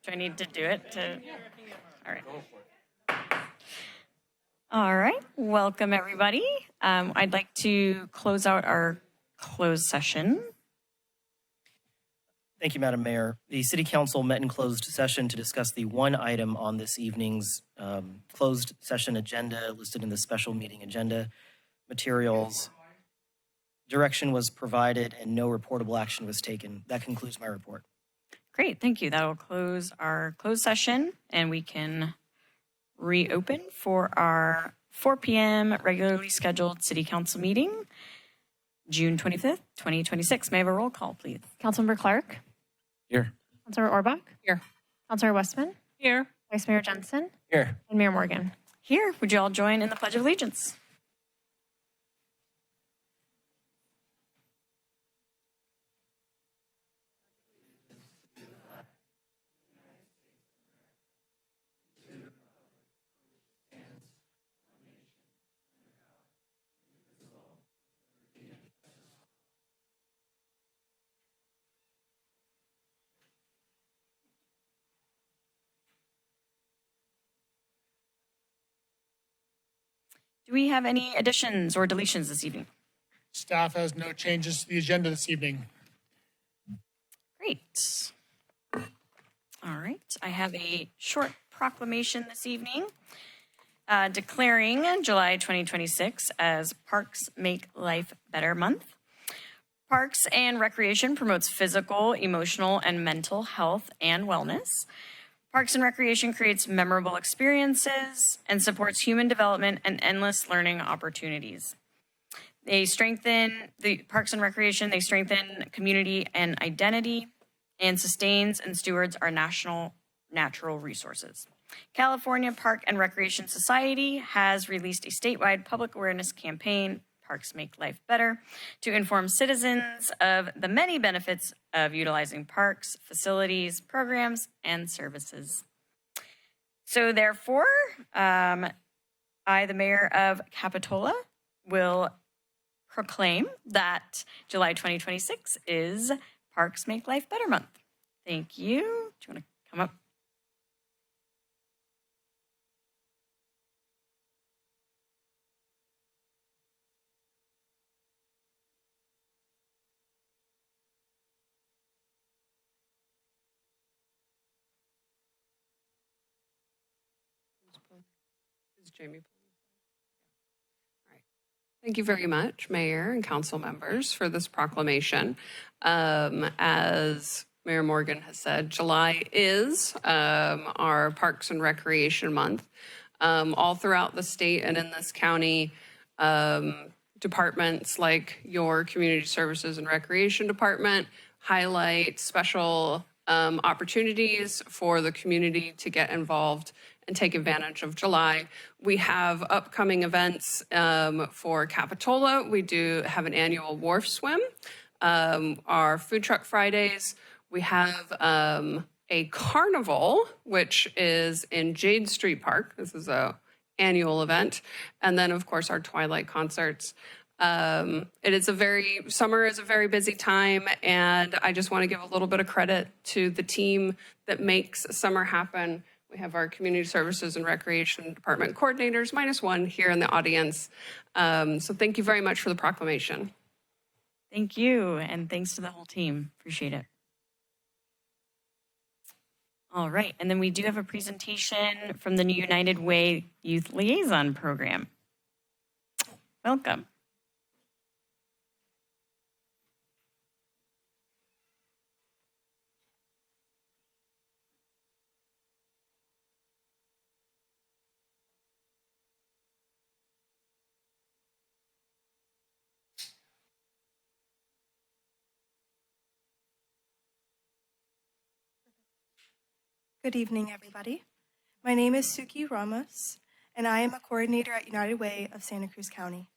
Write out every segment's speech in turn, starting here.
Do I need to do it to? All right. All right. Welcome, everybody. I'd like to close out our closed session. Thank you, Madam Mayor. The City Council met in closed session to discuss the one item on this evening's closed session agenda listed in the special meeting agenda materials. Direction was provided and no reportable action was taken. That concludes my report. Great. Thank you. That will close our closed session and we can reopen for our 4 p.m. regularly scheduled City Council meeting, June 25th, 2026. May I have a roll call, please? Councilmember Clark? Here. Councilmember Orbach? Here. Councilmember Westman? Here. Vice Mayor Jensen? Here. And Mayor Morgan? Here. Would you all join in the Pledge of Allegiance? Do we have any additions or deletions this evening? Staff has no changes to the agenda this evening. Great. All right. I have a short proclamation this evening declaring July 2026 as Parks Make Life Better Month. Parks and Recreation promotes physical, emotional, and mental health and wellness. Parks and Recreation creates memorable experiences and supports human development and endless learning opportunities. They strengthen the Parks and Recreation, they strengthen community and identity and sustains and stewards our national natural resources. California Park and Recreation Society has released a statewide public awareness campaign, Parks Make Life Better, to inform citizens of the many benefits of utilizing parks, facilities, programs, and services. So therefore, I, the mayor of Capitola, will proclaim that July 2026 is Parks Make Life Better Month. Thank you. Do you want to come up? Is Jamie? All right. Thank you very much, Mayor and council members, for this proclamation. As Mayor Morgan has said, July is our Parks and Recreation Month. All throughout the state and in this county, departments like your Community Services and Recreation Department highlight special opportunities for the community to get involved and take advantage of July. We have upcoming events for Capitola. We do have an annual wharf swim, our food truck Fridays. We have a carnival, which is in Jade Street Park. This is a annual event. And then of course our twilight concerts. Summer is a very busy time, and I just want to give a little bit of credit to the team that makes summer happen. We have our Community Services and Recreation Department coordinators, -1 here in the audience. So thank you very much for the proclamation. Thank you, and thanks to the whole team. Appreciate it. All right, and then we do have a presentation from the new United Way Youth Liaison Program. Welcome. Good evening, everybody. My name is Suki Ramos, and I am a coordinator at United Way of Santa Cruz County.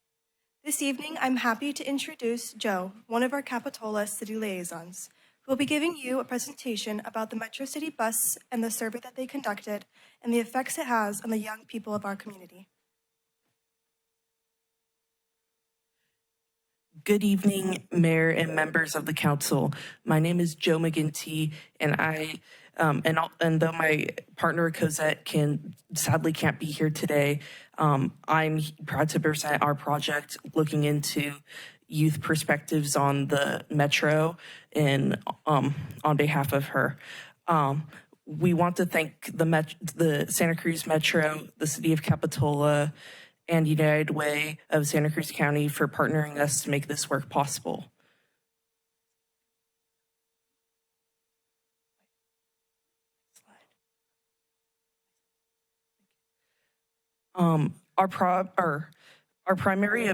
This evening, I'm happy to introduce Joe, one of our Capitola City Liaisons, who will be giving you a presentation about the Metro City Bus and the survey that they conducted and the effects it has on the young people of our community. Good evening, Mayor and members of the Council. My name is Joe McGinty, and I And though my partner Cosette sadly can't be here today, I'm proud to present our project looking into youth perspectives on the Metro on behalf of her. We want to thank the Santa Cruz Metro, the City of Capitola, and United Way of Santa Cruz County for partnering us to make this work possible. Our primary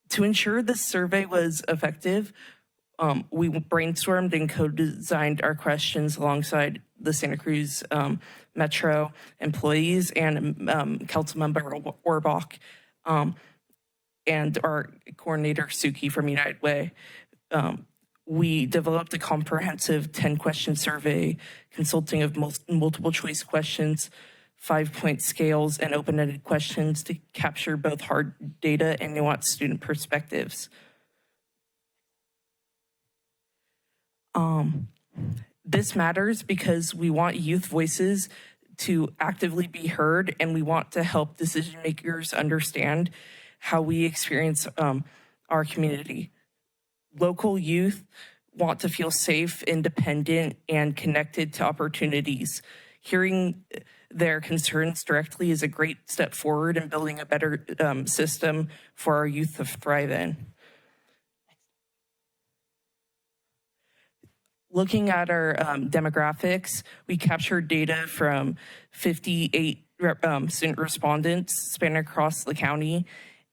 to ensure this survey was effective, we brainstormed and co-designed our questions alongside the Santa Cruz Metro employees and Councilmember Orbach and our coordinator Suki from United Way. We developed a comprehensive 10-question survey consulting of multiple choice questions, 5-point scales, and open-ended questions to capture both hard data and nuanced student perspectives. This matters because we want youth voices to actively be heard, and we want to help decision makers understand how we experience our community. Local youth want to feel safe, independent, and connected to opportunities. Hearing their concerns directly is a great step forward in building a better system for our youth to thrive in. Looking at our demographics, we captured data from 58 student respondents spanning across the county,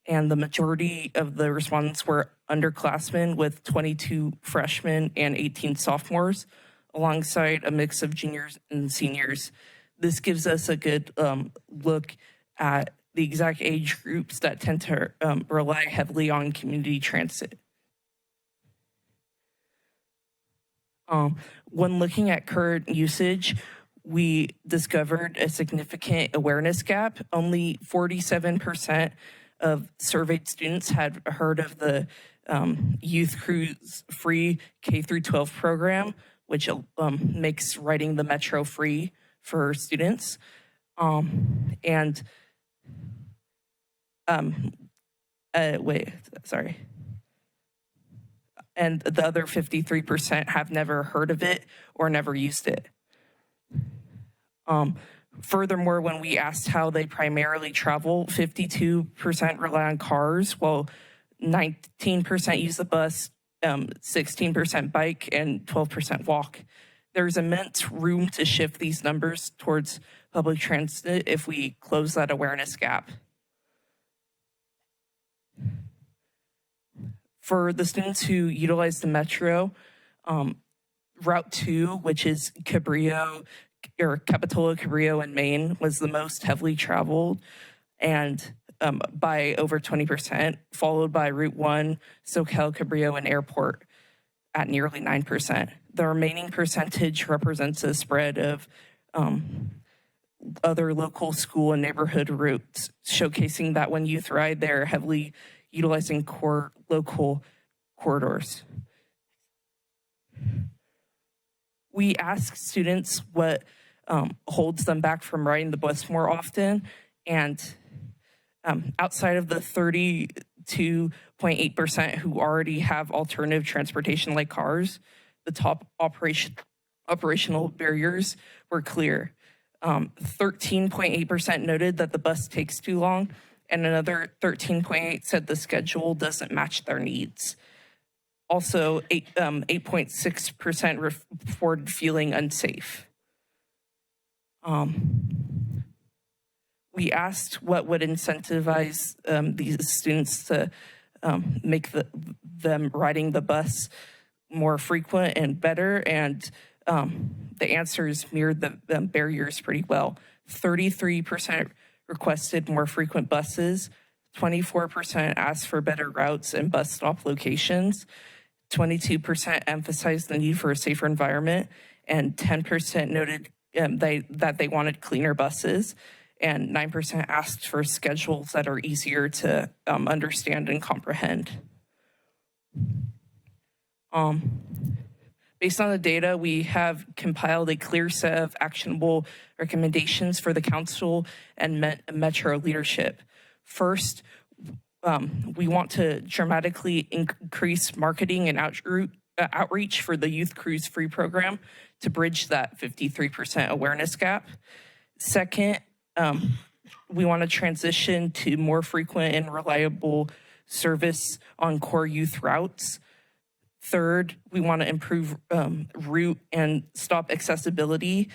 and the majority of the respondents were underclassmen with 22 freshmen and 18 sophomores, alongside a mix of juniors and seniors. This gives us a good look at the exact age groups that tend to rely heavily on community transit. When looking at current usage, we discovered a significant awareness gap. Only 47% of surveyed students had heard of the Youth Cruz free K-12 program, which makes riding the Metro free for students. And the other 53% have never heard of it or never used it. Furthermore, when we asked how they primarily travel, 52% rely on cars, while 19% use the bus, 16% bike, and 12% walk. There's immense room to shift these numbers towards public transit if we close that awareness gap. For the students who utilize the Metro, Route 2, which is Cabrillo, or Capitola, Cabrillo, and Maine, was the most heavily traveled, and by over 20%, followed by Route 1, SoCal, Cabrillo, and Airport at nearly 9%. The remaining percentage represents a spread of other local school and neighborhood routes, showcasing that when youth ride, they're heavily utilizing core local corridors. We ask students what holds them back from riding the bus more often, and outside of the 32.8% who already have alternative transportation like cars, the top operational barriers were clear. 13.8% noted that the bus takes too long, and another 13.8% said the schedule doesn't match their needs. Also, 8.6% reported feeling unsafe. We asked what would incentivize these students to make them riding the bus more frequent and better, and the answers mirrored the barriers pretty well. 33% requested more frequent buses, 24% asked for better routes and bus stop locations, 22% emphasized the need for a safer environment, and 10% noted that they wanted cleaner buses, and 9% asked for schedules that are easier to understand and comprehend. Based on the data, we have compiled a clear set of actionable recommendations for the council and Metro leadership. First, we want to dramatically increase marketing and outreach for the Youth Cruise Free program to bridge that 53% awareness gap. Second, we want to transition to more frequent and reliable service on core youth routes. Third, we want to improve route and stop accessibility,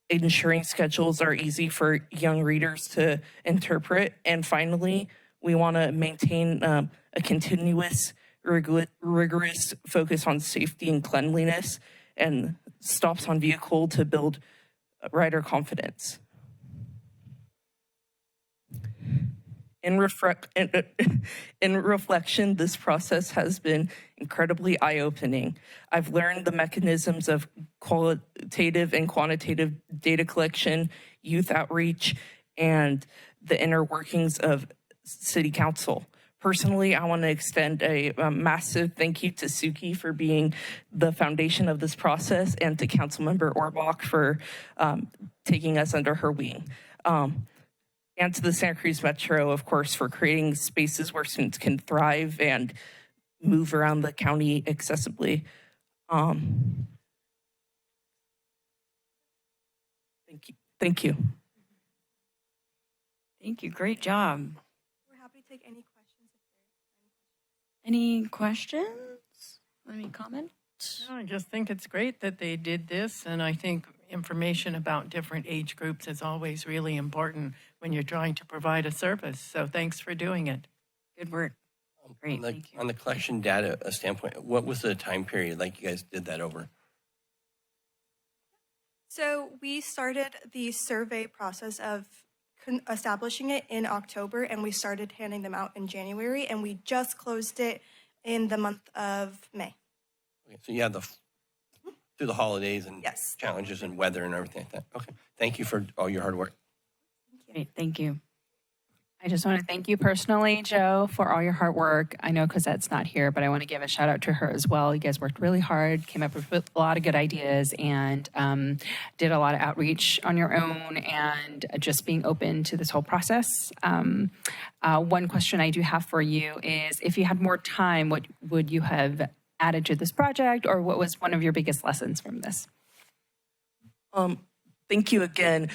ensuring schedules are easy for young readers to interpret. And finally, we want to maintain a continuous, rigorous focus on safety and cleanliness and stops on vehicle to build rider confidence. In reflection, this process has been incredibly eye-opening. I've learned the mechanisms of qualitative and quantitative data collection, youth outreach, and the inner workings of City Council. Personally, I want to extend a massive thank you to Suki for being the foundation of this process and to Councilmember Orbach for taking us under her wing. And to the Santa Cruz Metro, of course, for creating spaces where students can thrive and move around the county accessibly. Thank you. Thank you. Great job. We're happy to take any questions. Any questions? Any comment? No, I just think it's great that they did this, and I think information about different age groups is always really important when you're trying to provide a service. So thanks for doing it. Good work. Great, thank you. On the collection data standpoint, what was the time period like you guys did that over? So we started the survey process of establishing it in October, and we started handing them out in January, and we just closed it in the month of May. Okay, so you had through the holidays and Yes. challenges and weather and everything like that. Okay, thank you for all your hard work. Great, thank you. I just want to thank you personally, Joe, for all your hard work. I know Cosette's not here, but I want to give a shout out to her as well. You guys worked really hard, came up with a lot of good ideas, and did a lot of outreach on your own and just being open to this whole process. One question I do have for you is, if you had more time, what would you have added to this project, or what was one of your biggest lessons from this? Thank you again.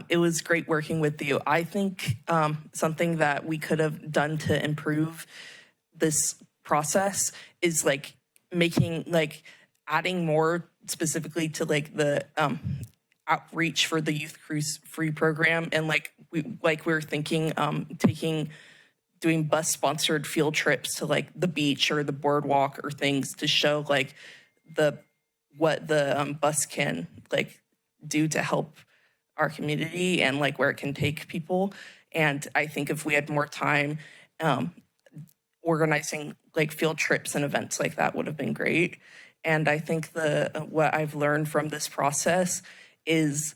It was great working with you. I think something that we could have done to improve this process is adding more specifically to the outreach for the Youth Cruise Free program, and we're thinking doing bus sponsored field trips to the beach or the boardwalk or things to show what the bus can do to help our community and where it can take people. And I think if we had more time, organizing field trips and events like that would have been great. And I think what I've learned from this process is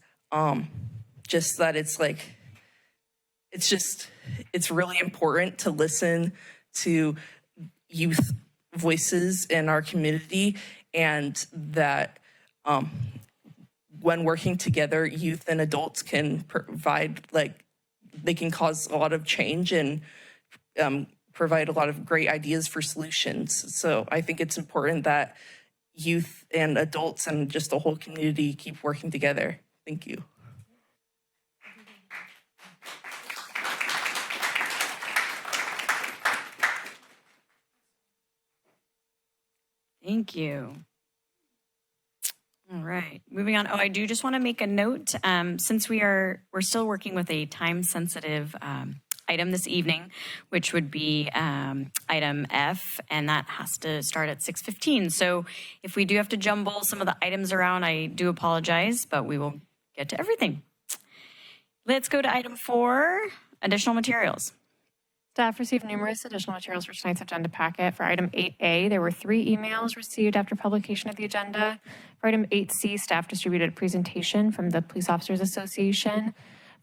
just that it's really important to listen to youth voices in our community, and that when working together, youth and adults can provide, they can cause a lot of change and provide a lot of great ideas for solutions. So I think it's important that youth and adults and just the whole community keep working together. Thank you. Thank you. All right, moving on. Oh, I do just want to make a note. Since we're still working with a time-sensitive item this evening, which would be item F, and that has to start at 6:15. So if we do have to jumble some of the items around, I do apologize, but we will get to everything. Let's go to item 4, additional materials. Staff received numerous additional materials for tonight's agenda packet. For item 8A, there were 3 emails received after publication of the agenda. For item 8C, staff distributed a presentation from the Police Officers Association.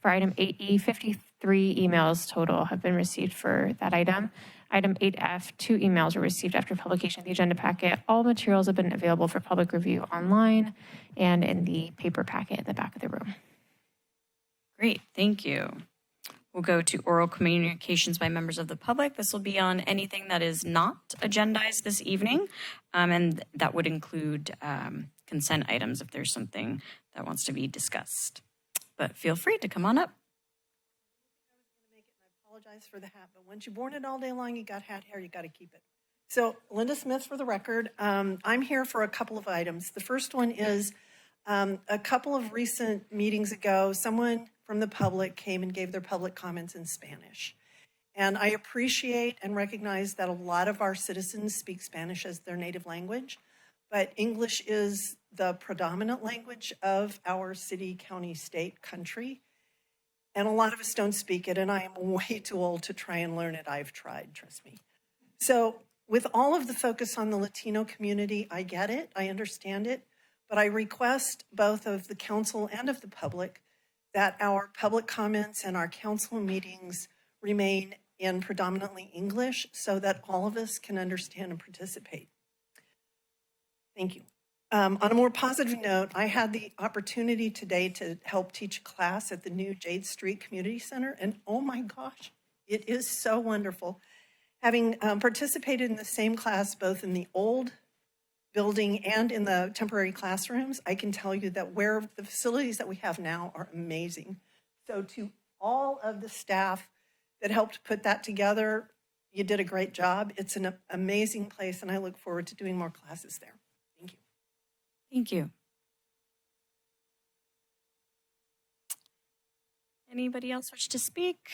For item 8E, 53 emails total have been received for that item. Item 8F, 2 emails were received after publication of the agenda packet. All materials have been available for public review online and in the paper packet at the back of the room. Great, thank you. We'll go to oral communications by members of the public. This will be on anything that is not agendized this evening, and that would include consent items if there's something that wants to be discussed. But feel free to come on up. Apologize for the hat, but once you've worn it all day long, you got hat hair, you got to keep it. So Linda Smith for the record. I'm here for a couple of items. The first one is a couple of recent meetings ago, someone from the public came and gave their public comments in Spanish. And I appreciate and recognize that a lot of our citizens speak Spanish as their native language, but English is the predominant language of our city, county, state, country. And a lot of us don't speak it, and I am way too old to try and learn it. I've tried, trust me. So with all of the focus on the Latino community, I get it, I understand it, but I request both of the council and of the public that our public comments and our council meetings remain in predominantly English so that all of us can understand and participate. Thank you. On a more positive note, I had the opportunity today to help teach a class at the new Jade Street Community Center, and oh my gosh, it is so wonderful. Having participated in the same class both in the old building and in the temporary classrooms, I can tell you that where the facilities that we have now are amazing. So to all of the staff that helped put that together, you did a great job. It's an amazing place, and I look forward to doing more classes there. Thank you. Thank you. Anybody else wish to speak?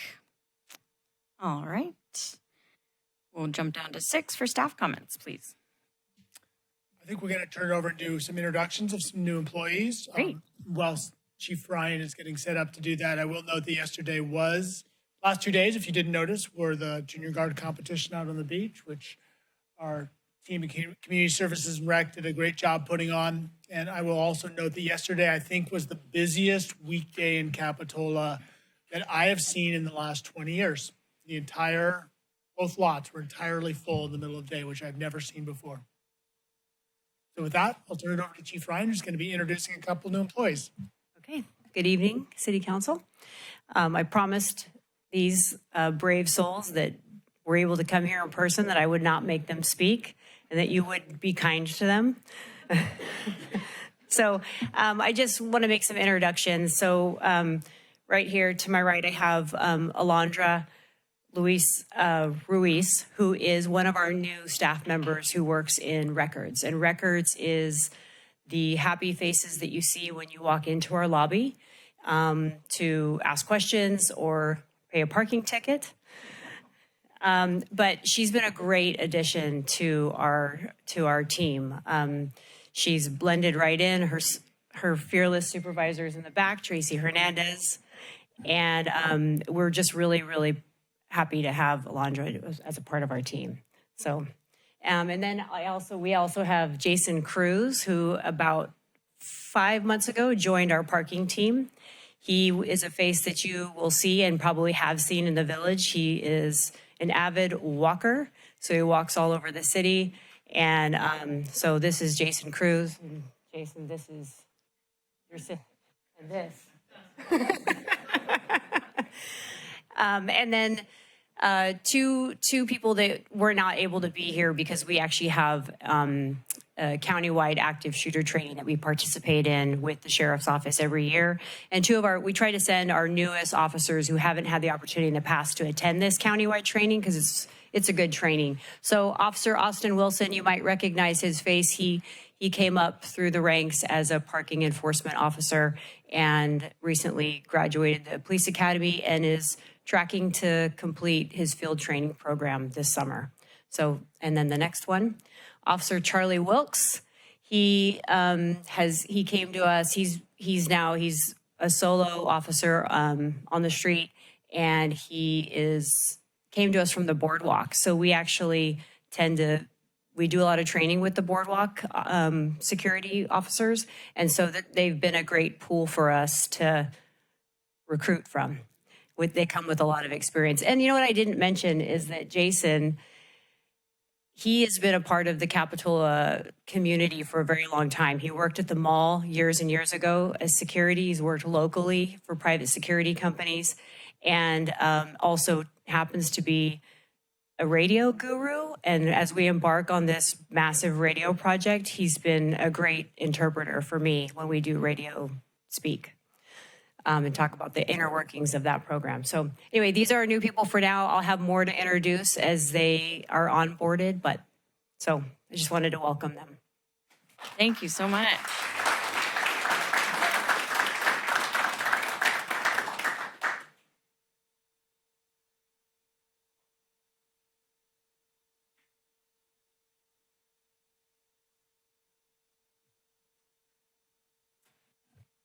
All right. We'll jump down to 6 for staff comments, please. I think we're going to turn it over and do some introductions of some new employees. Great. Whilst Chief Ryan is getting set up to do that, I will note that yesterday last 2 days, if you didn't notice, were the junior guard competition out on the beach, which our team of Community Services and Rec did a great job putting on. And I will also note that yesterday, I think, was the busiest weekday in Capitola that I have seen in the last 20 years. Both lots were entirely full in the middle of the day, which I've never seen before. So with that, I'll turn it over to Chief Ryan, who's going to be introducing a couple new employees. Okay, good evening, City Council. I promised these brave souls that were able to come here in person that I would not make them speak and that you would be kind to them. So I just want to make some introductions. So right here to my right, I have Alondra Ruiz, who is one of our new staff members who works in records. And records is the happy faces that you see when you walk into our lobby to ask questions or pay a parking ticket. But she's been a great addition to our team. She's blended right in. Her fearless supervisor is in the back, Tracy Hernandez. And we're just really, really happy to have Alondra as a part of our team. So, and then we also have Jason Cruz, who about 5 months ago joined our parking team. He is a face that you will see and probably have seen in the village. He is an avid walker, so he walks all over the city. And so this is Jason Cruz. And Jason, this is your and this. And then two people that were not able to be here because we actually have a countywide active shooter training that we participate in with the sheriff's office every year. And we try to send our newest officers who haven't had the opportunity in the past to attend this countywide training because it's a good training. So Officer Austin Wilson, you might recognize his face. He came up through the ranks as a parking enforcement officer and recently graduated the police academy and is tracking to complete his field training program this summer. So, and then the next one, Officer Charlie Wilkes. He came to us. He's a solo officer on the street, and he came to us from the boardwalk. So we actually we do a lot of training with the boardwalk security officers, and so they've been a great pool for us to recruit from. They come with a lot of experience. And you know what I didn't mention is that Jason he has been a part of the Capitola community for a very long time. He worked at the mall years and years ago as security. He's worked locally for private security companies, and also happens to be a radio guru. And as we embark on this massive radio project, he's been a great interpreter for me when we do radio speak. And talk about the inner workings of that program. So anyway, these are our new people for now. I'll have more to introduce as they are onboarded, but so I just wanted to welcome them. Thank you so much.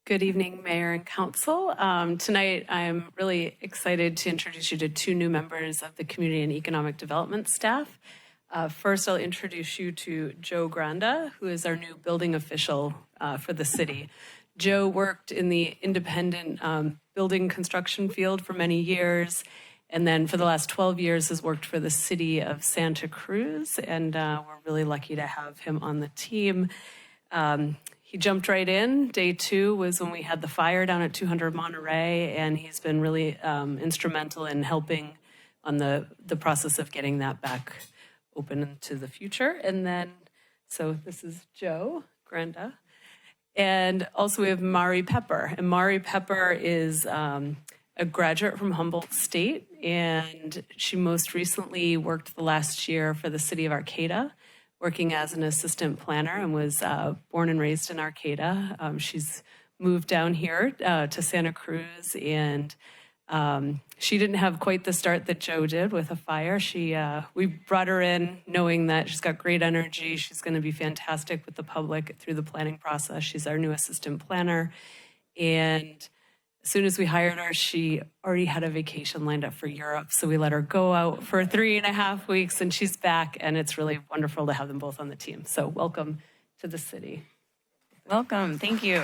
Good evening, Mayor and Council. Tonight, I'm really excited to introduce you to two new members of the Community and Economic Development staff. First, I'll introduce you to Joe Granda, who is our new building official for the city. Joe worked in the independent building construction field for many years, and then for the last 12 years has worked for the city of Santa Cruz, and we're really lucky to have him on the team. He jumped right in. Day 2 was when we had the fire down at 200 Monterey, and he's been really instrumental in helping on the process of getting that back open into the future. And then, so this is Joe Granda. And also we have Mari Pepper. And Mari Pepper is a graduate from Humboldt State, and she most recently worked the last year for the city of Arcata, working as an assistant planner, and was born and raised in Arcata. She's moved down here to Santa Cruz, and she didn't have quite the start that Joe did with a fire. We brought her in knowing that she's got great energy. She's going to be fantastic with the public through the planning process. She's our new assistant planner. And as soon as we hired her, she already had a vacation lined up for Europe. So we let her go out for 3.5 weeks, and she's back. And it's really wonderful to have them both on the team. So welcome to the city. Welcome. Thank you.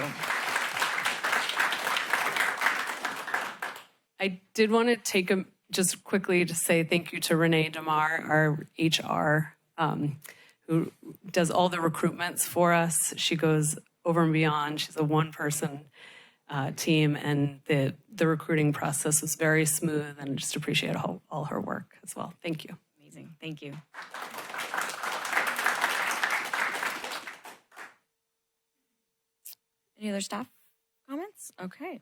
I did want to take just quickly to say thank you to Renee DeMar, our HR, who does all the recruitments for us. She goes over and beyond. She's a one-person team, and the recruiting process was very smooth, and just appreciate all her work as well. Thank you. Amazing. Thank you. Any other staff comments? Okay.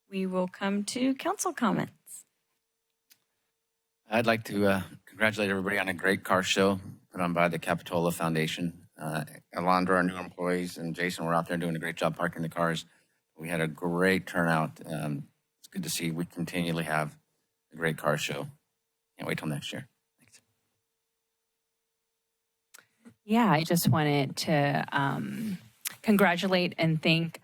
We will come to council comments. I'd like to congratulate everybody on a great car show put on by the Capitola Foundation. Alondra, our new employees, and Jason were out there doing a great job parking the cars. We had a great turnout. It's good to see we continually have a great car show. Can't wait till next year. Thanks. Yeah, I just wanted to congratulate and thank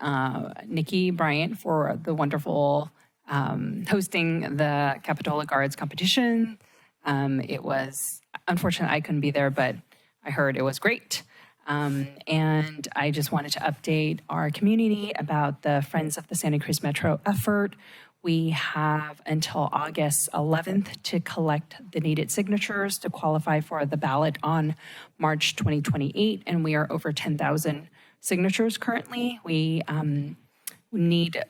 Nikki Bryant for the wonderful hosting the Capitola Guards competition. It was unfortunate I couldn't be there, but I heard it was great. And I just wanted to update our community about the Friends of the Santa Cruz Metro effort. We have until August 11th to collect the needed signatures to qualify for the ballot on March 2028, and we are over 10,000 signatures currently. We need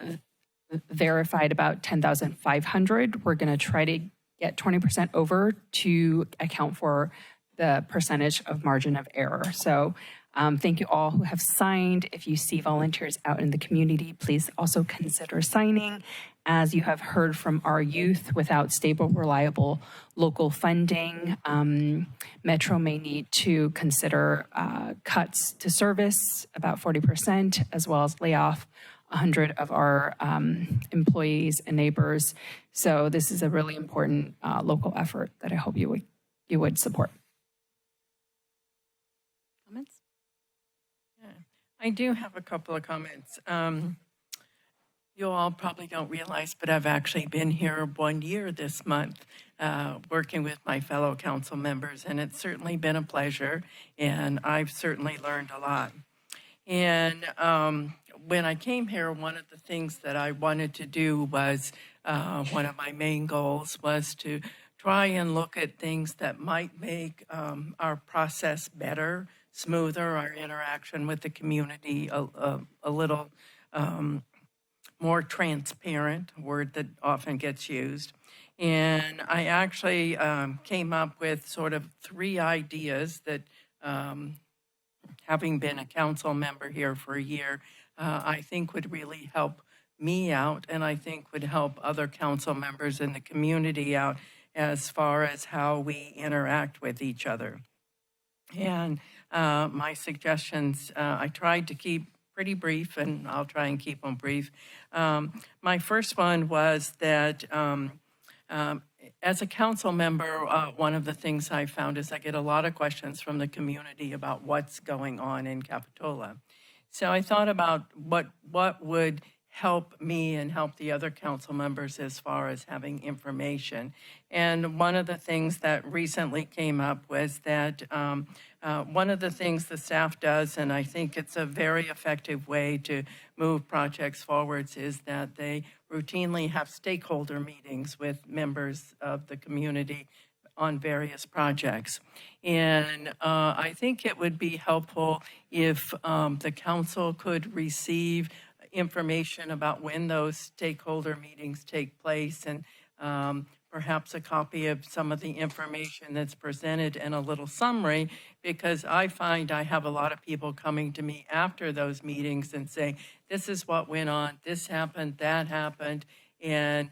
verified about 10,500. We're going to try to get 20% over to account for the percentage of margin of error. So thank you all who have signed. If you see volunteers out in the community, please also consider signing. As you have heard from our youth, without stable, reliable local funding, Metro may need to consider cuts to service, about 40%, as well as lay off 100 of our employees and neighbors. So this is a really important local effort that I hope you would support. Comments? Yeah, I do have a couple of comments. You all probably don't realize, but I've actually been here 1 year this month working with my fellow council members, and it's certainly been a pleasure, and I've certainly learned a lot. And when I came here, one of the things that I wanted to do was, one of my main goals was to try and look at things that might make our process better, smoother, our interaction with the community a little more transparent, a word that often gets used. And I actually came up with sort of 3 ideas that, having been a council member here for a year, I think would really help me out, and I think would help other council members in the community out as far as how we interact with each other. And my suggestions, I tried to keep pretty brief, and I'll try and keep them brief. My first one was that as a council member, one of the things I found is I get a lot of questions from the community about what's going on in Capitola. So I thought about what would help me and help the other council members as far as having information. And one of the things that recently came up was that one of the things the staff does, and I think it's a very effective way to move projects forwards, is that they routinely have stakeholder meetings with members of the community on various projects. And I think it would be helpful if the council could receive information about when those stakeholder meetings take place, and perhaps a copy of some of the information that's presented and a little summary, because I find I have a lot of people coming to me after those meetings and saying, this is what went on, this happened, that happened. And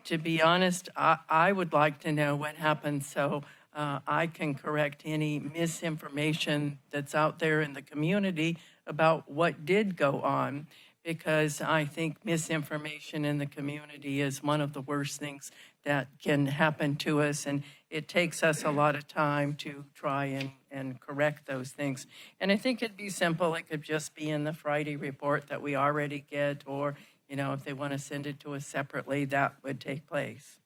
to be honest, I would like to know what happened so I can correct any misinformation that's out there in the community about what did go on, because I think misinformation in the community is one of the worst things that can happen to us, and it takes us a lot of time to try and correct those things. And I think it'd be simple. It could just be in the Friday report that we already get, or if they want to send it to us separately, that would take place.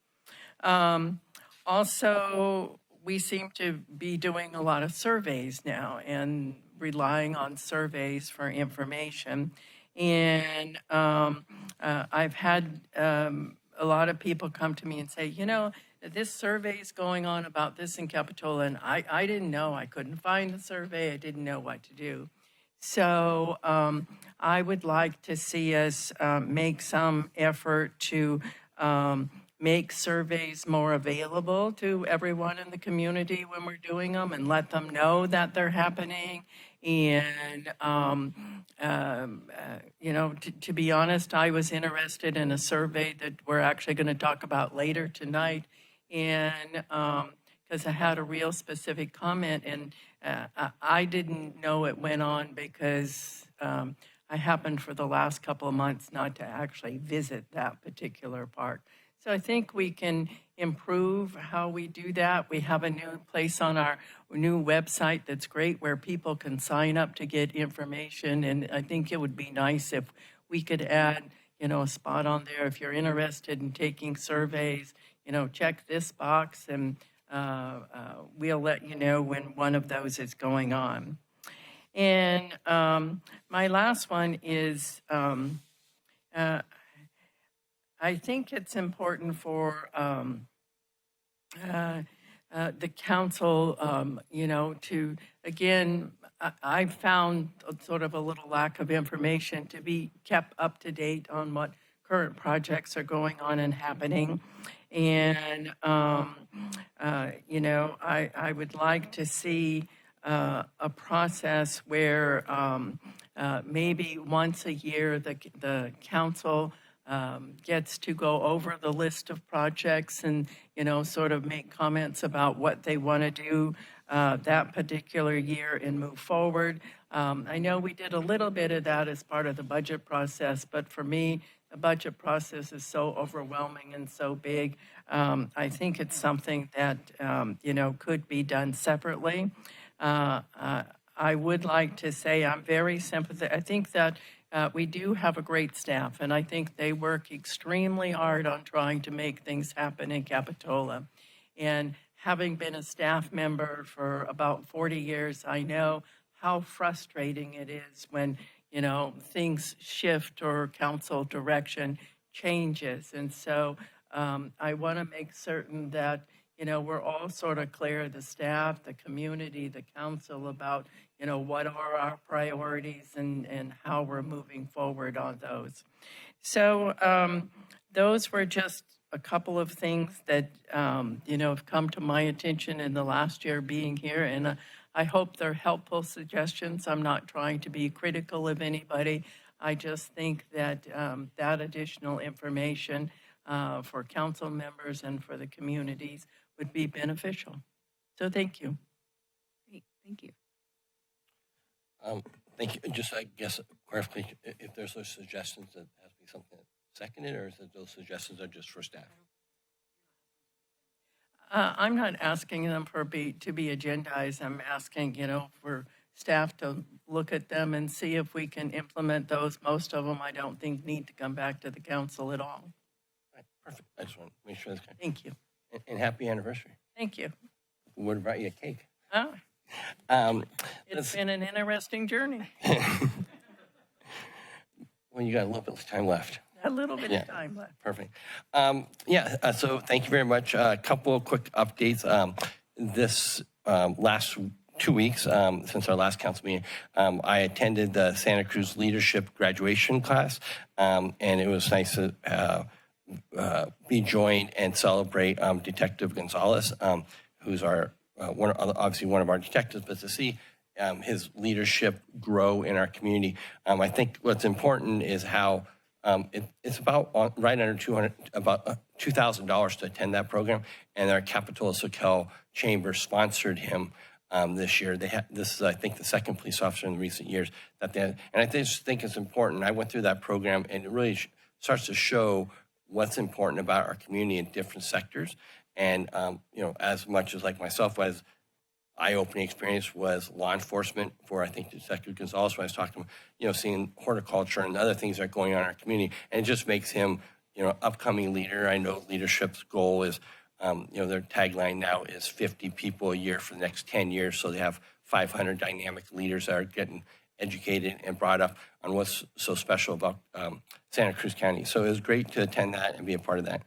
Also, we seem to be doing a lot of surveys now and relying on surveys for information. And I've had a lot of people come to me and say, this survey is going on about this in Capitola, and I didn't know. I couldn't find the survey. I didn't know what to do. So I would like to see us make some effort to make surveys more available to everyone in the community when we're doing them, and let them know that they're happening. And, to be honest, I was interested in a survey that we're actually going to talk about later tonight. And because I had a real specific comment, and I didn't know it went on because I happened for the last couple of months not to actually visit that particular park. So I think we can improve how we do that. We have a new place on our new website that's great, where people can sign up to get information. And I think it would be nice if we could add, a spot on there. If you're interested in taking surveys, check this box, and we'll let you know when one of those is going on. And my last one is, I think it's important for the council, to, again, I've found sort of a little lack of information to be kept up to date on what current projects are going on and happening. And, I would like to see a process where maybe once a year the council gets to go over the list of projects and, sort of make comments about what they want to do that particular year and move forward. I know we did a little bit of that as part of the budget process, but for me, the budget process is so overwhelming and so big. I think it's something that, could be done separately. I would like to say I'm very sympathetic. I think that we do have a great staff, and I think they work extremely hard on trying to make things happen in Capitola. And having been a staff member for about 40 years, I know how frustrating it is when, things shift or council direction changes. And so I want to make certain that, we're all sort of clear, the staff, the community, the council, about, what are our priorities and how we're moving forward on those. So those were just a couple of things that, have come to my attention in the last year being here. And I hope they're helpful suggestions. I'm not trying to be critical of anybody. I just think that that additional information for council members and for the communities would be beneficial. So thank you. Great, thank you. Thank you. Just, I guess, clarification, if there's those suggestions, that has to be something seconded, or is it those suggestions are just for staff? I'm not asking them to be agendized. I'm asking, for staff to look at them and see if we can implement those. Most of them, I don't think, need to come back to the council at all. Right, perfect. I just want to make sure that's clear. Thank you. And happy anniversary. Thank you. We would have brought you a cake. Oh, it's been an interesting journey. Well, you got a little bit of time left. A little bit of time left. Perfect. So thank you very much. A couple of quick updates. This last 2 weeks, since our last council meeting, I attended the Santa Cruz Leadership Graduation class, and it was nice to be joined and celebrate Detective Gonzalez, who's our obviously one of our detectives, but to see his leadership grow in our community. I think what's important is how it's about right under $2,000 to attend that program, and our Capitola Soquel Chamber sponsored him this year. This is, I think, the second police officer in recent years that they had, and I just think it's important. I went through that program, and it really starts to show what's important about our community in different sectors. And as much as like myself was eye-opening experience was law enforcement for, I think, Detective Gonzalez when I was talking to him, seeing horticulture and other things that are going on in our community. And it just makes him, upcoming leader. I know leadership's goal is, their tagline now is 50 people a year for the next 10 years. So they have 500 dynamic leaders that are getting educated and brought up on what's so special about Santa Cruz County. So it was great to attend that and be a part of that.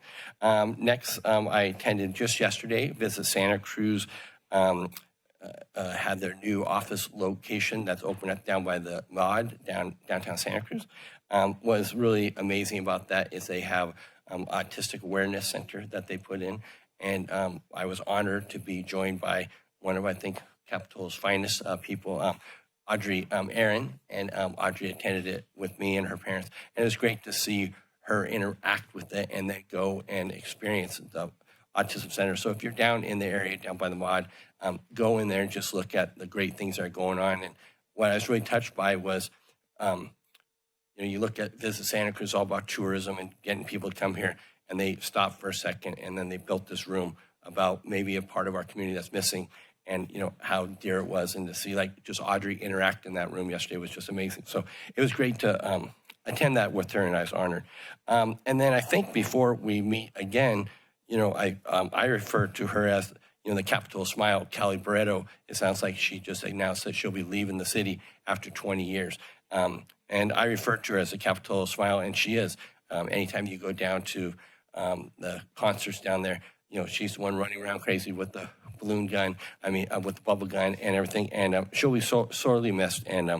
Next, I attended just yesterday, Visit Santa Cruz, had their new office location that's open up down by the MOD, downtown Santa Cruz. Was really amazing about that is they have Autistic Awareness Center that they put in. And I was honored to be joined by one of, I think, Capitola's finest people, Audrey Aaron. And Audrey attended it with me and her parents. And it was great to see her interact with it and then go and experience the Autism Center. So if you're down in the area, down by the MOD, go in there and just look at the great things that are going on. And what I was really touched by was, you look at Visit Santa Cruz, all about tourism and getting people to come here, and they stop for a second, and then they built this room about maybe a part of our community that's missing, and how dear it was, and to see just Audrey interact in that room yesterday was just amazing. So it was great to attend that with her, and I was honored. And then I think before we meet again, I refer to her as, the Capitola Smile, Callie Barreto. It sounds like she just announced that she'll be leaving the city after 20 years. And I refer to her as the Capitola Smile, and she is. Anytime you go down to the concerts down there, she's the one running around crazy with the balloon gun, with the bubble gun and everything. And she'll be sorely missed, and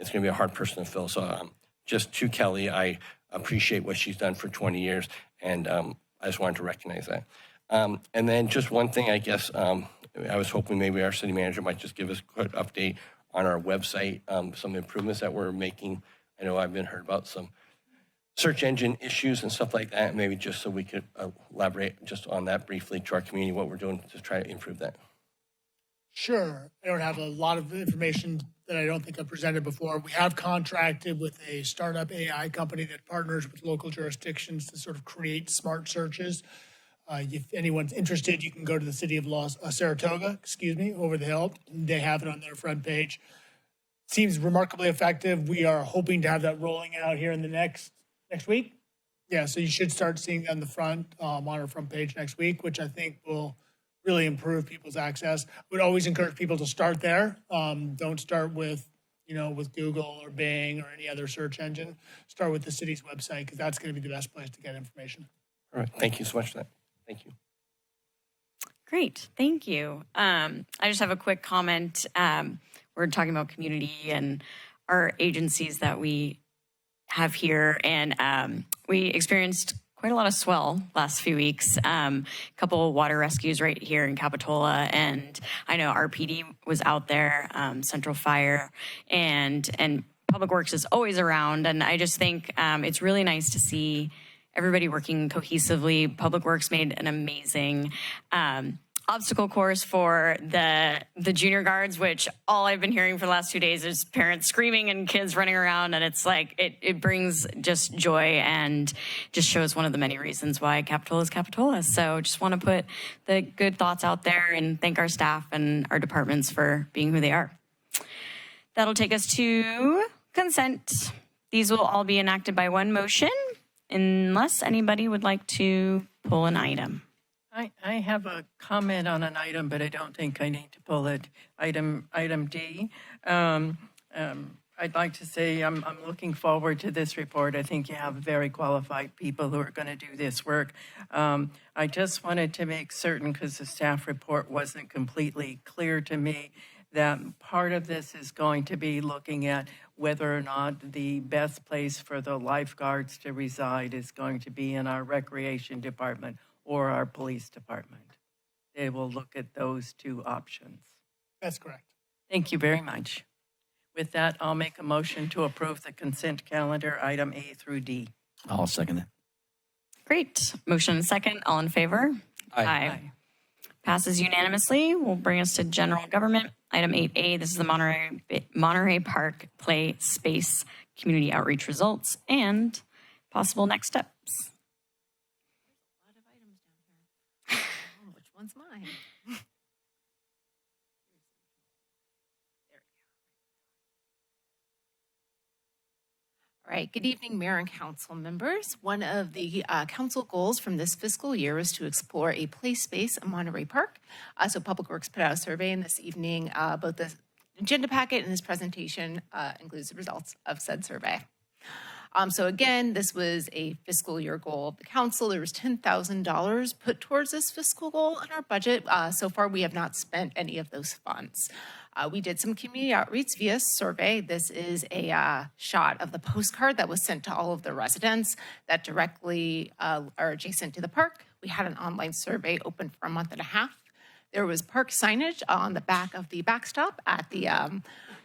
it's going to be a hard person to fill. So just to Kelly, I appreciate what she's done for 20 years, and I just wanted to recognize that. And then just one thing, I guess, I was hoping maybe our city manager might just give us a quick update on our website, some improvements that we're making. I know I've been heard about some search engine issues and stuff like that. Maybe just so we could elaborate just on that briefly to our community, what we're doing to try to improve that. Sure. I don't have a lot of information that I don't think I've presented before. We have contracted with a startup AI company that partners with local jurisdictions to sort of create smart searches. If anyone's interested, you can go to the city of Saratoga, over the hill. They have it on their front page. Seems remarkably effective. We are hoping to have that rolling out here in the next week. Yeah, so you should start seeing that on the front, on our front page next week, which I think will really improve people's access. I would always encourage people to start there. Don't start with, with Google or Bing or any other search engine. Start with the city's website, because that's going to be the best place to get information. All right, thank you so much for that. Thank you. Great, thank you. I just have a quick comment. We're talking about community and our agencies that we have here, and we experienced quite a lot of swell last few weeks. A couple water rescues right here in Capitola, and I know RPD was out there, Central Fire, and Public Works is always around. And I just think it's really nice to see everybody working cohesively. Public Works made an amazing obstacle course for the junior guards, which all I've been hearing for the last 2 days is parents screaming and kids running around. And it's like, it brings just joy and just shows one of the many reasons why Capitola is Capitola. So just want to put the good thoughts out there and thank our staff and our departments for being who they are. That'll take us to consent. These will all be enacted by one motion unless anybody would like to pull an item. I have a comment on an item, but I don't think I need to pull it. Item D. I'd like to say I'm looking forward to this report. I think you have very qualified people who are going to do this work. I just wanted to make certain, because the staff report wasn't completely clear to me, that part of this is going to be looking at whether or not the best place for the lifeguards to reside is going to be in our recreation department or our police department. They will look at those two options. That's correct. Thank you very much. With that, I'll make a motion to approve the consent calendar, item A through D. I'll second it. Great. Motion and second. All in favor? Aye. Passes unanimously. Will bring us to general government. Item 8A, this is the Monterey Park Play Space Community Outreach results and possible next steps. Which one's mine? All right, good evening, Mayor and Council members. One of the council goals from this fiscal year is to explore a play space in Monterey Park. So Public Works put out a survey, and this evening, both the agenda packet and this presentation includes the results of said survey. So again, this was a fiscal year goal of the council. There was $10,000 put towards this fiscal goal in our budget. So far, we have not spent any of those funds. We did some community outreach via survey. This is a shot of the postcard that was sent to all of the residents that directly are adjacent to the park. We had an online survey open for a month and a half. There was park signage on the back of the backstop at the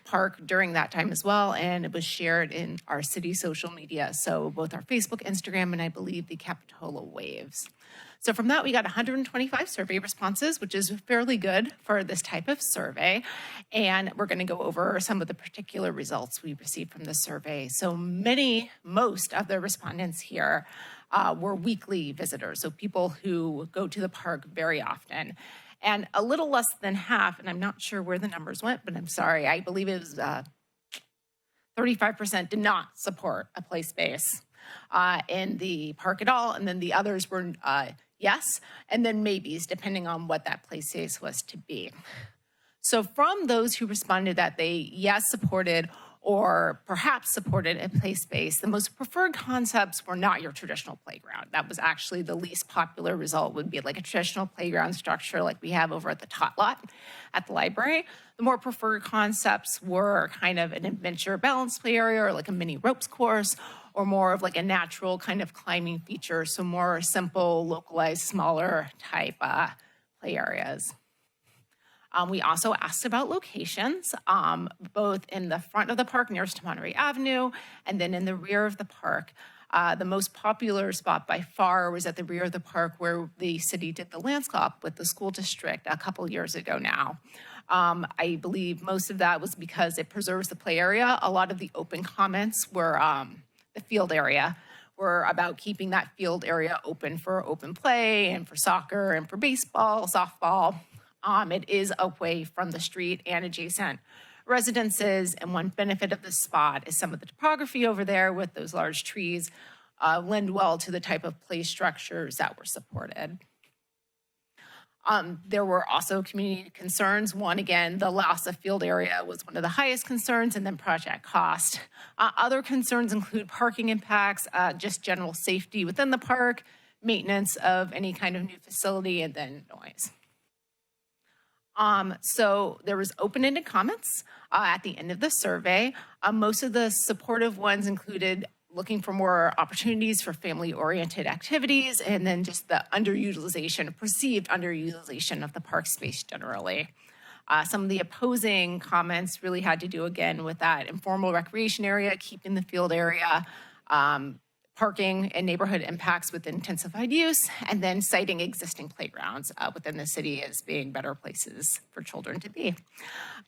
park during that time as well, and it was shared in our city social media, so both our Facebook, Instagram, and I believe the Capitola Waves. So from that, we got 125 survey responses, which is fairly good for this type of survey. And we're going to go over some of the particular results we received from the survey. So most of the respondents here were weekly visitors, so people who go to the park very often. And a little less than half, and I'm not sure where the numbers went, but I'm sorry, I believe it was 35% did not support a play space in the park at all. And then the others were yes, and then maybes, depending on what that play space was to be. So from those who responded that they, yes, supported or perhaps supported a play space, the most preferred concepts were not your traditional playground. That was actually the least popular result, would be like a traditional playground structure like we have over at the Tot Lot at the library. The more preferred concepts were kind of an adventure balance play area or like a mini ropes course, or more of like a natural kind of climbing feature, so more simple, localized, smaller type play areas. We also asked about locations, both in the front of the park nearest to Monterey Avenue, and then in the rear of the park. The most popular spot by far was at the rear of the park where the city did the landscape with the school district a couple years ago now. I believe most of that was because it preserves the play area. A lot of the open comments were the field area were about keeping that field area open for open play and for soccer and for baseball, softball. It is away from the street and adjacent residences, and one benefit of this spot is some of the topography over there with those large trees lend well to the type of play structures that were supported. There were also community concerns. One, again, the loss of field area was one of the highest concerns, and then project cost. Other concerns include parking impacts, just general safety within the park, maintenance of any kind of new facility, and then noise. So there was open-ended comments at the end of the survey. Most of the supportive ones included looking for more opportunities for family-oriented activities, and then just the underutilization, perceived underutilization of the park space generally. Some of the opposing comments really had to do, again, with that informal recreation area, keeping the field area, parking and neighborhood impacts with intensified use, and then citing existing playgrounds within the city as being better places for children to be.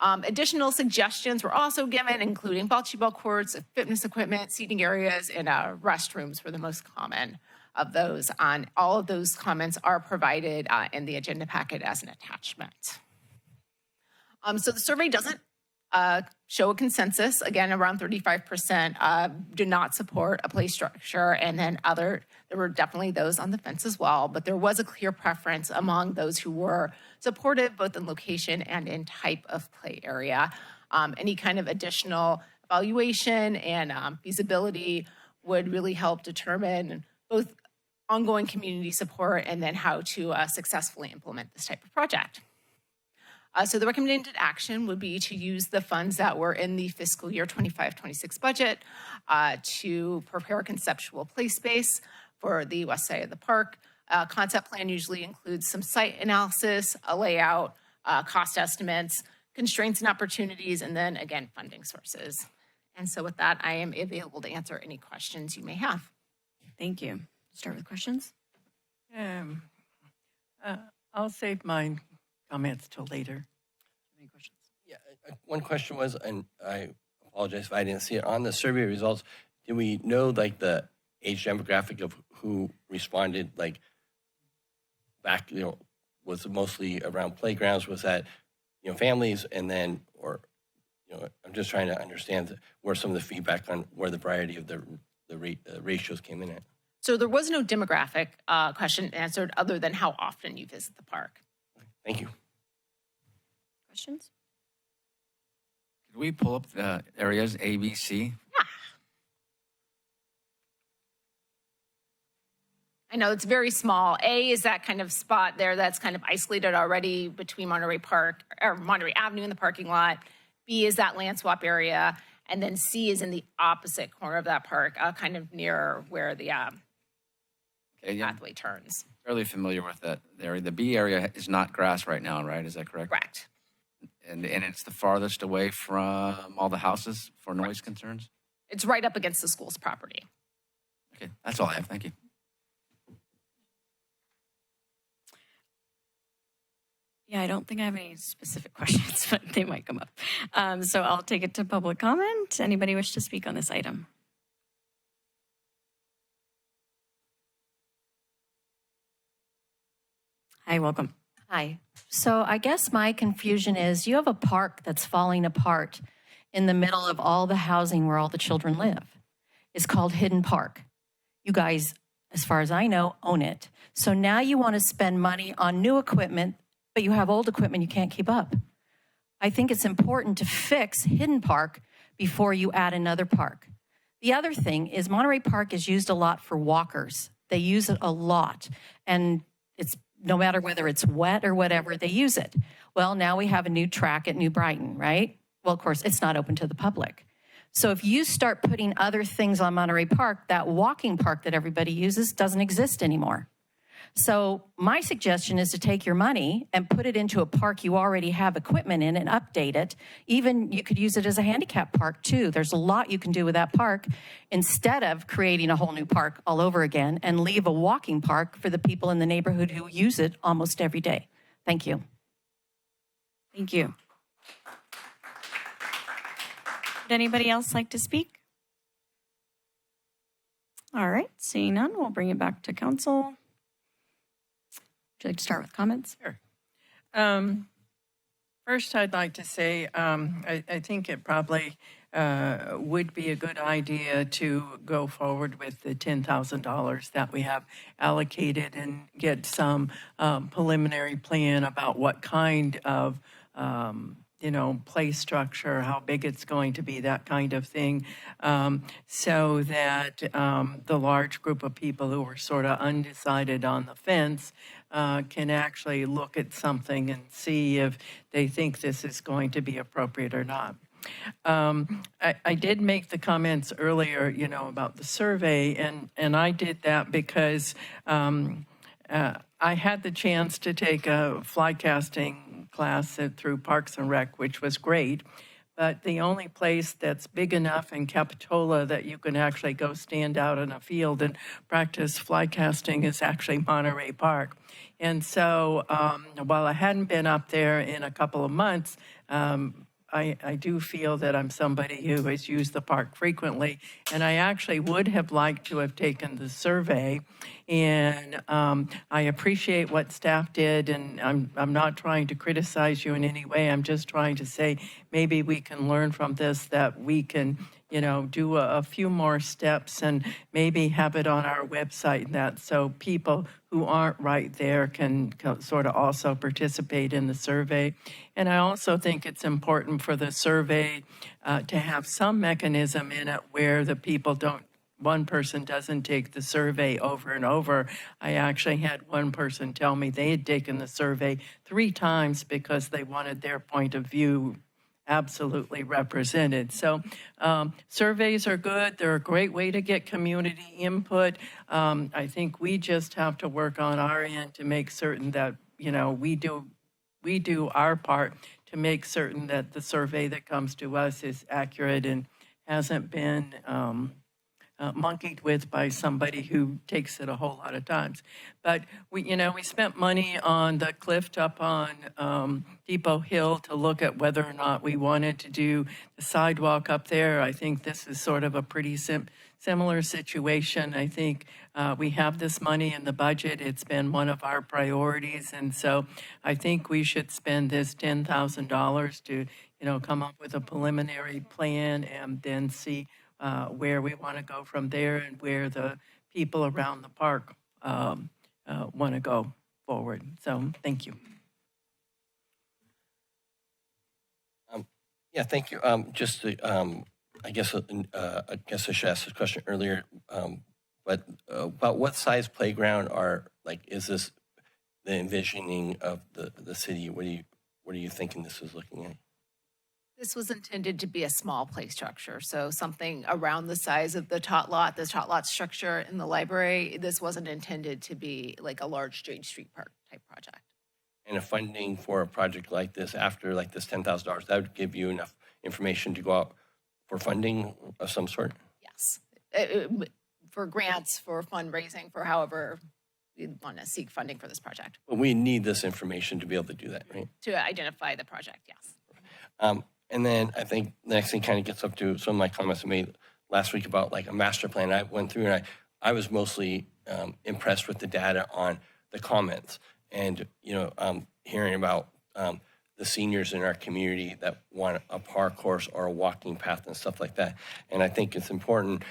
Additional suggestions were also given, including bocce ball courts, fitness equipment, seating areas, and restrooms were the most common of those. All of those comments are provided in the agenda packet as an attachment. So the survey doesn't show a consensus. Again, around 35% do not support a play structure, and then there were definitely those on the fence as well, but there was a clear preference among those who were supportive, both in location and in type of play area. Any kind of additional evaluation and feasibility would really help determine both ongoing community support and then how to successfully implement this type of project. So the recommended action would be to use the funds that were in the fiscal year 25-26 budget to prepare a conceptual play space for the west side of the park. Concept plan usually includes some site analysis, a layout, cost estimates, constraints and opportunities, and then again, funding sources. And so with that, I am available to answer any questions you may have. Thank you. Start with questions. I'll save my comments till later. Any questions? Yeah, one question was, and I apologize if I didn't see it, on the survey results, do we know like the age demographic of who responded, like back, was it mostly around playgrounds? Was that, families, and then, or, I'm just trying to understand where some of the feedback on where the variety of the ratios came in at. So there was no demographic question answered other than how often you visit the park. Thank you. Questions? Could we pull up the areas A, B, C? Yeah. I know it's very small. A is that kind of spot there that's kind of isolated already between Monterey Park or Monterey Avenue in the parking lot. B is that land swap area. And then C is in the opposite corner of that park, kind of near where the pathway turns. Fairly familiar with that area. The B area is not grass right now, right? Is that correct? Correct. And it's the farthest away from all the houses for noise concerns? It's right up against the school's property. Okay, that's all I have. Thank you. Yeah, I don't think I have any specific questions, but they might come up. So I'll take it to public comment. Anybody wish to speak on this item? Hi, welcome. Hi. So I guess my confusion is you have a park that's falling apart in the middle of all the housing where all the children live. It's called Hidden Park. You guys, as far as I know, own it. So now you want to spend money on new equipment, but you have old equipment you can't keep up. I think it's important to fix Hidden Park before you add another park. The other thing is Monterey Park is used a lot for walkers. They use it a lot. And it's no matter whether it's wet or whatever, they use it. Well, now we have a new track at New Brighton, right? Well, of course, it's not open to the public. So if you start putting other things on Monterey Park, that walking park that everybody uses doesn't exist anymore. So my suggestion is to take your money and put it into a park you already have equipment in and update it. Even you could use it as a handicap park too. There's a lot you can do with that park instead of creating a whole new park all over again and leave a walking park for the people in the neighborhood who use it almost every day. Thank you. Thank you. Would anybody else like to speak? All right, seeing none, we'll bring it back to council. Would you like to start with comments? Sure. First, I'd like to say I think it probably would be a good idea to go forward with the $10,000 that we have allocated and get some preliminary plan about what kind of play structure, how big it's going to be, that kind of thing, so that the large group of people who were sort of undecided on the fence can actually look at something and see if they think this is going to be appropriate or not. I did make the comments earlier, about the survey, and I did that because I had the chance to take a fly casting class through Parks and Rec, which was great. But the only place that's big enough in Capitola that you can actually go stand out in a field and practice fly casting is actually Monterey Park. And so while I hadn't been up there in a couple of months, I do feel that I'm somebody who has used the park frequently, and I actually would have liked to have taken the survey. And I appreciate what staff did, and I'm not trying to criticize you in any way. I'm just trying to say maybe we can learn from this, that we can, do a few more steps and maybe have it on our website and that, so people who aren't right there can sort of also participate in the survey. And I also think it's important for the survey to have some mechanism in it where the people one person doesn't take the survey over and over. I actually had one person tell me they had taken the survey 3 times because they wanted their point of view absolutely represented. So surveys are good. They're a great way to get community input. I think we just have to work on our end to make certain that, we do our part to make certain that the survey that comes to us is accurate and hasn't been monkeyed with by somebody who takes it a whole lot of times. But we spent money on the cliff up on Depot Hill to look at whether or not we wanted to do the sidewalk up there. I think this is sort of a pretty similar situation. I think we have this money in the budget. It's been one of our priorities. And so I think we should spend this $10,000 to, come up with a preliminary plan and then see where we want to go from there and where the people around the park want to go forward. So thank you. Yeah, thank you. Just to, I guess I should ask this question earlier, but about what size playground is this the envisioning of the city? What are you thinking this is looking at? This was intended to be a small play structure, so something around the size of the tot lot structure in the library. This wasn't intended to be like a large Jade Street Park type project. And if funding for a project like this, after like this $10,000, that would give you enough information to go out for funding of some sort? Yes, for grants, for fundraising, for however you want to seek funding for this project. But we need this information to be able to do that, right? To identify the project, yes. And then I think the next thing kind of gets up to some of my comments I made last week about like a master plan. I went through and I was mostly impressed with the data on the comments and, hearing about the seniors in our community that want a park course or a walking path and stuff like that. And I think it's important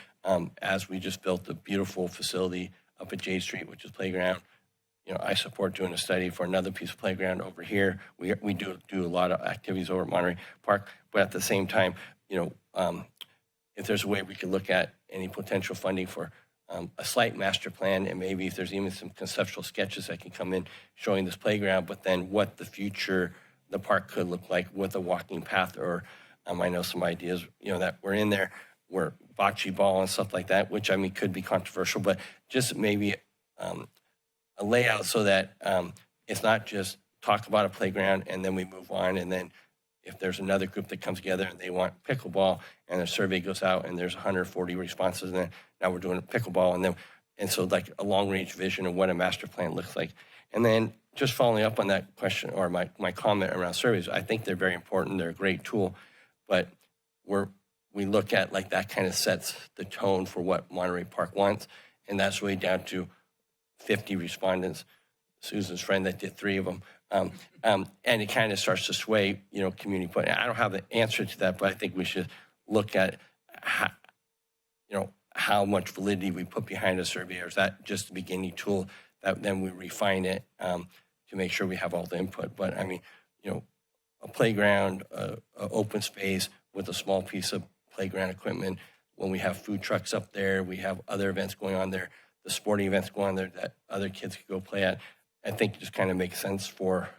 as we just built a beautiful facility up at Jade Street, which is playground. I support doing a study for another piece of playground over here. We do a lot of activities over at Monterey Park, but at the same time, if there's a way we could look at any potential funding for a slight master plan, and maybe if there's even some conceptual sketches that can come in showing this playground, but then what the future, the park could look like with a walking path, or I know some ideas, that were in there, were bocce ball and stuff like that, which could be controversial, but just maybe a layout so that it's not just talk about a playground and then we move on, and then if there's another group that comes together and they want pickleball and a survey goes out and there's 140 responses, and then now we're doing pickleball, and so like a long range vision of what a master plan looks like. And then just following up on that question or my comment around surveys, I think they're very important. They're a great tool, but we look at like that kind of sets the tone for what Monterey Park wants, and that's really down to 50 respondents, Susan's friend that did 3 of them. And it kind of starts to sway, community input. I don't have the answer to that, but I think we should look at how much validity we put behind a survey, or is that just the beginning tool that then we refine it to make sure we have all the input. But a playground, open space with a small piece of playground equipment, when we have food trucks up there, we have other events going on there, the sporting events going on there that other kids could go play at. I think it just kind of makes sense for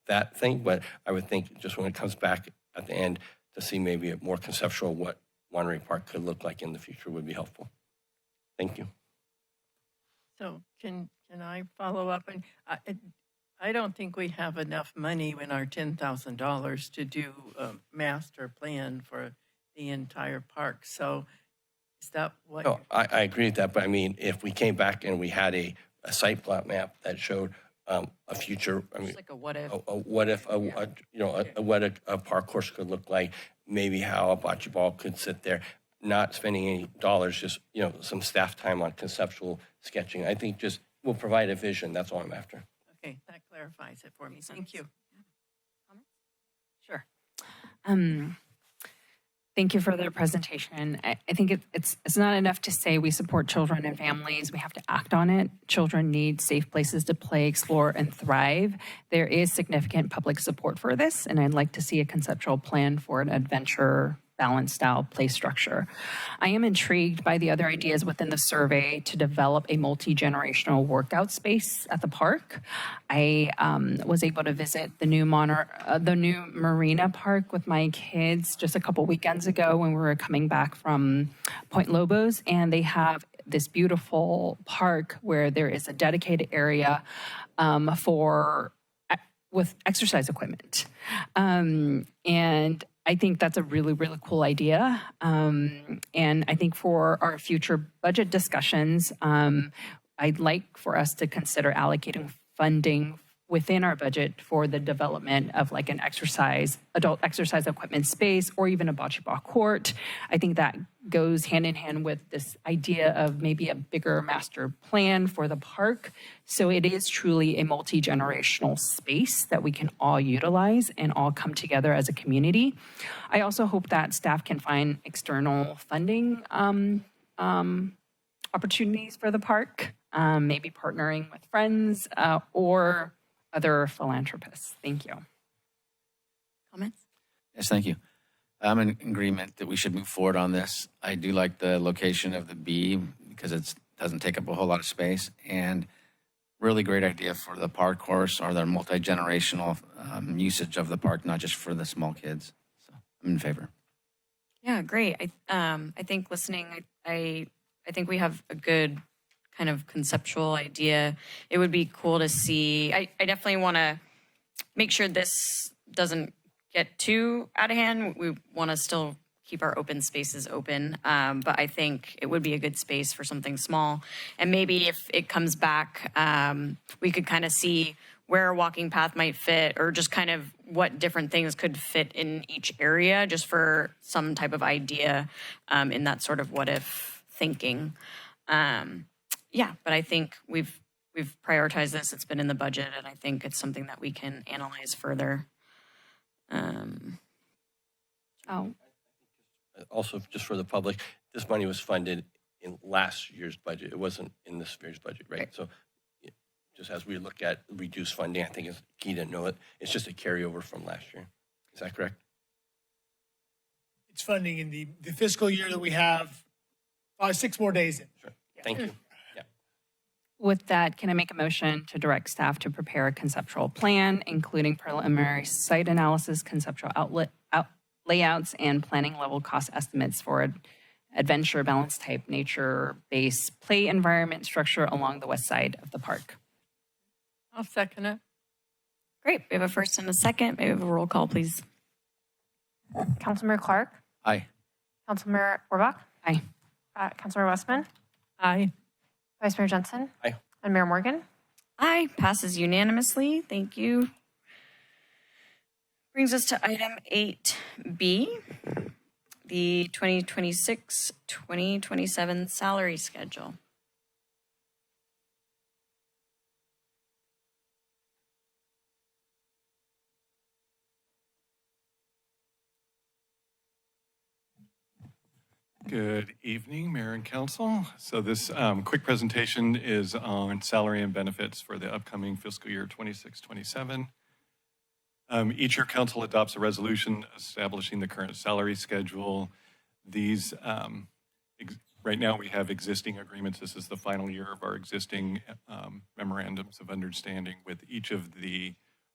that thing, but I would think just when it comes back at the end to see maybe a more conceptual what Monterey Park could look like in the future would be helpful. Thank you. So can I follow up? And I don't think we have enough money in our $10,000 to do a master plan for the entire park. So is that what? No, I agree with that, but I mean, if we came back and we had a site plot map that showed a future, I mean, like a what if. What a park course could look like, maybe how a bocce ball could sit there, not spending any dollars, just, some staff time on conceptual sketching. I think just will provide a vision. That's all I'm after. Okay, that clarifies it for me. Thank you. Sure. Thank you for the presentation. I think it's not enough to say we support children and families. We have to act on it. Children need safe places to play, explore, and thrive. There is significant public support for this, and I'd like to see a conceptual plan for an adventure balanced style play structure. I am intrigued by the other ideas within the survey to develop a multi-generational workout space at the park. I was able to visit the new Marina Park with my kids just a couple weekends ago when we were coming back from Point Lobos, and they have this beautiful park where there is a dedicated area with exercise equipment. And I think that's a really, really cool idea. And I think for our future budget discussions, I'd like for us to consider allocating funding within our budget for the development of like an adult exercise equipment space, or even a bocce ball court. I think that goes hand in hand with this idea of maybe a bigger master plan for the park. So it is truly a multi-generational space that we can all utilize and all come together as a community. I also hope that staff can find external funding opportunities for the park, maybe partnering with friends or other philanthropists. Thank you. Comments? Yes, thank you. I'm in agreement that we should move forward on this. I do like the location of the B because it doesn't take up a whole lot of space, and really great idea for the park course or the multi-generational usage of the park, not just for the small kids. So I'm in favor. Yeah, great. I think listening, I think we have a good kind of conceptual idea. It would be cool to see. I definitely want to make sure this doesn't get too out of hand. We want to still keep our open spaces open, but I think it would be a good space for something small. And maybe if it comes back, we could kind of see where a walking path might fit, or just kind of what different things could fit in each area, just for some type of idea in that sort of what if thinking. Yeah, but I think we've prioritized this. It's been in the budget, and I think it's something that we can analyze further. Also, just for the public, this money was funded in last year's budget. It wasn't in this year's budget, right? So just as we look at reduced funding, I think it's key to know it. It's just a carryover from last year. Is that correct? It's funding in the fiscal year that we have 6 more days in. Sure. Thank you. With that, can I make a motion to direct staff to prepare a conceptual plan, including preliminary site analysis, conceptual layouts, and planning level cost estimates for adventure balance type nature-based play environment structure along the west side of the park? I'll second it. Great. We have a first and a second. May we have a roll call, please? Councilmember Clark, Aye. Councilmember Orbach, Aye. Councilmember Westman, Aye. Vice Mayor Jensen, Aye. and Mayor Morgan. Aye. Passes unanimously. Thank you. Brings us to item 8B, the 2026-2027 salary schedule. Good evening, Mayor and Council. So this quick presentation is on salary and benefits for the upcoming fiscal year 26-27. Each year, Council adopts a resolution establishing the current salary schedule. These Right now, we have existing agreements. This is the final year of our existing memorandums of understanding with each of the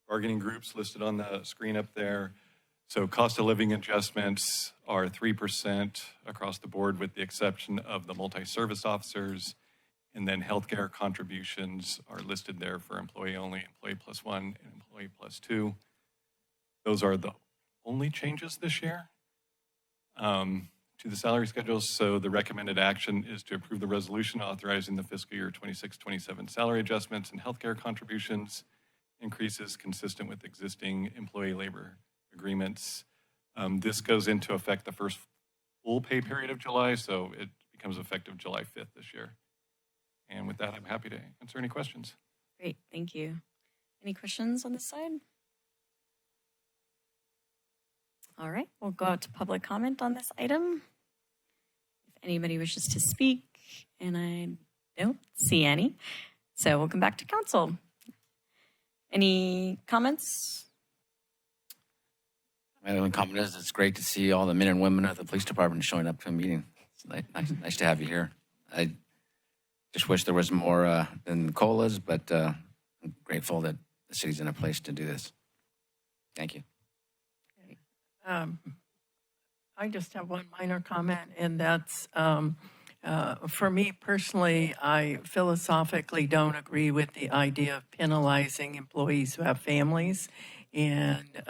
bargaining groups listed on the screen up there. So cost of living adjustments are 3% across the board with the exception of the multi-service officers. And then healthcare contributions are listed there for employee only, employee plus one, and employee plus two. Those are the only changes this year to the salary schedules. So the recommended action is to approve the resolution authorizing the fiscal year 26-27 salary adjustments and healthcare contributions increases consistent with existing employee labor agreements. This goes into effect the first full pay period of July, so it becomes effective July 5th this year. And with that, I'm happy to answer any questions. Great, thank you. Any questions on this side? All right, we'll go out to public comment on this item. If anybody wishes to speak, and I don't see any, so we'll come back to council. Any comments? My only comment is it's great to see all the men and women of the police department showing up to a meeting. It's nice to have you here. I just wish there was more than COLAs, but I'm grateful that the city's in a place to do this. Thank you. I just have one minor comment, and that's for me personally, I philosophically don't agree with the idea of penalizing employees who have families, and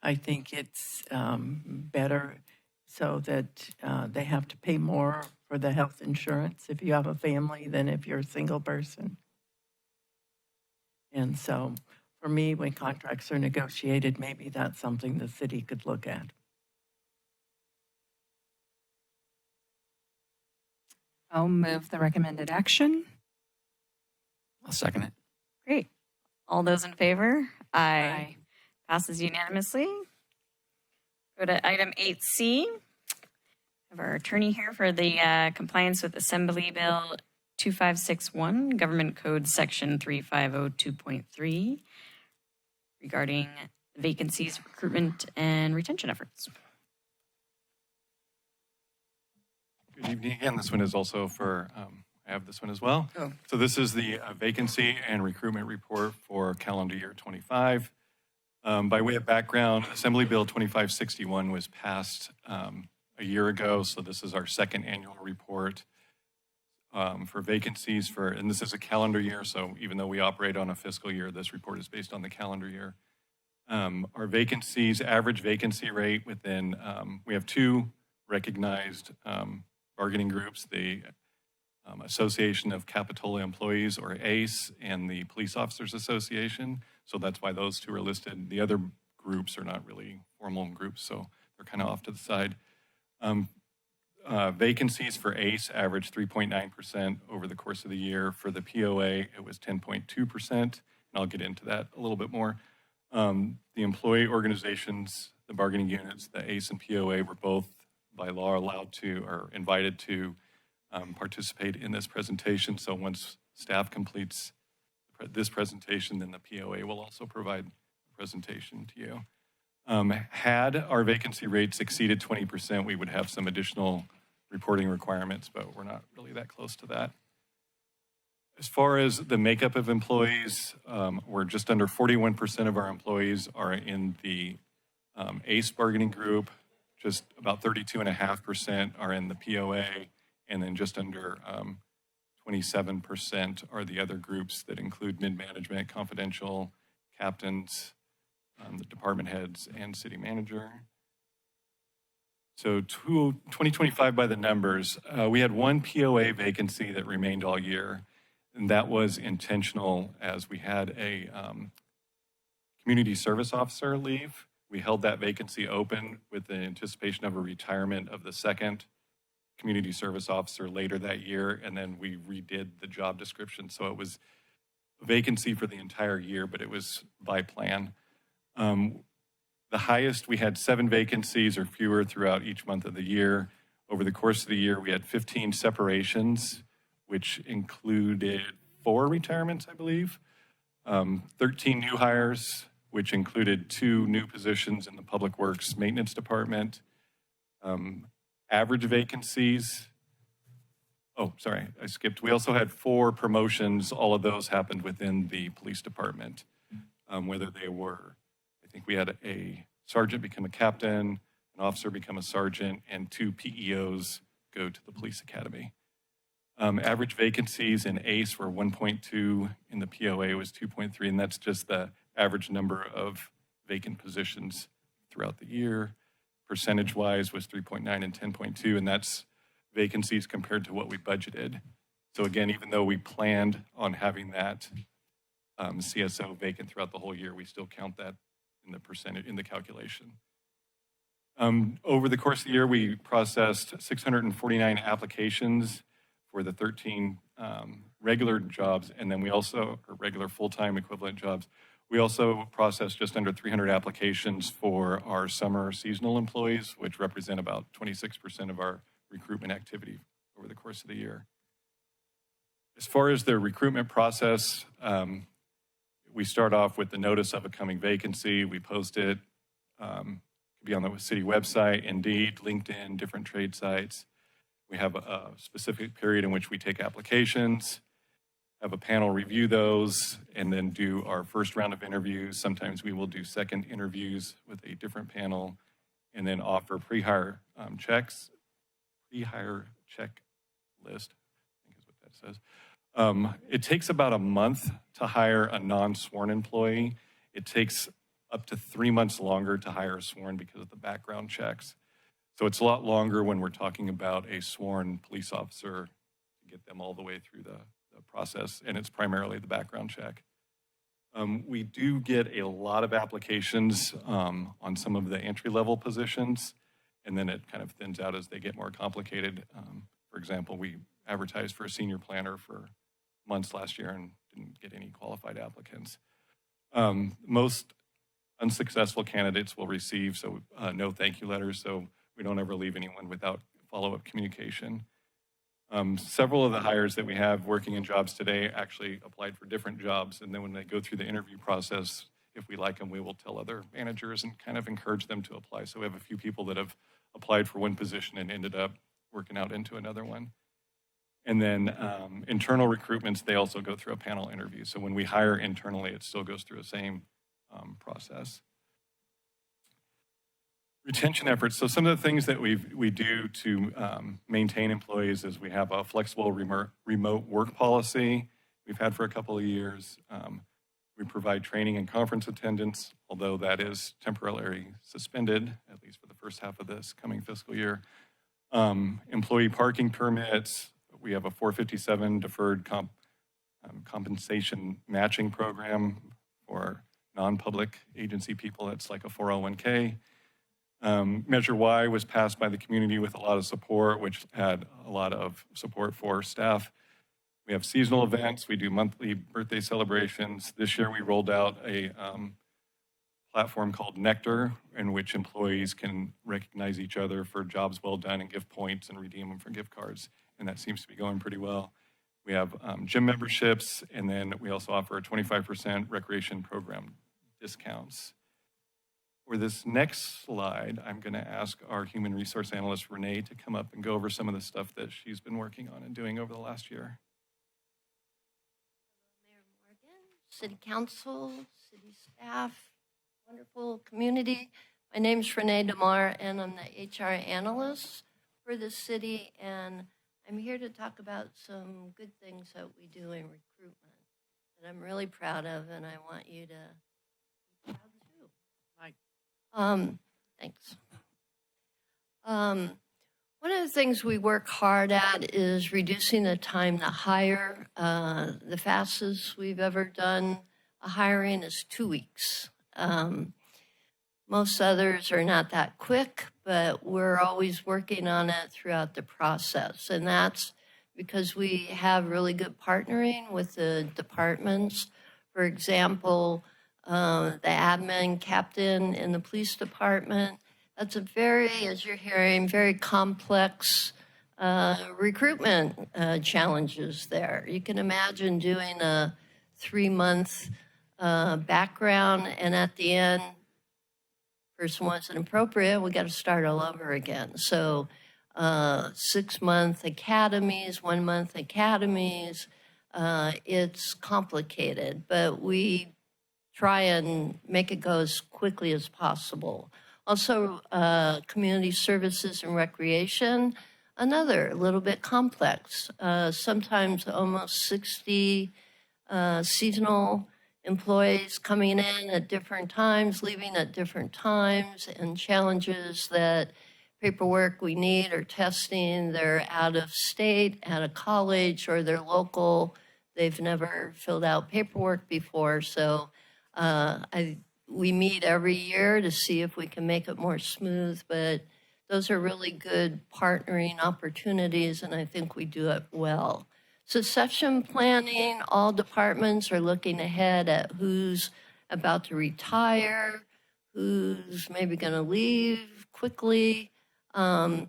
I think it's better so that they have to pay more for the health insurance if you have a family than if you're a single person. And so for me, when contracts are negotiated, maybe that's something the city could look at. I'll move the recommended action. I'll second it. Great. All those in favor? Aye. Passes unanimously. Go to item 8C. Have our attorney here for the compliance with Assembly Bill 2561, Government Code Section 3502.3, regarding vacancies, recruitment, and retention efforts. Good evening again. This one is also for, I have this one as well. Oh. So this is the vacancy and recruitment report for calendar year 25. By way of background, Assembly Bill 2561 was passed a year ago, so this is our second annual report for vacancies and this is a calendar year, so even though we operate on a fiscal year, this report is based on the calendar year. Our vacancies, average vacancy rate within, we have two recognized bargaining groups, the Association of Capitola Employees, or ACE, and the Police Officers Association. So that's why those two are listed. The other groups are not really formal groups, so they're kind of off to the side. Vacancies for ACE averaged 3.9% over the course of the year. For the POA, it was 10.2%, and I'll get into that a little bit more. The employee organizations, the bargaining units, the ACE and POA were both by law allowed to or invited to participate in this presentation. So once staff completes this presentation, then the POA will also provide a presentation to you. Had our vacancy rates exceeded 20%, we would have some additional reporting requirements, but we're not really that close to that. As far as the makeup of employees, we're just under 41% of our employees are in the ACE bargaining group. Just about 32.5% are in the POA, and then just under 27% are the other groups that include mid-management, confidential, captains, the department heads, and city manager. So 2025 by the numbers, we had one POA vacancy that remained all year, and that was intentional as we had a community service officer leave. We held that vacancy open with the anticipation of a retirement of the second community service officer later that year, and then we redid the job description. So it was a vacancy for the entire year, but it was by plan. The highest, we had 7 vacancies or fewer throughout each month of the year. Over the course of the year, we had 15 separations, which included 4 retirements, I believe, 13 new hires, which included 2 new positions in the Public Works Maintenance Department. Average vacancies, Oh, sorry, I skipped. We also had 4 promotions. All of those happened within the police department, whether they were, I think we had a sergeant become a captain, an officer become a sergeant, and 2 PEOs go to the police academy. Average vacancies in ACE were 1.2, in the POA was 2.3, and that's just the average number of vacant positions throughout the year. Percentage-wise was 3.9 and 10.2, and that's vacancies compared to what we budgeted. So again, even though we planned on having that CSO vacant throughout the whole year, we still count that in the percentage, in the calculation. Over the course of the year, we processed 649 applications for the 13 regular jobs, and then we also, or regular full-time equivalent jobs, we also processed just under 300 applications for our summer seasonal employees, which represent about 26% of our recruitment activity over the course of the year. As far as the recruitment process, we start off with the notice of a coming vacancy. We post it, could be on the city website, Indeed, LinkedIn, different trade sites. We have a specific period in which we take applications, have a panel review those, and then do our first round of interviews. Sometimes we will do second interviews with a different panel, and then offer pre-hire checks. Pre-hire check list, I think is what that says. It takes about a month to hire a non-sworn employee. It takes up to 3 months longer to hire a sworn because of the background checks. So it's a lot longer when we're talking about a sworn police officer to get them all the way through the process, and it's primarily the background check. We do get a lot of applications on some of the entry-level positions, and then it kind of thins out as they get more complicated. For example, we advertised for a senior planner for months last year and didn't get any qualified applicants. Most unsuccessful candidates will receive no thank you letters, so we don't ever leave anyone without follow-up communication. Several of the hires that we have working in jobs today actually applied for different jobs, and then when they go through the interview process, if we like them, we will tell other managers and kind of encourage them to apply. So we have a few people that have applied for one position and ended up working out into another one. And then internal recruitments, they also go through a panel interview. So when we hire internally, it still goes through the same process. Retention efforts. So some of the things that we do to maintain employees is we have a flexible remote work policy we've had for a couple of years. We provide training and conference attendance, although that is temporarily suspended, at least for the first half of this coming fiscal year. Employee parking permits. We have a 457 deferred compensation matching program for non-public agency people. That's like a 401k. Measure Y was passed by the community with a lot of support, which had a lot of support for staff. We have seasonal events. We do monthly birthday celebrations. This year we rolled out a platform called Nectar, in which employees can recognize each other for jobs well done and give points and redeem them for gift cards. And that seems to be going pretty well. We have gym memberships, and then we also offer a 25% recreation program discounts. For this next slide, I'm going to ask our human resource analyst, Renee, to come up and go over some of the stuff that she's been working on and doing over the last year. Mayor Morgan, City Council, city staff, wonderful community. My name is Renee DeMar, and I'm the HR analyst for the city, and I'm here to talk about some good things that we do in recruitment that I'm really proud of, and I want you to be proud too. Thanks. One of the things we work hard at is reducing the time to hire. The fastest we've ever done a hiring is 2 weeks. Most others are not that quick, but we're always working on it throughout the process. And that's because we have really good partnering with the departments. For example, the admin captain in the police department, that's a very, as you're hearing, very complex recruitment challenges there. You can imagine doing a 3-month background, and at the end, person wasn't appropriate, we got to start all over again. So 6-month academies, 1-month academies. It's complicated, but we try and make it go as quickly as possible. Also, community services and recreation, another little bit complex. Sometimes almost 60 seasonal employees coming in at different times, leaving at different times, and challenges that paperwork we need or testing, they're out of state, out of college, or they're local. They've never filled out paperwork before. So we meet every year to see if we can make it more smooth, but those are really good partnering opportunities, and I think we do it well. Succession planning, all departments are looking ahead at who's about to retire, who's maybe going to leave quickly, and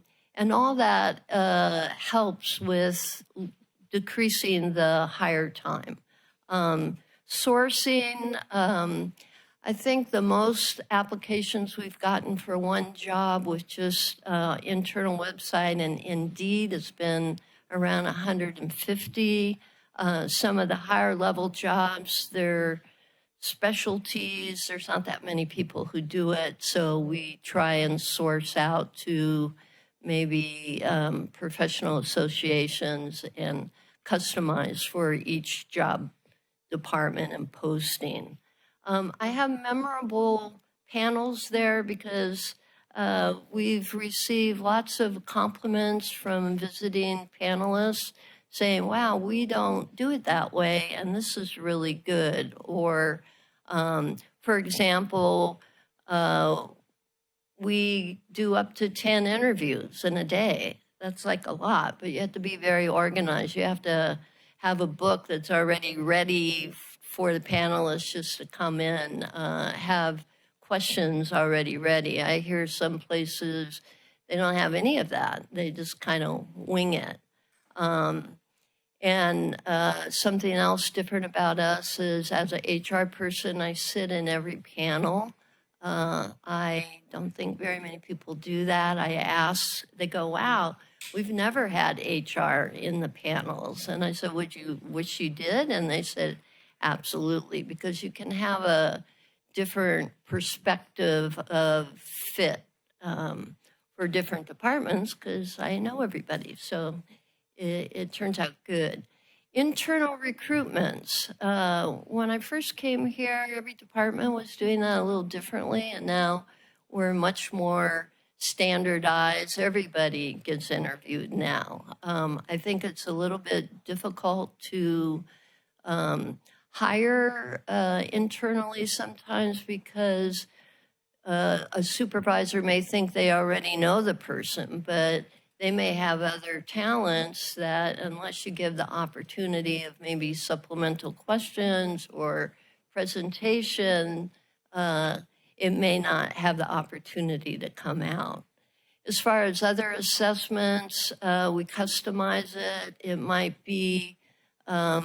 all that helps with decreasing the hire time. Sourcing, I think the most applications we've gotten for one job with just internal website and Indeed has been around 150. Some of the higher level jobs, they're specialties. There's not that many people who do it. So we try and source out to maybe professional associations and customize for each job department and posting. I have memorable panels there because we've received lots of compliments from visiting panelists saying, wow, we don't do it that way, and this is really good. Or, for example, we do up to 10 interviews in a day. That's like a lot, but you have to be very organized. You have to have a book that's already ready for the panelists just to come in, have questions already ready. I hear some places they don't have any of that. They just kind of wing it. And something else different about us is as an HR person, I sit in every panel. I don't think very many people do that. I ask, they go, wow, we've never had HR in the panels. And I said, would you wish you did? And they said, absolutely, because you can have a different perspective of fit for different departments because I know everybody. So it turns out good. Internal recruitments. When I first came here, every department was doing that a little differently, and now we're much more standardized. Everybody gets interviewed now. I think it's a little bit difficult to hire internally sometimes because a supervisor may think they already know the person, but they may have other talents that unless you give the opportunity of maybe supplemental questions or presentation, it may not have the opportunity to come out. As far as other assessments, we customize it. It might be a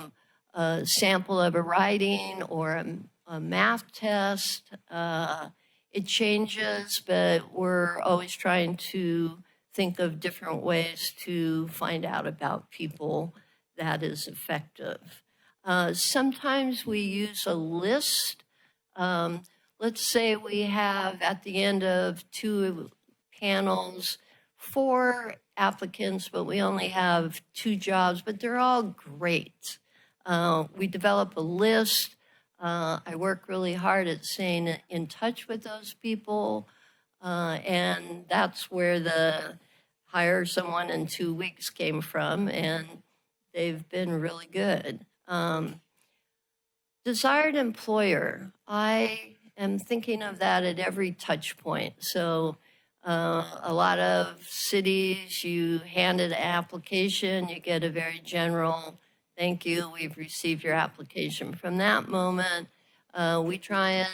sample of a writing or a math test. It changes, but we're always trying to think of different ways to find out about people that is effective. Sometimes we use a list. Let's say we have at the end of 2 panels 4 applicants, but we only have 2 jobs, but they're all great. We develop a list. I work really hard at staying in touch with those people, and that's where the hire someone in 2 weeks came from, and they've been really good. Desired employer. I am thinking of that at every touch point. So a lot of cities, you hand an application, you get a very general, thank you, we've received your application. From that moment, we try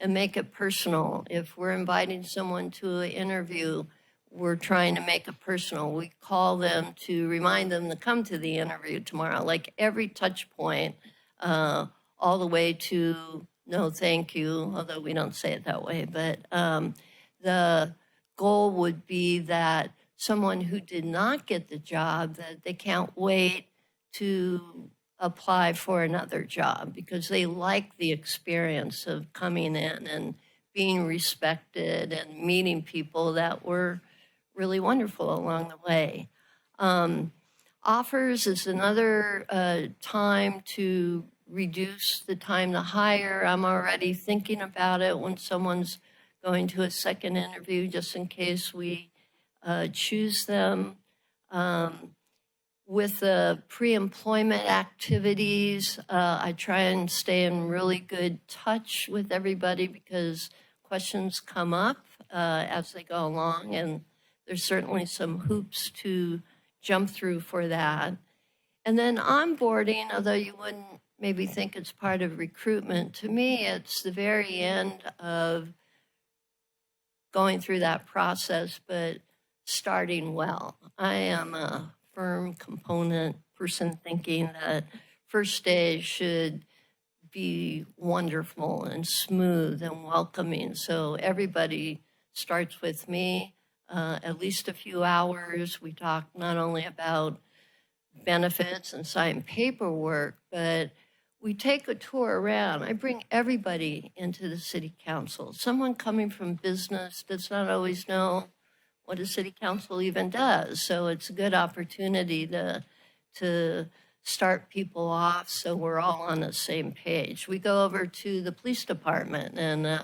and make it personal. If we're inviting someone to an interview, we're trying to make it personal. We call them to remind them to come to the interview tomorrow, like every touch point, all the way to no thank you, although we don't say it that way. But the goal would be that someone who did not get the job that they can't wait to apply for another job because they like the experience of coming in and being respected and meeting people that were really wonderful along the way. Offers is another time to reduce the time to hire. I'm already thinking about it when someone's going to a second interview, just in case we choose them. With the pre-employment activities, I try and stay in really good touch with everybody because questions come up as they go along, and there's certainly some hoops to jump through for that. And then onboarding, although you wouldn't maybe think it's part of recruitment, to me it's the very end of going through that process, but starting well. I am a firm component person thinking that first day should be wonderful and smooth and welcoming. So everybody starts with me, at least a few hours. We talk not only about benefits and sign paperwork, but we take a tour around. I bring everybody into the city council. Someone coming from business does not always know what a city council even does. So it's a good opportunity to start people off so we're all on the same page. We go over to the police department and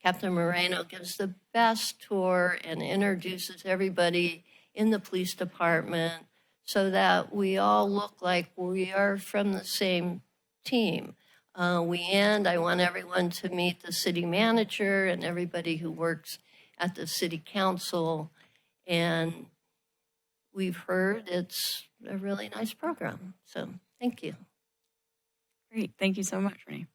Captain Moreno gives the best tour and introduces everybody in the police department so that we all look like we are from the same team. I want everyone to meet the city manager and everybody who works at the city council. And we've heard it's a really nice program. So thank you. Great. Thank you so much, Renee.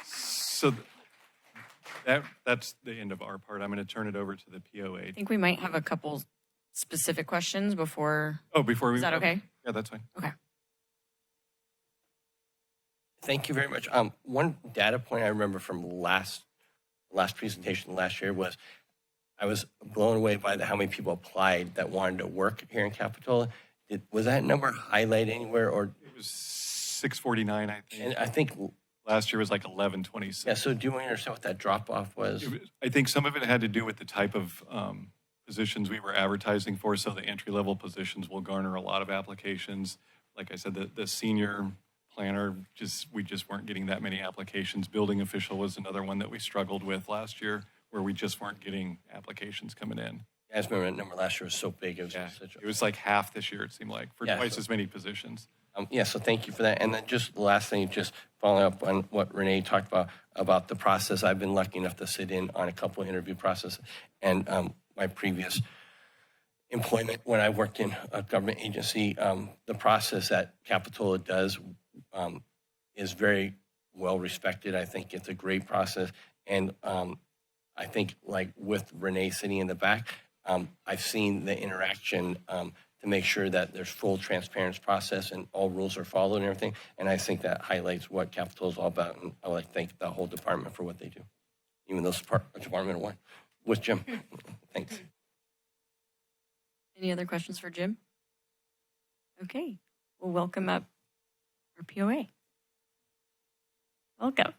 So that's the end of our part. I'm going to turn it over to the POA. I think we might have a couple specific questions before. Oh, before we. Is that okay? Yeah, that's fine. Okay. Thank you very much. One data point I remember from last presentation last year was I was blown away by how many people applied that wanted to work here in Capitola. Was that number highlighted anywhere, or it was 649, I think. And I think last year was like 1126. Yeah. So do you understand what that drop off was? I think some of it had to do with the type of positions we were advertising for. So the entry level positions will garner a lot of applications. Like I said, the senior planner, we just weren't getting that many applications. Building official was another one that we struggled with last year, where we just weren't getting applications coming in. I just remember that number last year was so big. It was like half this year, it seemed like, for twice as many positions. So thank you for that. And then just the last thing, just following up on what Renee talked about the process. I've been lucky enough to sit in on a couple of interview processes. And my previous employment, when I worked in a government agency, the process that Capitola does is very well respected. I think it's a great process. And I think, like with Renee sitting in the back, I've seen the interaction to make sure that there's full transparency process and all rules are followed and everything. And I think that highlights what Capitola is all about. And I would like to thank the whole department for what they do, even though it's Department of One with Jim. Thanks. Any other questions for Jim? Okay. Well, welcome up our POA. Welcome.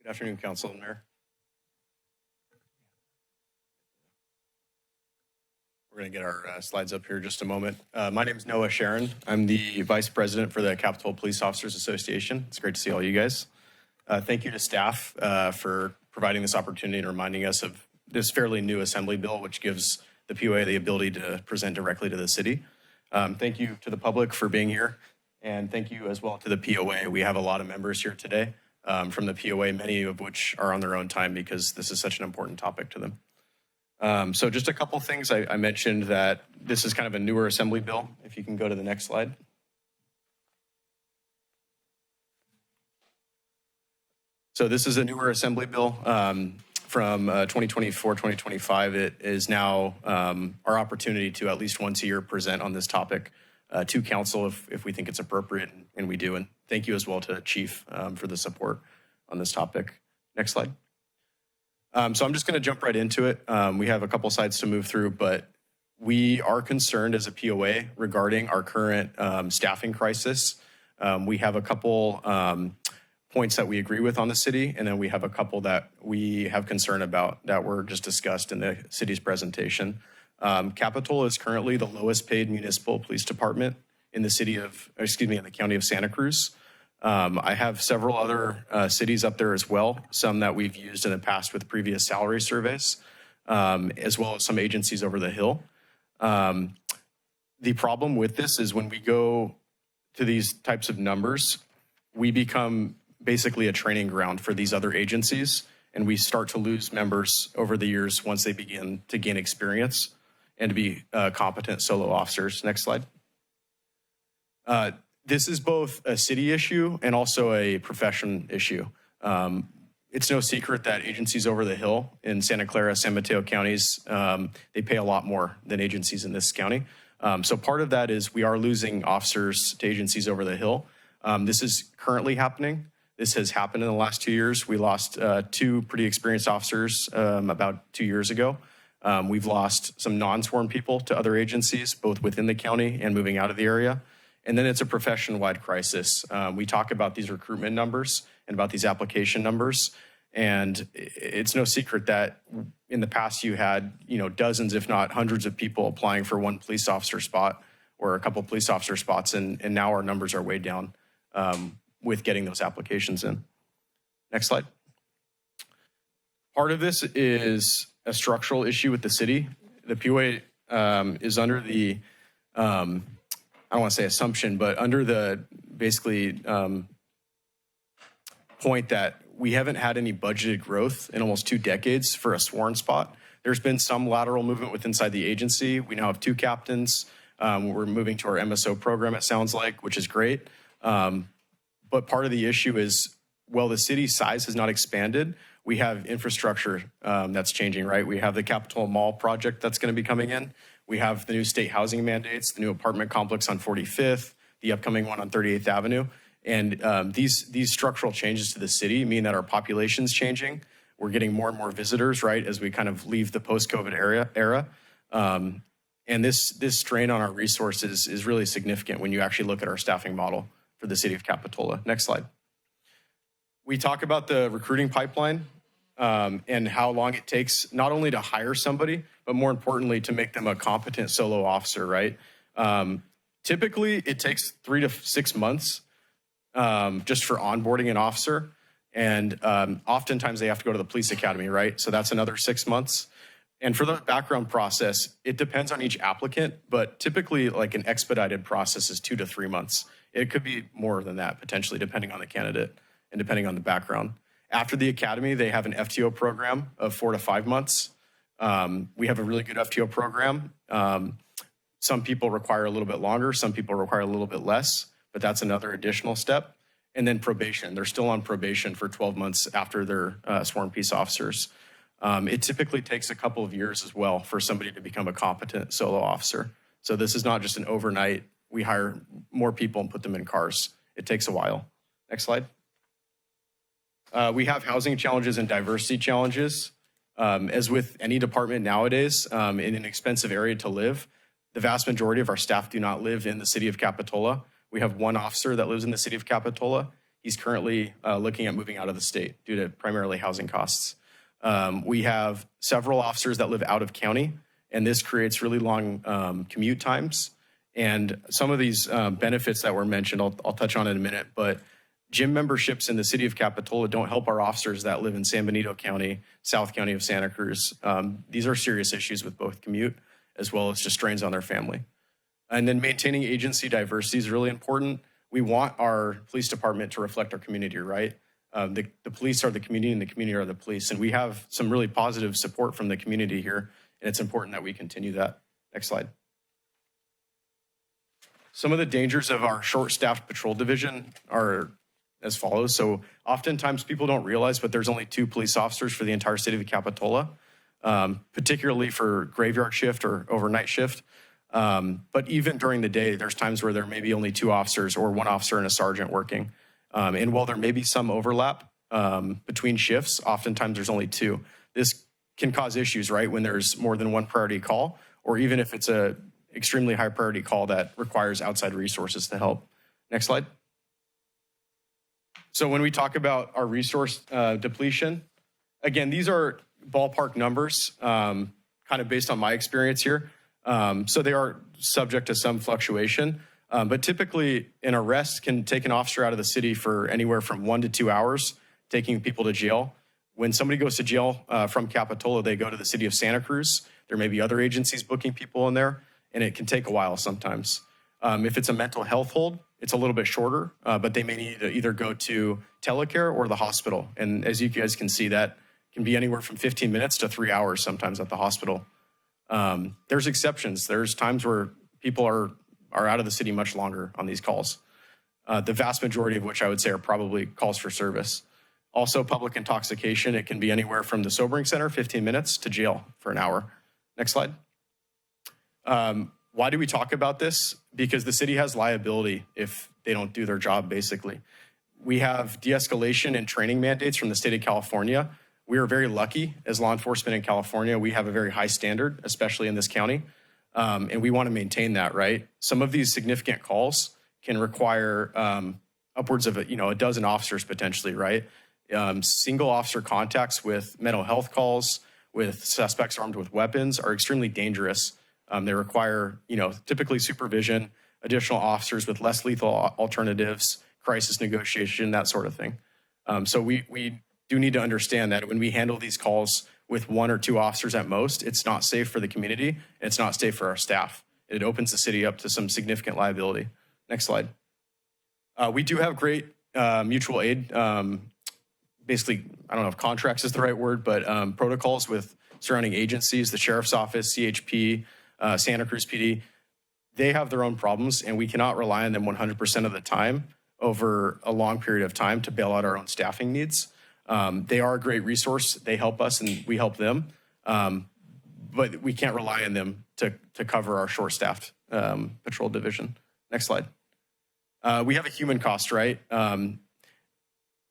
Good afternoon, Council and Mayor. We're going to get our slides up here in just a moment. My name is Noah Sharon. I'm the Vice President for the Capitola Police Officers Association. It's great to see all you guys. Thank you to staff for providing this opportunity and reminding us of this fairly new assembly bill, which gives the POA the ability to present directly to the city. Thank you to the public for being here, and thank you as well to the POA. We have a lot of members here today from the POA, many of which are on their own time because this is such an important topic to them. So just a couple things. I mentioned that this is kind of a newer assembly bill. If you can go to the next slide. So this is a newer assembly bill from 2024-2025. It is now our opportunity to at least once a year present on this topic to council if we think it's appropriate, and we do. And thank you as well to Chief for the support on this topic. Next slide. So I'm just going to jump right into it. We have a couple slides to move through, but we are concerned as a POA regarding our current staffing crisis. We have a couple points that we agree with on the city, and then we have a couple that we have concern about that were just discussed in the city's presentation. Capitola is currently the lowest paid municipal police department in the in the county of Santa Cruz. I have several other cities up there as well, some that we've used in the past with previous salary surveys, as well as some agencies over the hill. The problem with this is when we go to these types of numbers, we become basically a training ground for these other agencies, and we start to lose members over the years once they begin to gain experience and to be competent solo officers. Next slide. This is both a city issue and also a profession issue. It's no secret that agencies over the hill in Santa Clara, San Mateo counties, they pay a lot more than agencies in this county. So part of that is we are losing officers to agencies over the hill. This is currently happening. This has happened in the last 2 years. We lost 2 pretty experienced officers about 2 years ago. We've lost some non-sworn people to other agencies, both within the county and moving out of the area. And then it's a profession-wide crisis. We talk about these recruitment numbers and about these application numbers. And it's no secret that in the past you had, dozens, if not hundreds of people applying for one police officer spot or a couple police officer spots. And now our numbers are way down with getting those applications in. Next slide. Part of this is a structural issue with the city. The POA is under the, I don't want to say assumption, but under the basically point that we haven't had any budgeted growth in almost 2 decades for a sworn spot. There's been some lateral movement within inside the agency. We now have 2 captains. We're moving to our MSO program, it sounds like, which is great. But part of the issue is, well, the city's size has not expanded. We have infrastructure that's changing, right? We have the Capitola Mall project that's going to be coming in. We have the new state housing mandates, the new apartment complex on 45th, the upcoming one on 38th Avenue. And these structural changes to the city mean that our population's changing. We're getting more and more visitors, right, as we kind of leave the post-COVID era. And this strain on our resources is really significant when you actually look at our staffing model for the city of Capitola. Next slide. We talk about the recruiting pipeline and how long it takes not only to hire somebody, but more importantly, to make them a competent solo officer, right? Typically, it takes 3 to 6 months just for onboarding an officer. And oftentimes they have to go to the police academy, right? So that's another 6 months. And for the background process, it depends on each applicant, but typically like an expedited process is 2 to 3 months. It could be more than that, potentially, depending on the candidate and depending on the background. After the academy, they have an FTO program of 4 to 5 months. We have a really good FTO program. Some people require a little bit longer. Some people require a little bit less, but that's another additional step. And then probation. They're still on probation for 12 months after they're sworn peace officers. It typically takes a couple of years as well for somebody to become a competent solo officer. So this is not just an overnight, we hire more people and put them in cars. It takes a while. Next slide. We have housing challenges and diversity challenges. As with any department nowadays, in an expensive area to live, the vast majority of our staff do not live in the city of Capitola. We have one officer that lives in the city of Capitola. He's currently looking at moving out of the state due to primarily housing costs. We have several officers that live out of county, and this creates really long commute times. And some of these benefits that were mentioned, I'll touch on in a minute, but gym memberships in the city of Capitola don't help our officers that live in San Benito County, South County of Santa Cruz. These are serious issues with both commute as well as just strains on their family. And then maintaining agency diversity is really important. We want our police department to reflect our community, right? The police are the community and the community are the police. And we have some really positive support from the community here. And it's important that we continue that. Next slide. Some of the dangers of our short-staffed patrol division are as follows. So oftentimes people don't realize, but there's only 2 police officers for the entire city of Capitola, particularly for graveyard shift or overnight shift. But even during the day, there's times where there may be only 2 officers or 1 officer and a sergeant working. And while there may be some overlap between shifts, oftentimes there's only 2. This can cause issues, right, when there's more than one priority call, or even if it's a extremely high priority call that requires outside resources to help. Next slide. So when we talk about our resource depletion, again, these are ballpark numbers, kind of based on my experience here. So they are subject to some fluctuation, but typically an arrest can take an officer out of the city for anywhere from 1 to 2 hours, taking people to jail. When somebody goes to jail from Capitola, they go to the city of Santa Cruz. There may be other agencies booking people in there, and it can take a while sometimes. If it's a mental health hold, it's a little bit shorter, but they may need to either go to telecare or the hospital. And as you guys can see, that can be anywhere from 15 minutes to 3 hours sometimes at the hospital. There's exceptions. There's times where people are out of the city much longer on these calls. The vast majority of which I would say are probably calls for service. Also, public intoxication, it can be anywhere from the sobering center, 15 minutes, to jail for an hour. Next slide. Why do we talk about this? Because the city has liability if they don't do their job, basically. We have de-escalation and training mandates from the state of California. We are very lucky as law enforcement in California. We have a very high standard, especially in this county, and we want to maintain that, right? Some of these significant calls can require upwards of a dozen officers potentially, right? Single officer contacts with mental health calls, with suspects armed with weapons are extremely dangerous. They require, typically supervision, additional officers with less lethal alternatives, crisis negotiation, that sort of thing. So we do need to understand that when we handle these calls with 1 or 2 officers at most, it's not safe for the community, and it's not safe for our staff. It opens the city up to some significant liability. Next slide. We do have great mutual aid, basically, I don't know if contracts is the right word, but protocols with surrounding agencies, the Sheriff's Office, CHP, Santa Cruz PD. They have their own problems, and we cannot rely on them 100% of the time over a long period of time to bail out our own staffing needs. They are a great resource. They help us, and we help them, but we can't rely on them to cover our short-staffed patrol division. Next slide. We have a human cost, right?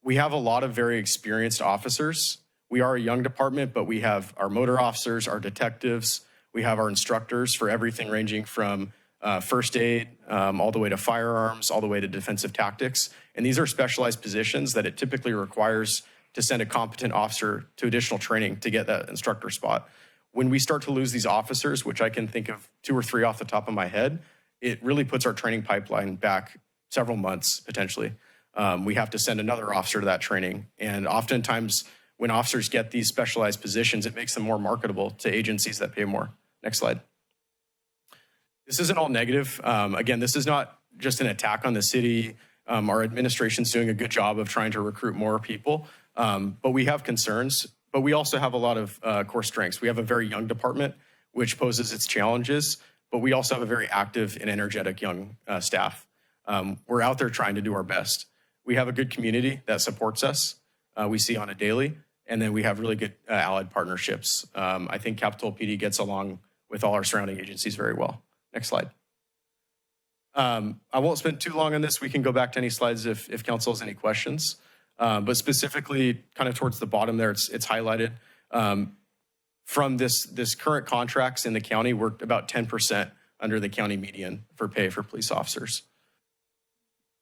We have a lot of very experienced officers. We are a young department, but we have our motor officers, our detectives, we have our instructors for everything ranging from first aid, all the way to firearms, all the way to defensive tactics. And these are specialized positions that it typically requires to send a competent officer to additional training to get that instructor spot. When we start to lose these officers, which I can think of 2 or 3 off the top of my head, it really puts our training pipeline back several months, potentially. We have to send another officer to that training. And oftentimes when officers get these specialized positions, it makes them more marketable to agencies that pay more. Next slide. This isn't all negative. Again, this is not just an attack on the city. Our administration's doing a good job of trying to recruit more people, but we have concerns. But we also have a lot of core strengths. We have a very young department, which poses its challenges, but we also have a very active and energetic young staff. We're out there trying to do our best. We have a good community that supports us. We see on a daily, and then we have really good allied partnerships. I think Capitola PD gets along with all our surrounding agencies very well. Next slide. I won't spend too long on this. We can go back to any slides if council has any questions. But specifically, kind of towards the bottom there, it's highlighted. From this current contracts in the county, we're about 10% under the county median for pay for police officers.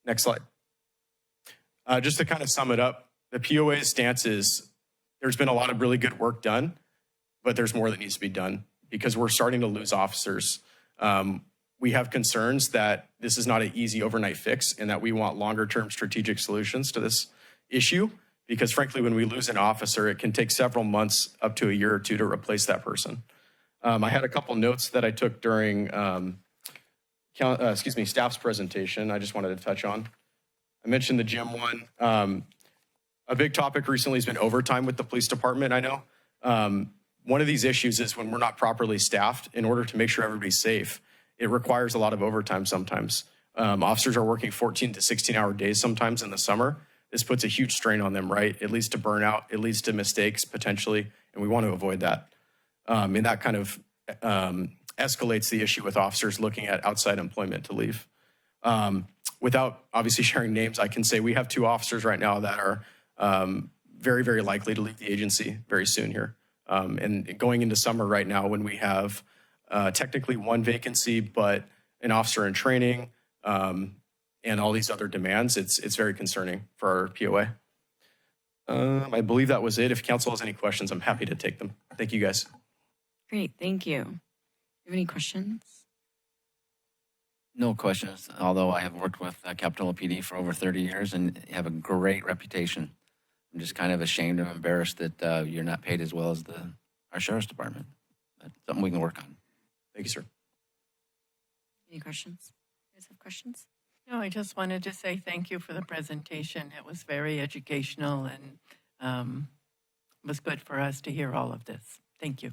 Next slide. Just to kind of sum it up, the POA's stance is there's been a lot of really good work done, but there's more that needs to be done because we're starting to lose officers. We have concerns that this is not an easy overnight fix and that we want longer term strategic solutions to this issue because frankly, when we lose an officer, it can take several months up to a year or 2 to replace that person. I had a couple notes that I took during staff's presentation I just wanted to touch on. I mentioned the gym one. A big topic recently has been overtime with the police department, I know. One of these issues is when we're not properly staffed, in order to make sure everybody's safe, it requires a lot of overtime sometimes. Officers are working 14 to 16-hour days sometimes in the summer. This puts a huge strain on them, right? It leads to burnout, it leads to mistakes potentially, and we want to avoid that. And that kind of escalates the issue with officers looking at outside employment to leave. Without obviously sharing names, I can say we have 2 officers right now that are very, very likely to leave the agency very soon here. And going into summer right now, when we have technically one vacancy, but an officer in training and all these other demands, it's very concerning for our POA. I believe that was it. If council has any questions, I'm happy to take them. Thank you, guys. Great, thank you. You have any questions? No questions, although I have worked with Capitola PD for over 30 years and have a great reputation. I'm just kind of ashamed and embarrassed that you're not paid as well as our sheriff's department. That's something we can work on. Thank you, sir. Any questions? You guys have questions? No, I just wanted to say thank you for the presentation. It was very educational and was good for us to hear all of this. Thank you.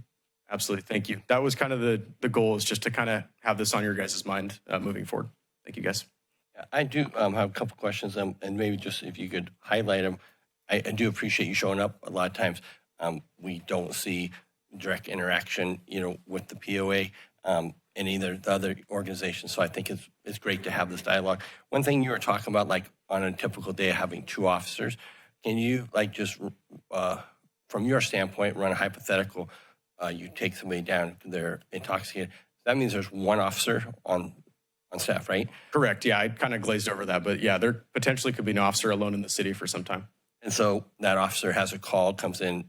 Absolutely. Thank you. That was kind of the goal, is just to kind of have this on your guys' mind moving forward. Thank you, guys. I do have a couple questions, and maybe just if you could highlight them. I do appreciate you showing up. A lot of times we don't see direct interaction, with the POA and either the other organizations. So I think it's great to have this dialogue. One thing you were talking about, like on a typical day having 2 officers, can you just from your standpoint run a hypothetical? You take somebody down, they're intoxicated. That means there's 1 officer on staff, right? Correct. Yeah, I kind of glazed over that, but yeah, there potentially could be an officer alone in the city for some time. And so that officer has a call, comes in,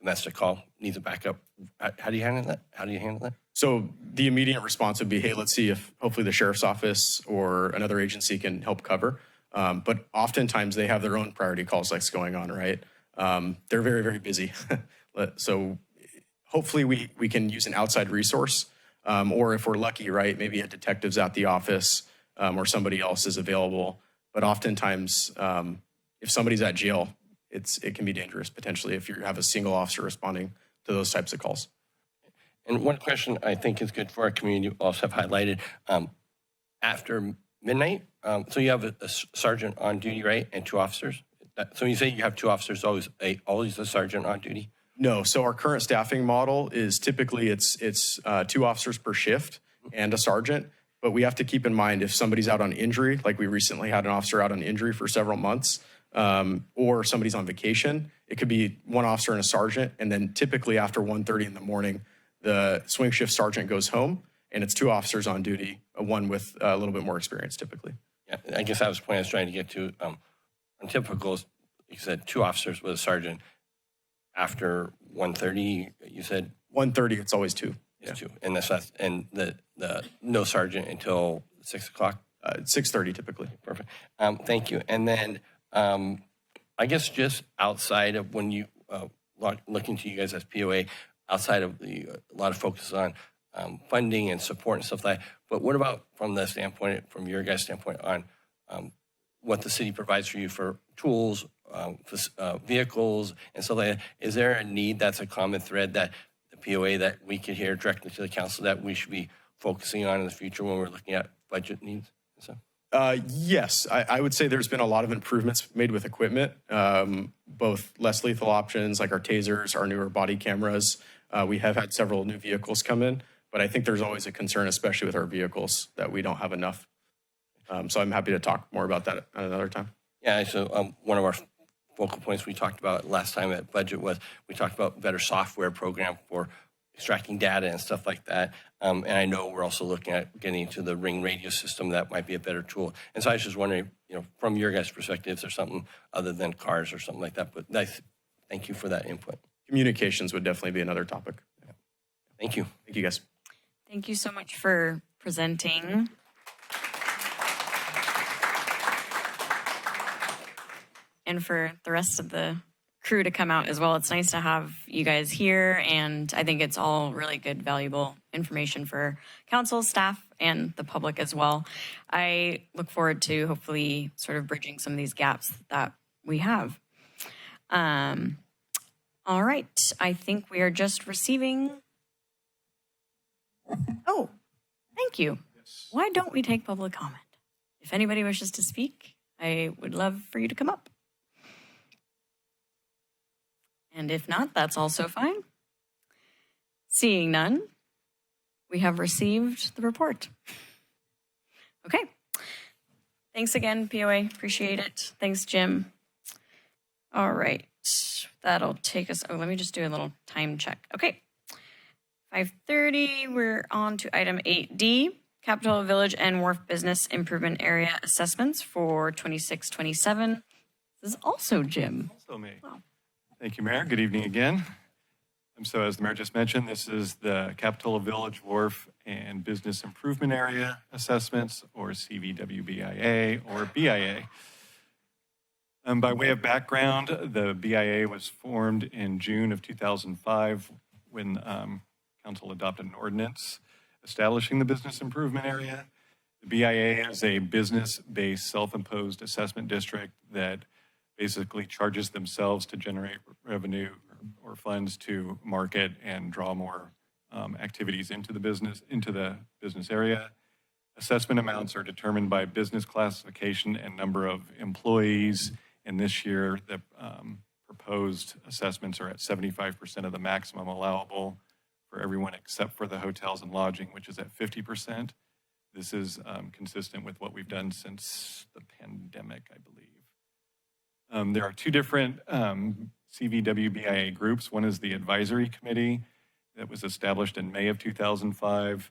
domestic call, needs a backup. How do you handle that? So the immediate response would be, hey, let's see if hopefully the sheriff's office or another agency can help cover. But oftentimes they have their own priority calls that's going on, right? They're very, very busy. So hopefully we can use an outside resource, or if we're lucky, right, maybe a detective's at the office or somebody else is available. But oftentimes, if somebody's at jail, it can be dangerous potentially if you have a single officer responding to those types of calls. And one question I think is good for our community, you also have highlighted, after midnight, so you have a sergeant on duty, right, and 2 officers? So you say you have 2 officers, always a sergeant on duty? No, so our current staffing model is typically it's 2 officers per shift and a sergeant, but we have to keep in mind if somebody's out on injury, like we recently had an officer out on injury for several months, or somebody's on vacation, it could be 1 officer and a sergeant, and then typically after 1:30 in the morning, the swing shift sergeant goes home, and it's 2 officers on duty, 1 with a little bit more experience typically. Yeah, I guess that was the point I was trying to get to. On typical, you said 2 officers with a sergeant. After 1:30, you said? 1:30, it's always 2. It's 2, and the no sergeant until 6 o'clock? 6:30 typically. Perfect. Thank you. And then I guess just outside of when you looking to you guys as POA, outside of a lot of focus on funding and support and stuff like that, but what about from your guys' standpoint on what the city provides for you for tools, vehicles, and stuff like that? Is there a need that's a common thread that the POA that we could hear directly to the council that we should be focusing on in the future when we're looking at budget needs and stuff? Yes, I would say there's been a lot of improvements made with equipment, both less lethal options like our tasers, our newer body cameras. We have had several new vehicles come in, but I think there's always a concern, especially with our vehicles, that we don't have enough. So I'm happy to talk more about that at another time. Yeah, so one of our focal points we talked about last time at budget was we talked about better software program for extracting data and stuff like that. And I know we're also looking at getting into the Ring radio system that might be a better tool. And so I was just wondering, from your guys' perspective, is there something other than cars or something like that? But nice, thank you for that input. Communications would definitely be another topic. Yeah. Thank you. Thank you, guys. Thank you so much for presenting. And for the rest of the crew to come out as well. It's nice to have you guys here, and I think it's all really good, valuable information for council, staff, and the public as well. I look forward to hopefully sort of bridging some of these gaps that we have. All right, I think we are just receiving. Oh, thank you. Yes. Why don't we take public comment? If anybody wishes to speak, I would love for you to come up. And if not, that's also fine. Seeing none, we have received the report. Okay. Thanks again, POA. Appreciate it. Thanks, Jim. All right. That'll take us, let me just do a little time check. Okay. 5:30, we're on to item 8D, Capitola Village and Wharf Business Improvement Area Assessments for 26-27. This is also Jim. Also me. Thank you, Mayor. Good evening again. So as the Mayor just mentioned, this is the Capitola Village, Wharf, and Business Improvement Area Assessments, or CVWBIA, or BIA. By way of background, the BIA was formed in June of 2005 when Council adopted an ordinance establishing the business improvement area. The BIA is a business-based self-imposed assessment district that basically charges themselves to generate revenue or funds to market and draw more activities into the business area. Assessment amounts are determined by business classification and number of employees. And this year, the proposed assessments are at 75% of the maximum allowable for everyone except for the hotels and lodging, which is at 50%. This is consistent with what we've done since the pandemic, I believe. There are two different CVWBIA groups. One is the advisory committee that was established in May of 2005,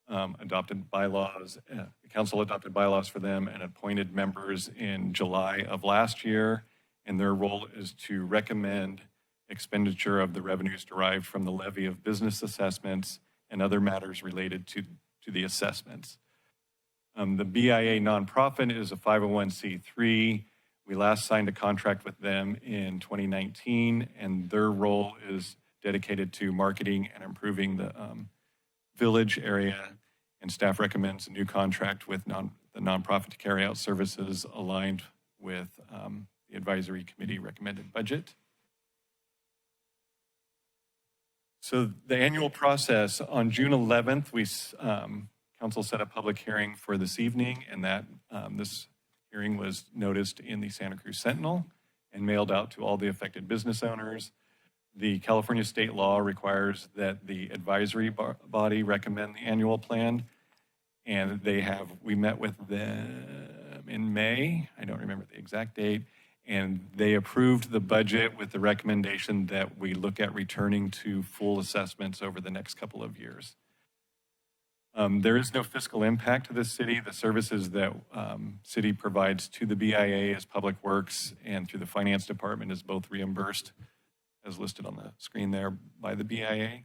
adopted bylaws, the council adopted bylaws for them and appointed members in July of last year. And their role is to recommend expenditure of the revenues derived from the levy of business assessments and other matters related to the assessments. The BIA nonprofit is a 501c3. We last signed a contract with them in 2019, and their role is dedicated to marketing and improving the village area, and staff recommends a new contract with the nonprofit to carry out services aligned with the advisory committee recommended budget. So the annual process, on June 11th, council set a public hearing for this evening, and that this hearing was noticed in the Santa Cruz Sentinel and mailed out to all the affected business owners. The California state law requires that the advisory body recommend the annual plan, and we met with them in May, I don't remember the exact date, and they approved the budget with the recommendation that we look at returning to full assessments over the next couple of years. There is no fiscal impact to the city. The services that city provides to the BIA as Public Works and through the Finance Department is both reimbursed, as listed on the screen there, by the BIA.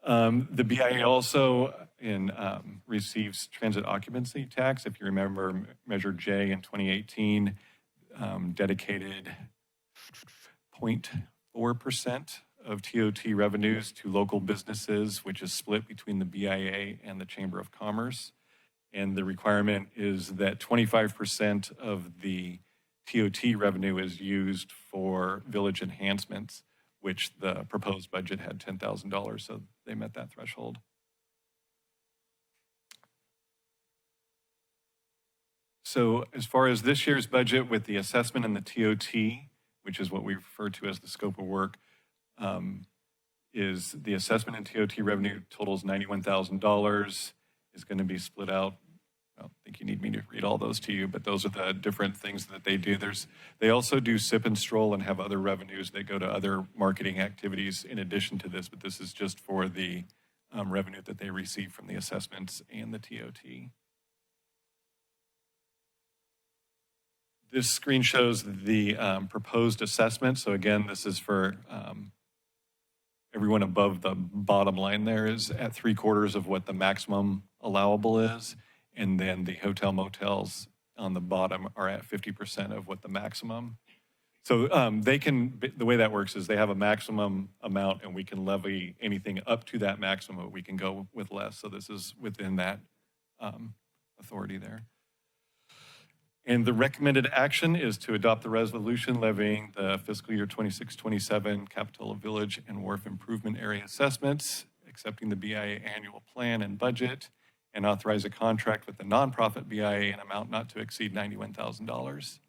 The BIA also receives transit occupancy tax. If you remember, Measure J in 2018 dedicated 0.4% of TOT revenues to local businesses, which is split between the BIA and the Chamber of Commerce. And the requirement is that 25% of the TOT revenue is used for village enhancements, which the proposed budget had $10,000, so they met that threshold. So as far as this year's budget with the assessment and the TOT, which is what we refer to as the scope of work, is the assessment and TOT revenue totals $91,000, is going to be split out. I don't think you need me to read all those to you, but those are the different things that they do. They also do sip and stroll and have other revenues that go to other marketing activities in addition to this, but this is just for the revenue that they receive from the assessments and the TOT. This screen shows the proposed assessment. So again, this is for everyone above the bottom line there is at 3/4 of what the maximum allowable is. And then the hotel motels on the bottom are at 50% of what the maximum. So the way that works is they have a maximum amount and we can levy anything up to that maximum, but we can go with less. So this is within that authority there. And the recommended action is to adopt the resolution levying the fiscal year 26-27 Capitola Village and Wharf Improvement Area assessments, accepting the BIA annual plan and budget, and authorize a contract with the nonprofit BIA in amount not to exceed $91,000.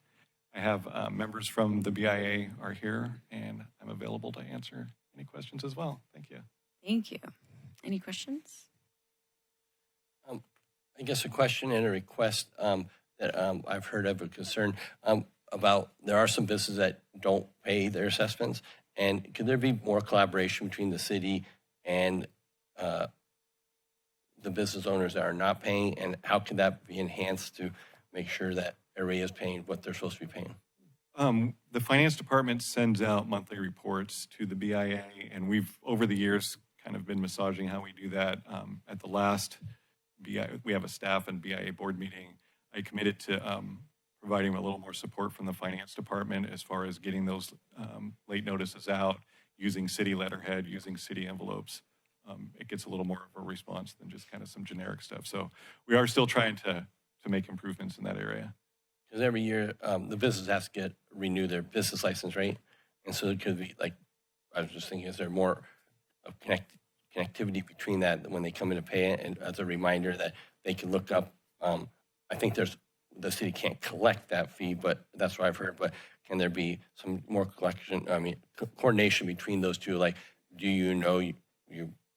I have members from the BIA are here, and I'm available to answer any questions as well. Thank you. Thank you. Any questions? I guess a question and a request that I've heard of a concern. about, there are some businesses that don't pay their assessments, and could there be more collaboration between the city and the business owners that are not paying, and how can that be enhanced to make sure that everybody is paying what they're supposed to be paying? The finance department sends out monthly reports to the BIA, and we've, over the years, kind of been massaging how we do that. At the last BIA, we have a staff and BIA board meeting, I committed to providing a little more support from the finance department as far as getting those late notices out, using city letterhead, using city envelopes. It gets a little more of a response than just kind of some generic stuff. So we are still trying to make improvements in that area. Because every year, the business has to renew their business license, right? And so it could be like, I was just thinking, is there more of connectivity between that when they come in to pay it? And as a reminder that they can look up, I think the city can't collect that fee, but that's what I've heard. But can there be some more coordination between those two? Like, do you know you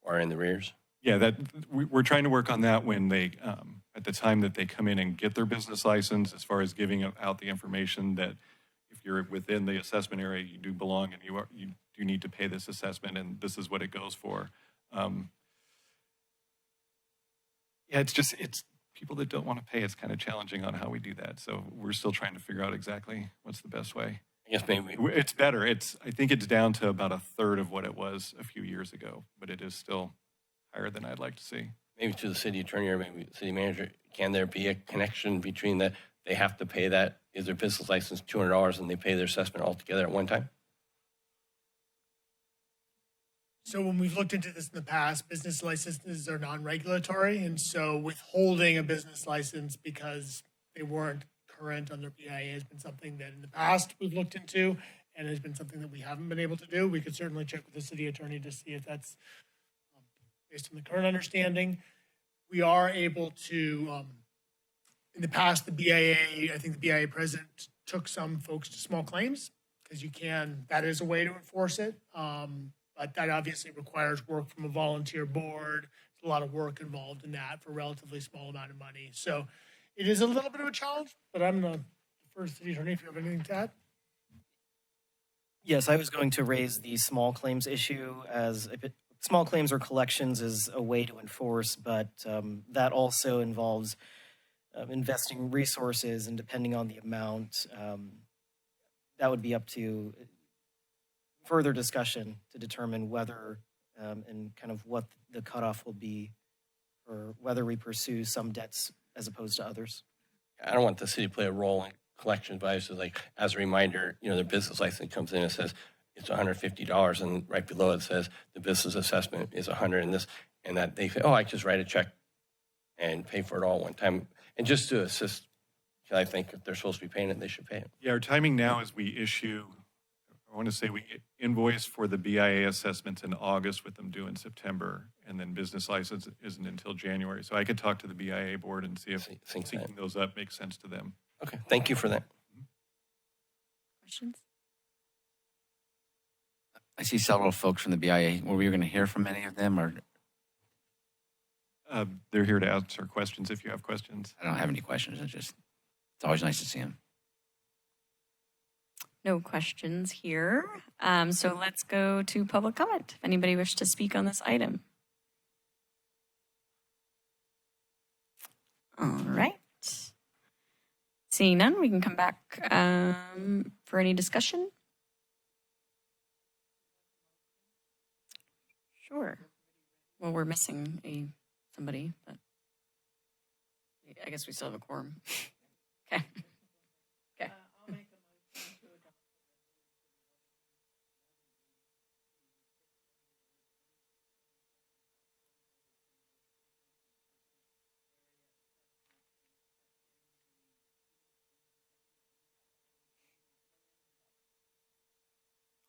are in the rears? Yeah, we're trying to work on that when they, at the time that they come in and get their business license, as far as giving out the information that if you're within the assessment area, you do belong and you do need to pay this assessment, and this is what it goes for. Yeah, it's people that don't want to pay. It's kind of challenging on how we do that. So we're still trying to figure out exactly what's the best way. I guess maybe it's better. I think it's down to about a third of what it was a few years ago, but it is still higher than I'd like to see. Maybe to the city attorney or maybe the city manager, can there be a connection between that? They have to pay that, is their business license $200 and they pay their assessment all together at one time? So when we've looked into this in the past, business licenses are non-regulatory, and so withholding a business license because they weren't current on their BIA has been something that in the past we've looked into, and has been something that we haven't been able to do. We could certainly check with the city attorney to see if that's based on the current understanding. We are able to, in the past, the BIA, I think the BIA president took some folks to small claims, because that is a way to enforce it. But that obviously requires work from a volunteer board. There's a lot of work involved in that for a relatively small amount of money. So it is a little bit of a challenge, but I'm going to defer to the city attorney if you have anything to add. Yes, I was going to raise the small claims issue as small claims or collections is a way to enforce, but that also involves investing resources, and depending on the amount, that would be up to further discussion to determine whether and kind of what the cutoff will be, or whether we pursue some debts as opposed to others. I don't want the city to play a role in collections, but I was just like, as a reminder, their business license comes in and says it's $150, and right below it says the business assessment is $100, and that they say, oh, I just write a check and pay for it all one time. And just to assist, I think if they're supposed to be paying it, they should pay it. Yeah, our timing now is we invoice for the BIA assessments in August with them due in September, and then business license isn't until January. So I could talk to the BIA board and see if syncing those up makes sense to them. Okay, thank you for that. Questions? I see several folks from the BIA. Were we going to hear from any of them, or? They're here to answer questions if you have questions. I don't have any questions. It's always nice to see them. No questions here. So let's go to public comment. If anybody wishes to speak on this item. All right. Seeing none, we can come back for any discussion. Sure. Well, we're missing somebody, but I guess we still have a quorum. Okay. Okay.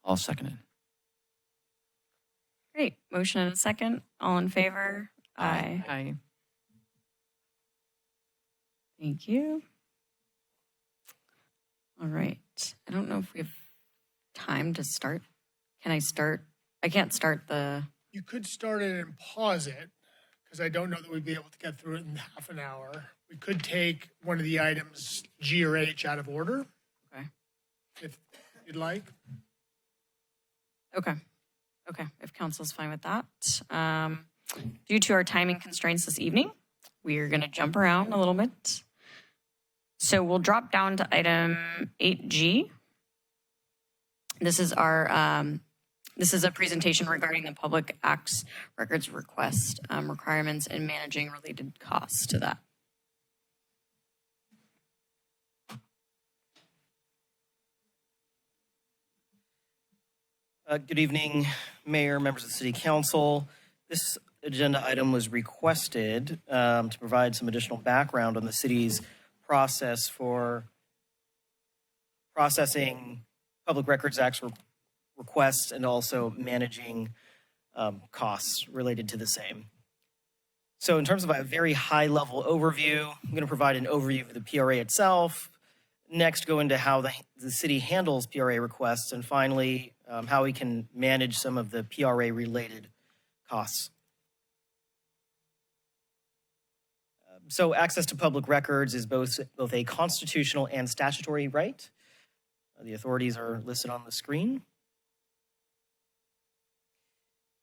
I'll second it. Great. Motion and a second. All in favor? Aye. Aye. Thank you. All right. I don't know if we have time to start. Can I start? I can't start the... You could start it and pause it, because I don't know that we'd be able to get through it in half an hour. We could take one of the items, G or H, out of order. Okay. if you'd like. Okay. Okay, if council's fine with that. Due to our timing constraints this evening, we are going to jump around a little bit. So we'll drop down to item 8G. This is a presentation regarding the public acts records request requirements and managing related costs to that. Good evening, Mayor, members of the City Council. This agenda item was requested to provide some additional background on the city's process for processing Public Records Act requests and also managing costs related to the same. So in terms of a very high-level overview, I'm going to provide an overview of the PRA itself, next go into how the city handles PRA requests, and finally, how we can manage some of the PRA-related costs. So access to public records is both a constitutional and statutory right. The authorities are listed on the screen.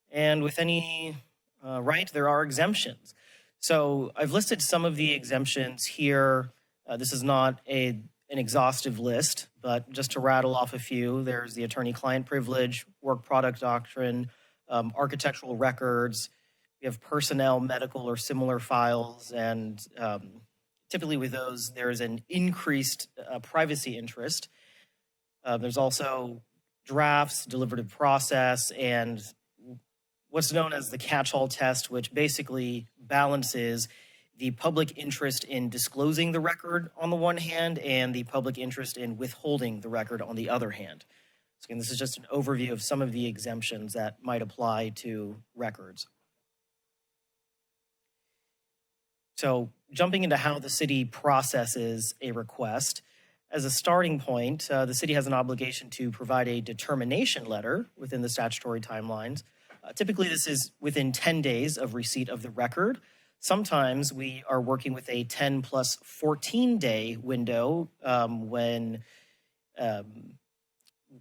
And with any right, there are exemptions. So I've listed some of the exemptions here. This is not an exhaustive list, but just to rattle off a few, there's the attorney-client privilege, work product doctrine, architectural records. We have personnel, medical, or similar files, and typically with those, there is an increased privacy interest. There's also drafts, deliberative process, and what's known as the catch-all test, which basically balances the public interest in disclosing the record on the one hand and the public interest in withholding the record on the other hand. So again, this is just an overview of some of the exemptions that might apply to records. So jumping into how the city processes a request, as a starting point, the city has an obligation to provide a determination letter within the statutory timelines. Typically, this is within 10 days of receipt of the record. Sometimes we are working with a 10 plus 14-day window when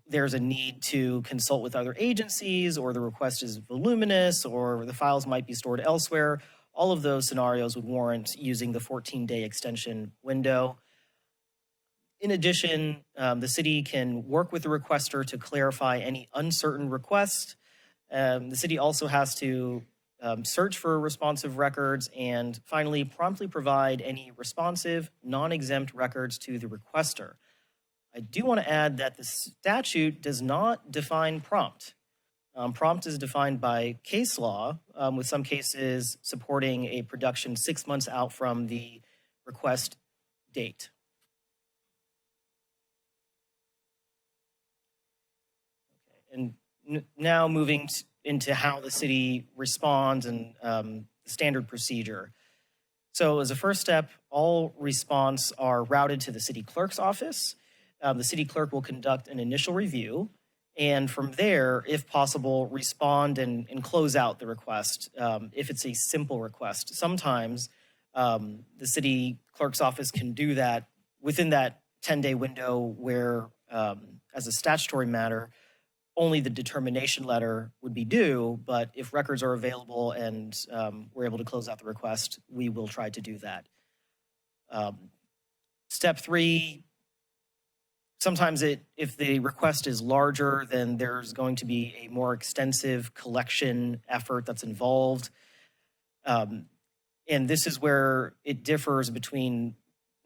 there's a need to consult with other agencies, or the request is voluminous, or the files might be stored elsewhere. All of those scenarios would warrant using the 14-day extension window. In addition, the city can work with the requester to clarify any uncertain requests. The city also has to search for responsive records, and finally, promptly provide any responsive, non-exempt records to the requester. I do want to add that the statute does not define prompt. Prompt is defined by case law, with some cases supporting a production 6 months out from the request date. Okay. And now moving into how the city responds and the standard procedure. So as a first step, all response are routed to the city clerk's office. The city clerk will conduct an initial review, and from there, if possible, respond and close out the request if it's a simple request. Sometimes the city clerk's office can do that within that 10-day window where, as a statutory matter, only the determination letter would be due, but if records are available and we're able to close out the request, we will try to do that. Step 3, sometimes if the request is larger, then there's going to be a more extensive collection effort that's involved. And this is where it differs between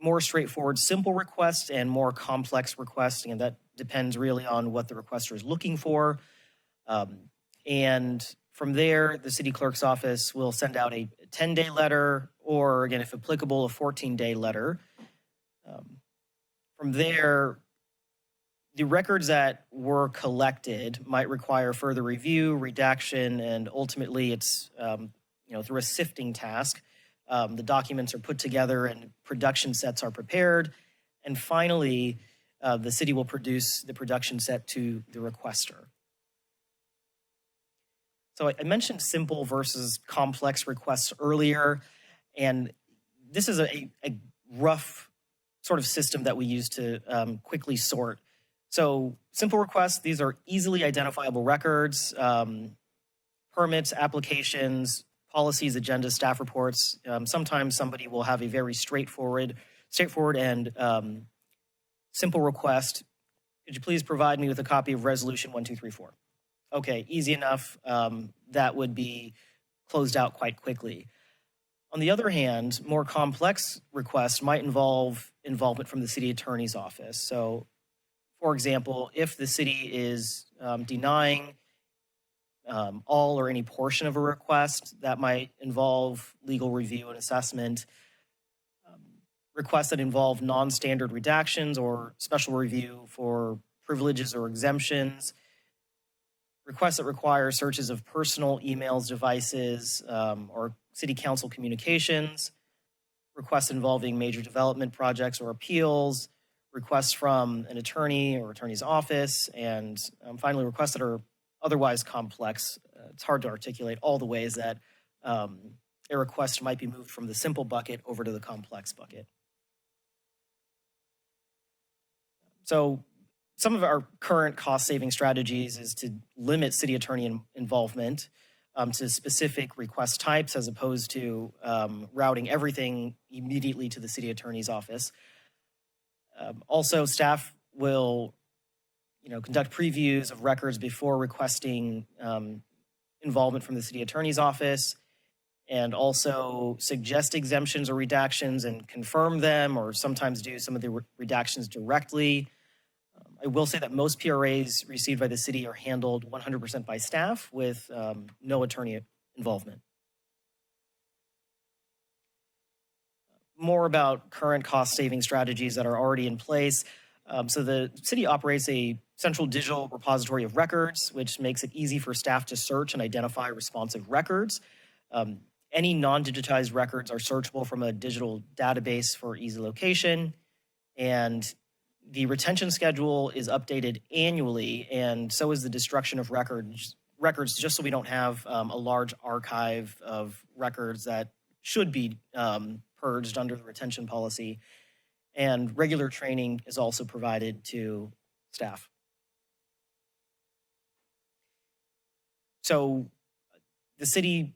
more straightforward, simple requests and more complex requests, and that depends really on what the requester is looking for. And from there, the city clerk's office will send out a 10-day letter, or again, if applicable, a 14-day letter. From there, the records that were collected might require further review, redaction, and ultimately it's through a sifting task. The documents are put together and production sets are prepared. And finally, the city will produce the production set to the requester. So I mentioned simple versus complex requests earlier, and this is a rough sort of system that we use to quickly sort. So simple requests, these are easily identifiable records, permits, applications, policies, agendas, staff reports. Sometimes somebody will have a very straightforward and simple request. Could you please provide me with a copy of Resolution 1234? Okay, easy enough. That would be closed out quite quickly. On the other hand, more complex requests might involve involvement from the city attorney's office. So, for example, if the city is denying all or any portion of a request, that might involve legal review and assessment. Requests that involve non-standard redactions or special review for privileges or exemptions. Requests that require searches of personal emails, devices, or city council communications. Requests involving major development projects or appeals. Requests from an attorney or attorney's office. And finally, requests that are otherwise complex. It's hard to articulate all the ways that a request might be moved from the simple bucket over to the complex bucket. So some of our current cost-saving strategies is to limit city attorney involvement to specific request types as opposed to routing everything immediately to the city attorney's office. Also, staff will conduct previews of records before requesting involvement from the city attorney's office, and also suggest exemptions or redactions and confirm them, or sometimes do some of the redactions directly. I will say that most PRAs received by the city are handled 100% by staff with no attorney involvement. More about current cost-saving strategies that are already in place. So the city operates a central digital repository of records, which makes it easy for staff to search and identify responsive records. Any non-digitized records are searchable from a digital database for easy location. And the retention schedule is updated annually, and so is the destruction of records, just so we don't have a large archive of records that should be purged under the retention policy. And regular training is also provided to staff. So the city,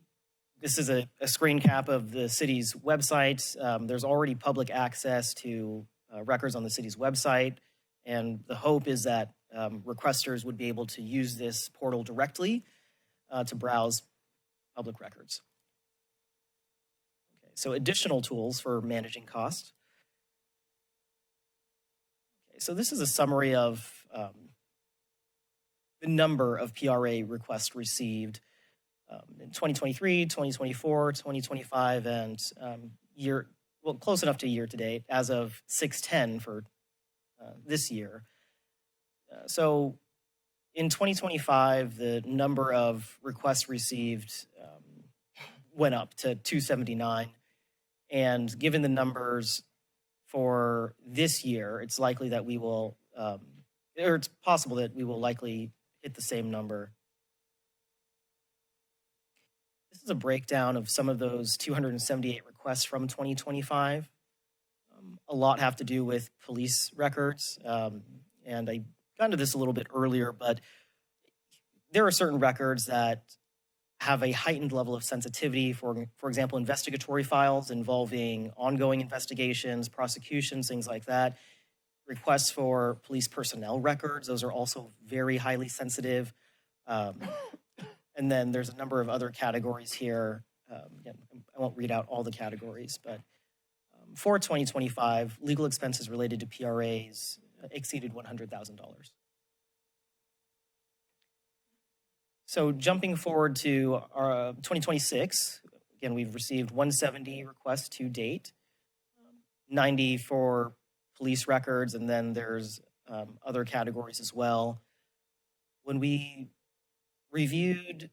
this is a screen cap of the city's website. There's already public access to records on the city's website, and the hope is that requesters would be able to use this portal directly to browse public records. Okay, so additional tools for managing costs. Okay, so this is a summary of the number of PRA requests received in 2023, 2024, 2025, and close enough to year to date as of 6/10 for this year. So in 2025, the number of requests received went up to 279. And given the numbers for this year, it's likely that we will, or it's possible that we will likely hit the same number. This is a breakdown of some of those 278 requests from 2025. A lot have to do with police records. And I got into this a little bit earlier, but there are certain records that have a heightened level of sensitivity. For example, investigatory files involving ongoing investigations, prosecutions, things like that. Requests for police personnel records, those are also very highly sensitive. And then there's a number of other categories here. Again, I won't read out all the categories, but for 2025, legal expenses related to PRAs exceeded $100,000. So jumping forward to our 2026, again, we've received 170 requests to date, 90 for police records, and then there's other categories as well. When we reviewed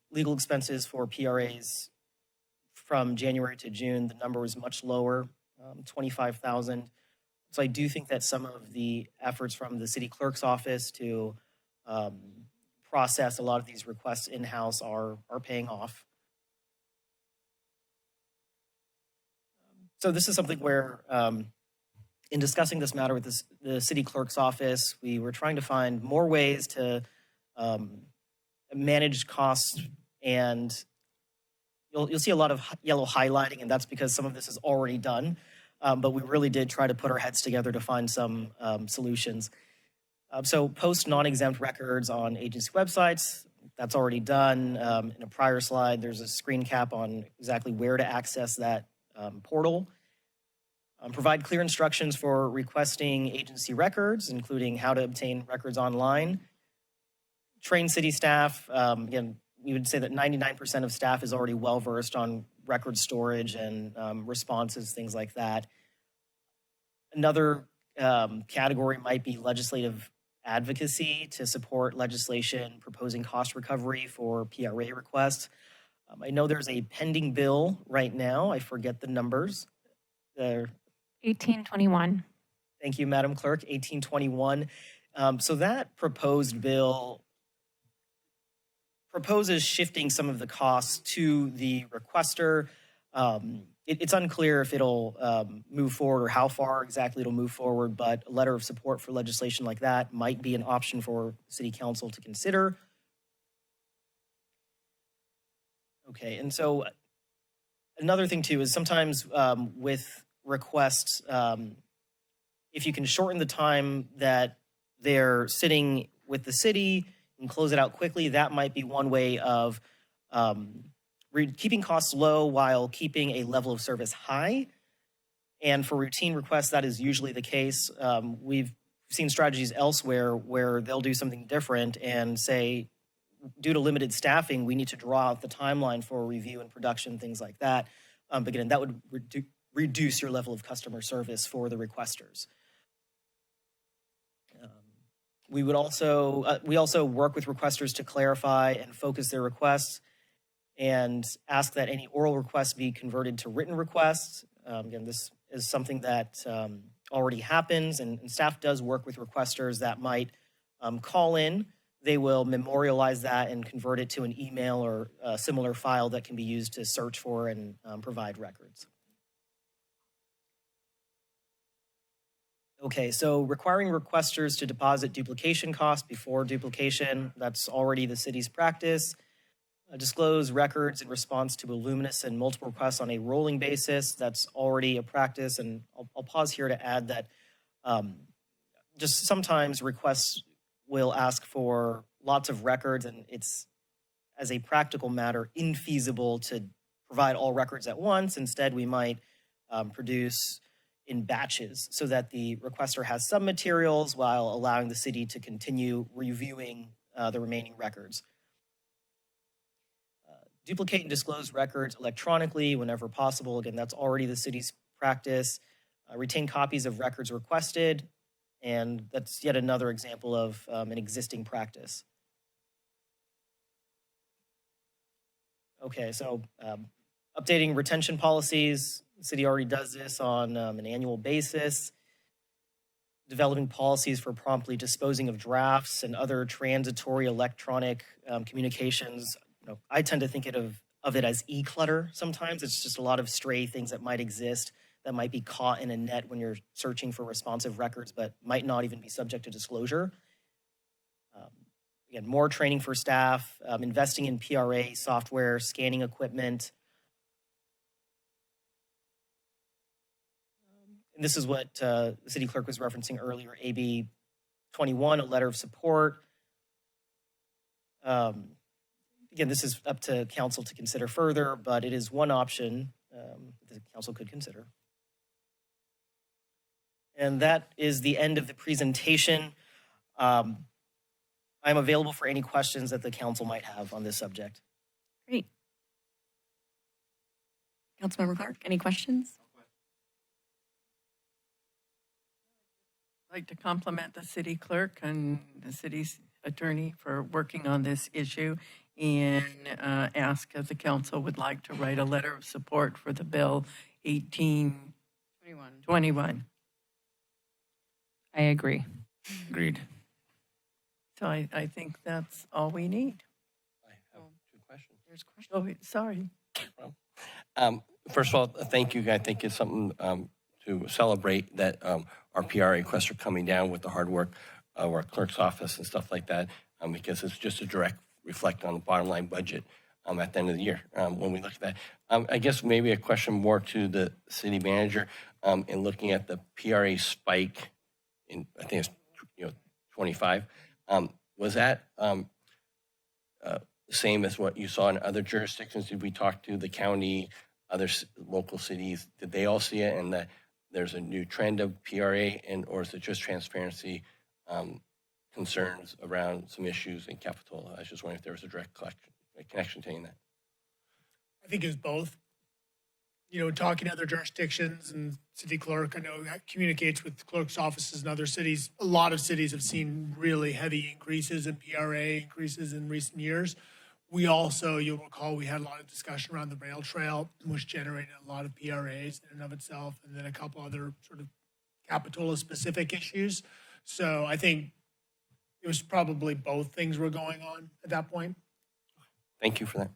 legal expenses for PRAs from January to June, the number was much lower, 25,000. So I do think that some of the efforts from the city clerk's office to process a lot of these requests in-house are paying off. So this is something where In discussing this matter with the city clerk's office, we were trying to find more ways to manage costs, and you'll see a lot of yellow highlighting, and that's because some of this is already done. But we really did try to put our heads together to find some solutions. So post non-exempt records on agency websites, that's already done. In a prior slide, there's a screen cap on exactly where to access that portal. Provide clear instructions for requesting agency records, including how to obtain records online. Train city staff. Again, we would say that 99% of staff is already well-versed on record storage and responses, things like that. Another category might be legislative advocacy to support legislation proposing cost recovery for PRA requests. I know there's a pending bill right now. I forget the numbers. 1821. Thank you, Madam Clerk, 1821. So that proposed bill proposes shifting some of the costs to the requester. It's unclear if it'll move forward or how far exactly it'll move forward, but a letter of support for legislation like that might be an option for City Council to consider. Okay, and so another thing too is sometimes with requests, if you can shorten the time that they're sitting with the city and close it out quickly, that might be one way of keeping costs low while keeping a level of service high. And for routine requests, that is usually the case. We've seen strategies elsewhere where they'll do something different and say, due to limited staffing, we need to draw out the timeline for review and production, things like that. But again, that would reduce your level of customer service for the requesters. We also work with requesters to clarify and focus their requests and ask that any oral requests be converted to written requests. Again, this is something that already happens, and staff does work with requesters that might call in. They will memorialize that and convert it to an email or a similar file that can be used to search for and provide records. Okay, so requiring requesters to deposit duplication costs before duplication, that's already the city's practice. Disclose records in response to voluminous and multiple requests on a rolling basis, that's already a practice. And I'll pause here to add that just sometimes requests will ask for lots of records, and it's, as a practical matter, infeasible to provide all records at once. Instead, we might produce in batches so that the requester has some materials while allowing the city to continue reviewing the remaining records. Duplicate and disclose records electronically whenever possible. Again, that's already the city's practice. Retain copies of records requested, and that's yet another example of an existing practice. Okay, so updating retention policies. The city already does this on an annual basis. Developing policies for promptly disposing of drafts and other transitory electronic communications. You know, I tend to think of it as e-clutter sometimes. It's just a lot of stray things that might exist that might be caught in a net when you're searching for responsive records, but might not even be subject to disclosure. Again, more training for staff, investing in PRA software, scanning equipment. And this is what the city clerk was referencing earlier, AB 21, a letter of support. Again, this is up to council to consider further, but it is one option the council could consider. And that is the end of the presentation. I'm available for any questions that the council might have on this subject. Great. Councilmember Clark, any questions? I'd like to compliment the city clerk and the city's attorney for working on this issue and ask if the council would like to write a letter of support for the bill 1821. I agree. Agreed. So I think that's all we need. I have two questions. There's questions. Oh, sorry. First of all, thank you. I think it's something to celebrate that our PRA requests are coming down with the hard work of our clerk's office and stuff like that, because it's just a direct reflect on the bottom line budget at the end of the year when we look at that. I guess maybe a question more to the city manager in looking at the PRA spike in, I think it's 25. Was that same as what you saw in other jurisdictions? Did we talk to the county, other local cities? Did they all see it and that there's a new trend of PRA, or is it just transparency concerns around some issues in Capitola? I was just wondering if there was a direct connection to that. I think it's both. Talking to other jurisdictions and city clerk, I know that communicates with clerk's offices in other cities. A lot of cities have seen really heavy increases in PRA increases in recent years. We also, you'll recall, we had a lot of discussion around the rail trail, which generated a lot of PRAs in and of itself, and then a couple other sort of Capitola-specific issues. So I think it was probably both things were going on at that point. Thank you for that.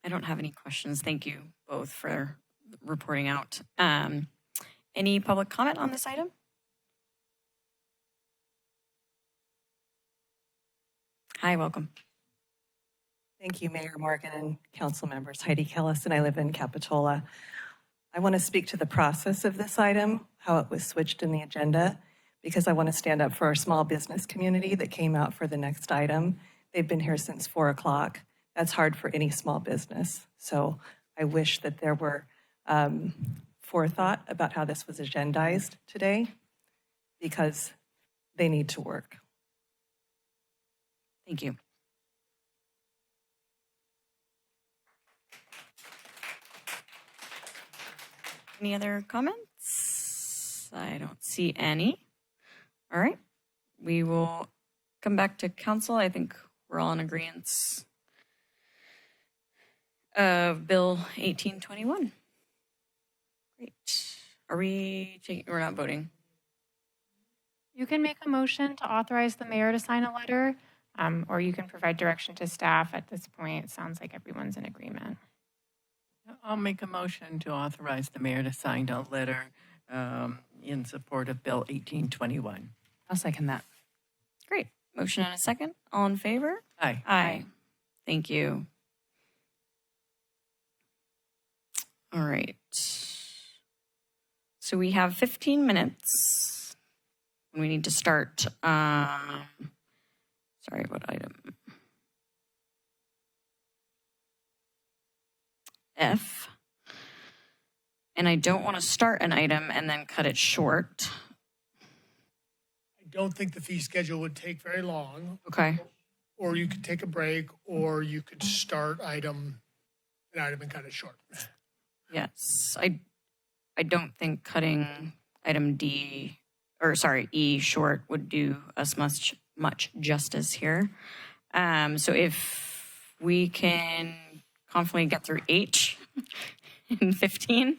I don't have any questions. Thank you both for reporting out. Any public comment on this item? Hi, welcome. Thank you, Mayor Morgan and council members. Heidi Kellis, and I live in Capitola. I want to speak to the process of this item, how it was switched in the agenda, because I want to stand up for our small business community that came out for the next item. They've been here since 4 o'clock. That's hard for any small business. So I wish that there were forethought about how this was agendized today, because they need to work. Thank you. Any other comments? I don't see any. All right. We will come back to council. I think we're all in agreement of Bill 1821. Great. Are we taking, we're not voting. You can make a motion to authorize the mayor to sign a letter, or you can provide direction to staff. At this point, it sounds like everyone's in agreement. I'll make a motion to authorize the mayor to sign a letter in support of Bill 1821. I'll second that. Great. Motion and a second. All in favor? Aye. Aye. Thank you. All right. So we have 15 minutes when we need to start. Sorry, what item? F. And I don't want to start an item and then cut it short. I don't think the fee schedule would take very long. Okay. Or you could take a break, or you could start an item and cut it short. Yes, I don't think cutting item E short would do us much justice here. So if we can confidently get through H in 15.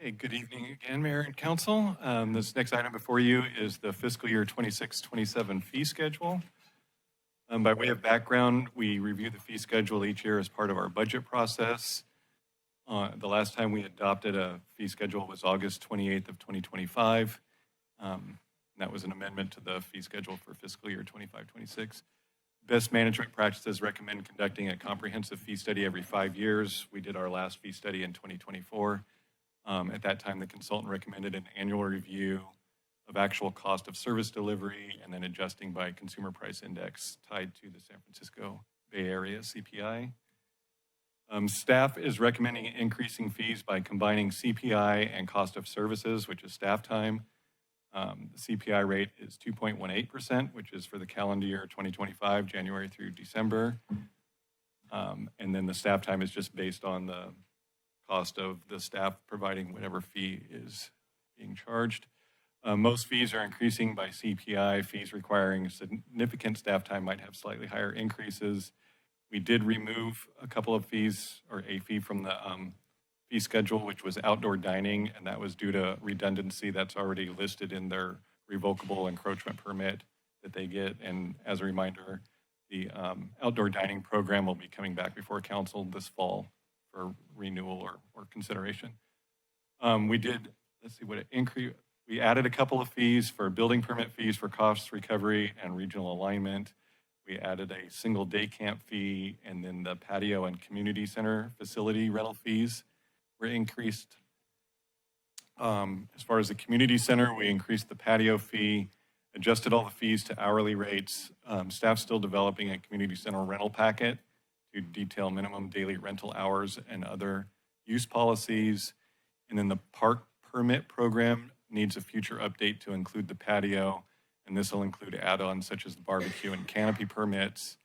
Okay, good evening again, Mayor and Council. This next item before you is the fiscal year 26-27 fee schedule. By way of background, we review the fee schedule each year as part of our budget process. The last time we adopted a fee schedule was August 28th of 2025. That was an amendment to the fee schedule for fiscal year 25-26. Best management practices recommend conducting a comprehensive fee study every 5 years. We did our last fee study in 2024. At that time, the consultant recommended an annual review of actual cost of service delivery and then adjusting by consumer price index tied to the San Francisco Bay Area CPI. Staff is recommending increasing fees by combining CPI and cost of services, which is staff time. The CPI rate is 2.18%, which is for the calendar year 2025, January through December. And then the staff time is just based on the cost of the staff providing whatever fee is being charged. Most fees are increasing by CPI. Fees requiring significant staff time might have slightly higher increases. We did remove a couple of fees, or a fee from the fee schedule, which was outdoor dining, and that was due to redundancy that's already listed in their revocable encroachment permit that they get. And as a reminder, the outdoor dining program will be coming back before council this fall for renewal or consideration. We did, let's see what it increased. We added a couple of fees for building permit fees for cost recovery and regional alignment. We added a single day camp fee, and then the patio and community center facility rental fees were increased. As far as the community center, we increased the patio fee, adjusted all the fees to hourly rates. Staff still developing a community center rental packet to detail minimum daily rental hours and other use policies. And then the park permit program needs a future update to include the patio, and this will include add-ons such as the barbecue and canopy permits.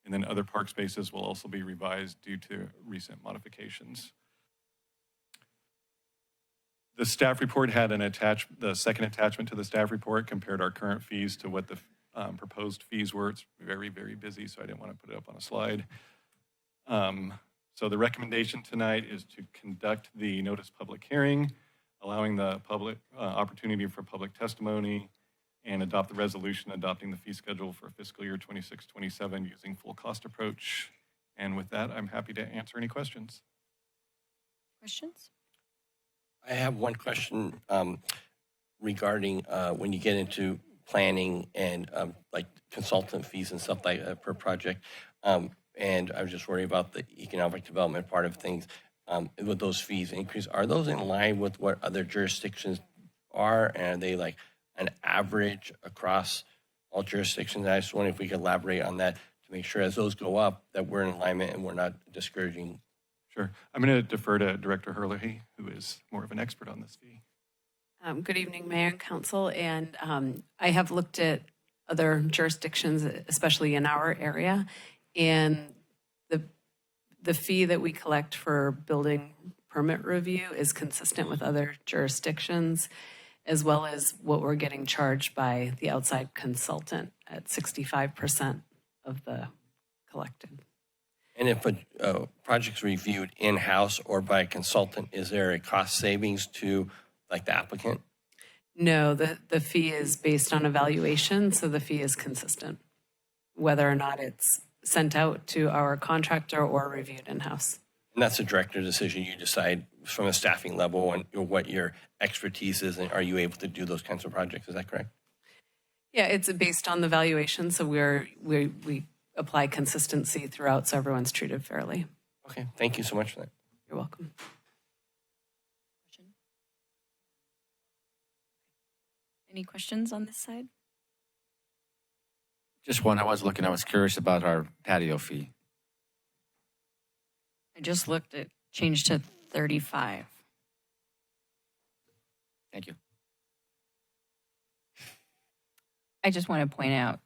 And then other park spaces will also be revised due to recent modifications. The staff report had the second attachment to the staff report compared our current fees to what the proposed fees were. It's very, very busy, so I didn't want to put it up on a slide. So the recommendation tonight is to conduct the notice public hearing, allowing the public opportunity for public testimony, and adopt the resolution adopting the fee schedule for fiscal year 26-27 using full cost approach. And with that, I'm happy to answer any questions. Questions? I have one question regarding when you get into planning and like consultant fees and stuff like that per project. And I was just worried about the economic development part of things. With those fees increase, are those in line with what other jurisdictions are? And are they like an average across all jurisdictions? I just wonder if we could elaborate on that to make sure as those go up that we're in alignment and we're not discouraging. Sure. I'm going to defer to Director Herlihy, who is more of an expert on this fee. Good evening, Mayor and Council. And I have looked at other jurisdictions, especially in our area, and the fee that we collect for building permit review is consistent with other jurisdictions, as well as what we're getting charged by the outside consultant at 65% of the collected. And if a project's reviewed in-house or by a consultant, is there a cost savings to like the applicant? No, the fee is based on evaluation, so the fee is consistent, whether or not it's sent out to our contractor or reviewed in-house. And that's a director decision. You decide from a staffing level and what your expertise is, and are you able to do those kinds of projects? Is that correct? Yeah, it's based on the valuation, so we apply consistency throughout so everyone's treated fairly. Okay, thank you so much for that. You're welcome. Any questions on this side? Just one, I was curious about our patio fee. I just looked at changed to 35. Thank you. I just want to point out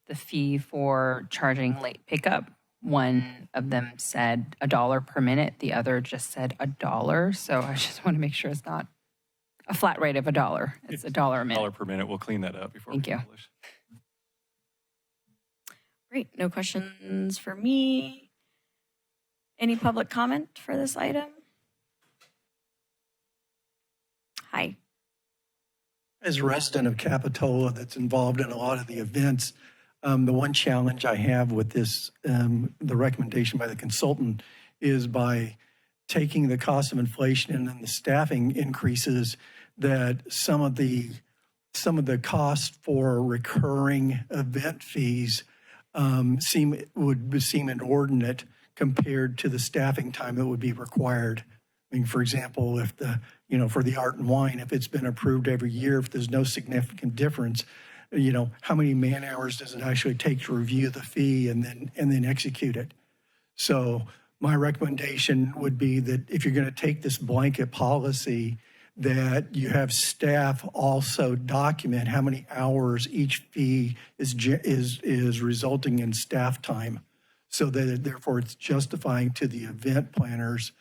the fee for charging late pickup. One of them said $1 per minute. The other just said $1. So I just want to make sure it's not a flat rate of $1. It's $1 a minute. $1 per minute. We'll clean that up before Thank we you. publish. Great, no questions for me. Any public comment for this item? Hi. As a resident of Capitola that's involved in a lot of the events, the one challenge I have with this, the recommendation by the consultant, is by taking the cost of inflation and then the staffing increases, that some of the costs for recurring event fees would seem inordinate compared to the staffing time that would be required. I mean, for example, if for the art and wine, if it's been approved every year, if there's no significant difference, how many man hours does it actually take to review the fee and then execute it? So my recommendation would be that if you're going to take this blanket policy, that you have staff also document how many hours each fee is resulting in staff time, so that therefore it's justifying to the event planners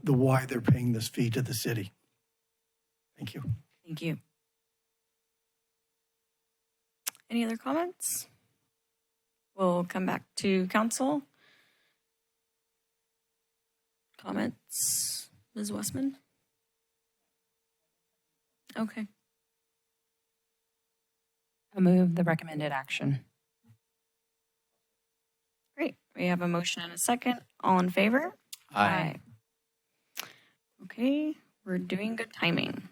why they're paying this fee to the city. Thank you. Thank you. Any other comments? We'll come back to council. Comments, Ms. Westman? Okay. I move the recommended action. Great. We have a motion and a second. All in favor? Aye. Okay, we're doing good timing.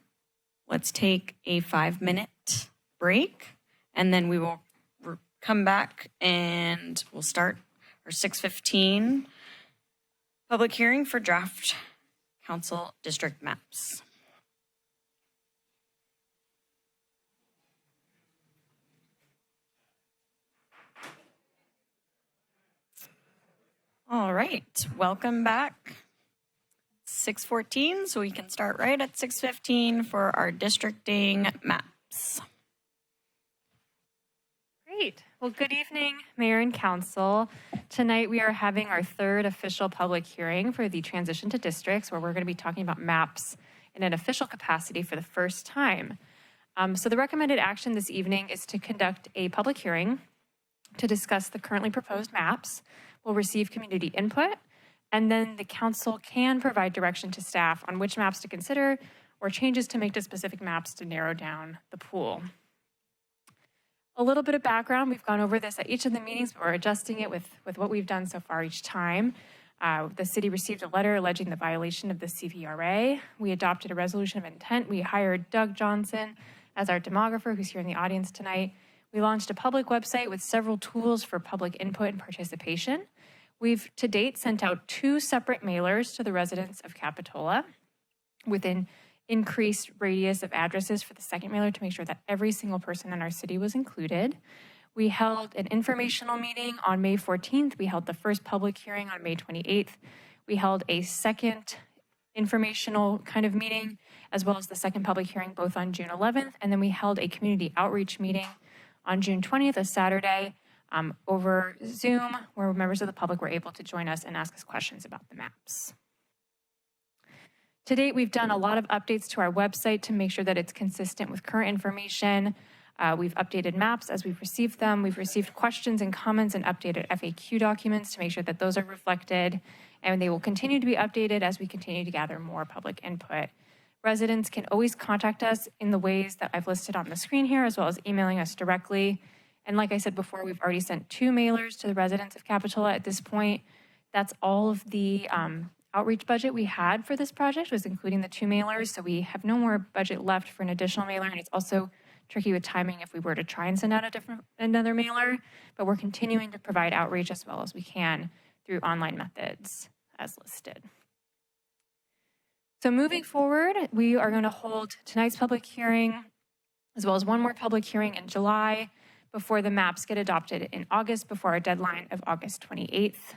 Let's take a 5-minute break, and then we will come back and we'll start our 6:15 public hearing for draft council district maps. All right, welcome back. 6:14, so we can start right at 6:15 for our districting maps. Great. Well, good evening, Mayor and Council. Tonight we are having our third official public hearing for the transition to districts, where we're going to be talking about maps in an official capacity for the first time. So the recommended action this evening is to conduct a public hearing to discuss the currently proposed maps. We'll receive community input, and then the council can provide direction to staff on which maps to consider or changes to make to specific maps to narrow down the pool. A little bit of background, we've gone over this at each of the meetings, but we're adjusting it with what we've done so far each time. The city received a letter alleging the violation of the CVRA. We adopted a resolution of intent. We hired Doug Johnson as our demographer, who's here in the audience tonight. We launched a public website with several tools for public input and participation. We've to date sent out 2 separate mailers to the residents of Capitola with an increased radius of addresses for the second mailer to make sure that every single person in our city was included. We held an informational meeting on May 14th. We held the first public hearing on May 28th. We held a second informational kind of meeting, as well as the second public hearing, both on June 11th. And then we held a community outreach meeting on June 20th, a Saturday, over Zoom, where members of the public were able to join us and ask us questions about the maps. To date, we've done a lot of updates to our website to make sure that it's consistent with current information. We've updated maps as we've received them. We've received questions and comments and updated FAQ documents to make sure that those are reflected, and they will continue to be updated as we continue to gather more public input. Residents can always contact us in the ways that I've listed on the screen here, as well as emailing us directly. And like I said before, we've already sent 2 mailers to the residents of Capitola at this point. That's all of the outreach budget we had for this project, was including the 2 mailers. So we have no more budget left for an additional mailer. And it's also tricky with timing if we were to try and send out another mailer, but we're continuing to provide outreach as well as we can through online methods as listed. So moving forward, we are going to hold tonight's public hearing, as well as one more public hearing in July before the maps get adopted in August, before our deadline of August 28th.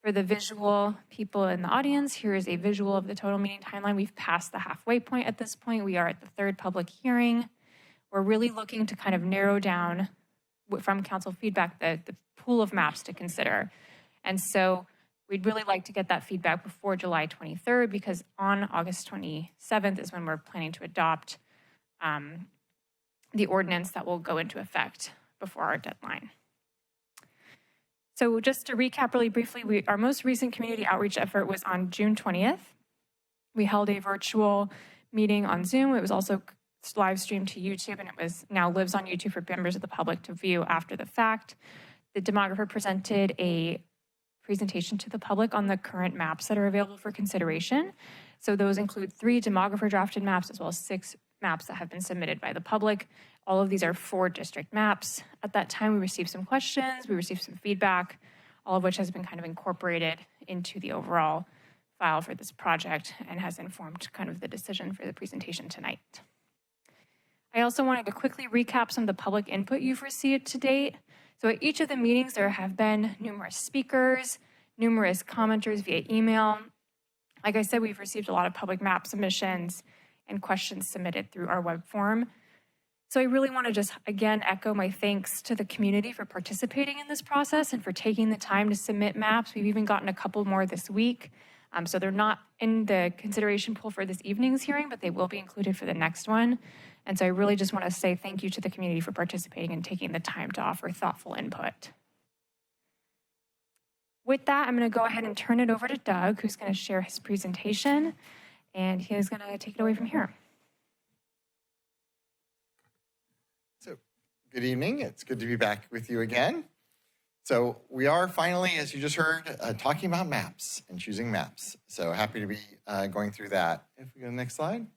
For the visual people in the audience, here is a visual of the total meeting timeline. We've passed the halfway point at this point. We are at the 3rd public hearing. We're really looking to kind of narrow down from council feedback the pool of maps to consider. And so we'd really like to get that feedback before July 23rd, because on August 27th is when we're planning to adopt the ordinance that will go into effect before our deadline. So just to recap really briefly, our most recent community outreach effort was on June 20th. We held a virtual meeting on Zoom. It was also live streamed to YouTube, and it now lives on YouTube for members of the public to view after the fact. The demographer presented a presentation to the public on the current maps that are available for consideration. So those include 3 demographer drafted maps, as well as 6 maps that have been submitted by the public. All of these are 4 district maps. At that time, we received some questions, we received some feedback, all of which has been kind of incorporated into the overall file for this project and has informed kind of the decision for the presentation tonight. I also wanted to quickly recap some of the public input you've received to date. So at each of the meetings, there have been numerous speakers, numerous commenters via email. Like I said, we've received a lot of public map submissions and questions submitted through our web form. So I really want to just, again, echo my thanks to the community for participating in this process and for taking the time to submit maps. We've even gotten a couple more this week. So they're not in the consideration pool for this evening's hearing, but they will be included for the next one. And so I really just want to say thank you to the community for participating and taking the time to offer thoughtful input. With that, I'm going to go ahead and turn it over to Doug, who's going to share his presentation, and he's going to take it away from here. So, good evening. It's good to be back with you again. So we are finally, as you just heard, talking about maps and choosing maps. So happy to be going through that. If we go to the next slide.